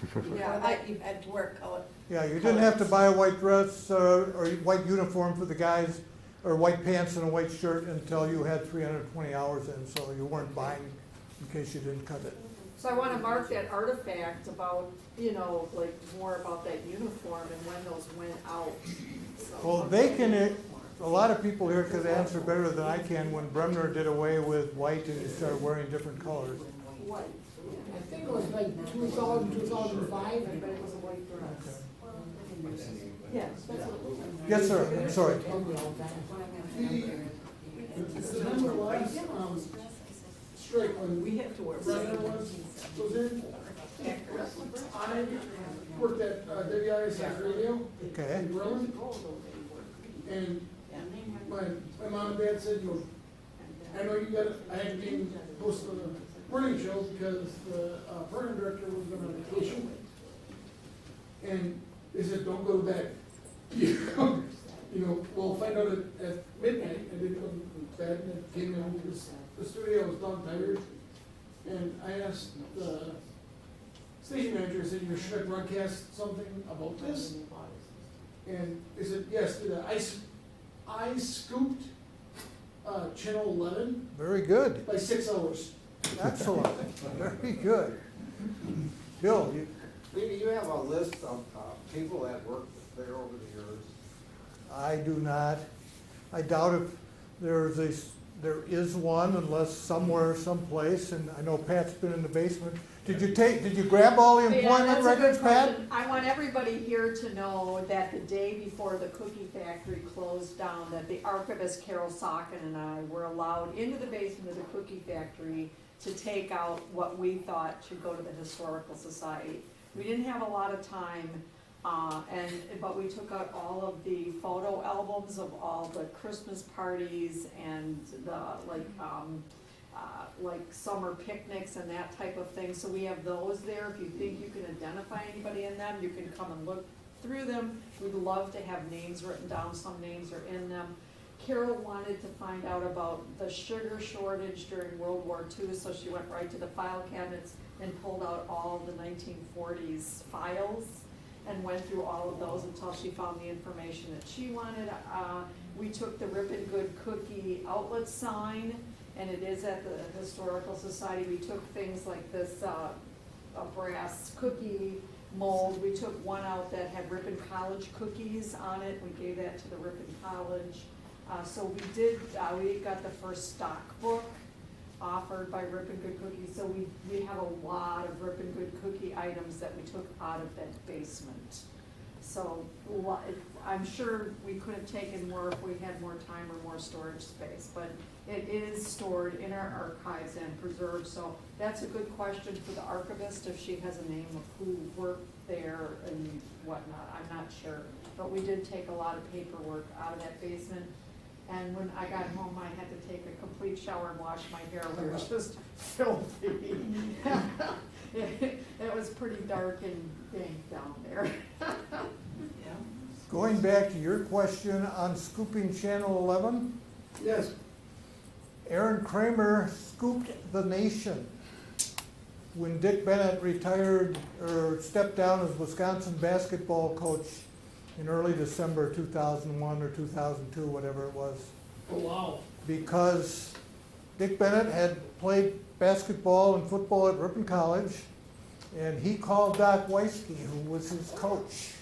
Yeah, Before that, you had to wear color. Yeah, you didn't have to buy a white dress or white uniform for the guys. or white pants and a white shirt until you had 320 hours in, so you weren't buying in case you didn't cut it. So I wanna mark that artifact about, you know, like more about that uniform and when those went out. So- Well, they can, a lot of people here could answer better than I can when Bremner did away with white and you started wearing different colors. White. I think it was like 2000, 2005, But it was a white dress. Yes, that's what it looked like. Yes, sir, I'm sorry. Remember last, strike when We have to wear. Brenda was in? I worked at WISS Radio Okay. in Berlin, and my mom and dad said, you know, I know you got, I had to be host of the morning show because the program director was going on vacation. And they said, don't go to bed. You know, we'll find out at midnight. I didn't go to bed, and it came in the studio, I was dog tired. And I asked the station manager, I said, you know, should I broadcast something about this? And they said, yes, did I scooped channel 11 Very good. by 6 hours. Excellent. Very good. Bill, you, Maybe you have a list of people that worked there over the years. I do not. I doubt if there is one unless somewhere, someplace, and I know Pat's been in the basement. Did you grab all the Yeah, employment that's a good records, Pat? question. I want everybody here to know that the day before the cookie factory closed down, that the archivist Carol Socken and I were allowed into the basement of the cookie factory to take out what we thought should go to the Historical Society. We didn't have a lot of time, but we took out all of the photo albums of all the Christmas parties and the, like summer picnics and that type of thing. So we have those there. If you think you can identify anybody in them, you can come and look through them. We'd love to have names written down. Some names are in them. Carol wanted to find out about the sugar shortage during World War II, so she went right to the file cabinets and pulled out all the 1940s files and went through all of those until she found the information that she wanted. We took the Rippin Good cookie outlet sign, and it is at the Historical Society. We took things like this a brass cookie mold. We took one out that had Ripon College cookies on it. We gave that to the Ripon College. So we got the first stock book offered by Rippin Good Cookies. So we have a lot of Rippin Good cookie items that we took out of that basement. So I'm sure we could have taken more if we had more time or more storage space, but it is stored in our archives and preserved. So that's a good question for the archivist, if she has a name of who worked there and whatnot. I'm not sure. But we did take a lot of paperwork out of that basement. And when I got home, I had to take a complete shower and wash my hair. We were just filthy. It was pretty dark and dank down there. Going back to your question on scooping Channel 11, Yes. Aaron Kramer scooped the nation when Dick Bennett retired or stepped down as Wisconsin basketball coach in early December 2001 or 2002, whatever it was. Oh, wow. Because Dick Bennett had played basketball and football at Ripon College, and he called Doc Weisky, who was his coach,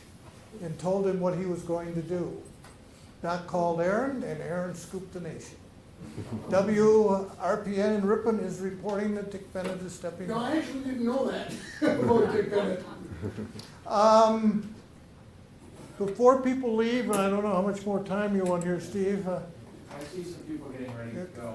and told him what he was going to do. Doc called Aaron, and Aaron scooped the nation. WRPN in Ripon is reporting that Dick Bennett is stepping No, down. I actually didn't know that about Dick Bennett. Before people leave, and I don't know how much more time you want here, Steve. I see some people getting ready to go.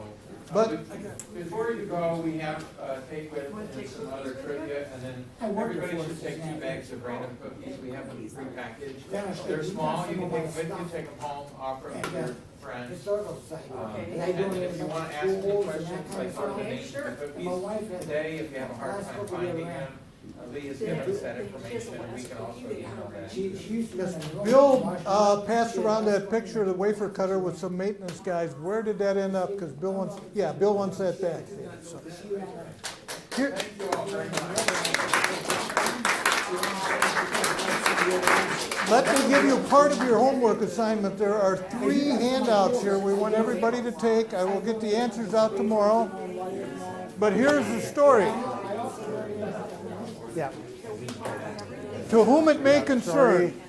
But- Before you go, we have take with and some other trivia, and then everybody should take 2 bags of random cookies. We have them prepackaged. They're small, you can take them with you, take them home, offer them to your friends. Historical Society. And if you want to ask any questions, like what are the names of the cookies today, if you have a hard time finding them, Lee has given us that information, and we can also email that. Bill passed around that picture of the wafer cutter with some maintenance guys. Where did that end up? Because Bill wants that back. So. Here. Thank you all very much. let me give you part of your homework assignment. There are 3 handouts here we want everybody to take. I will get the answers out tomorrow. But here's the story. Yeah. To whom it may concern,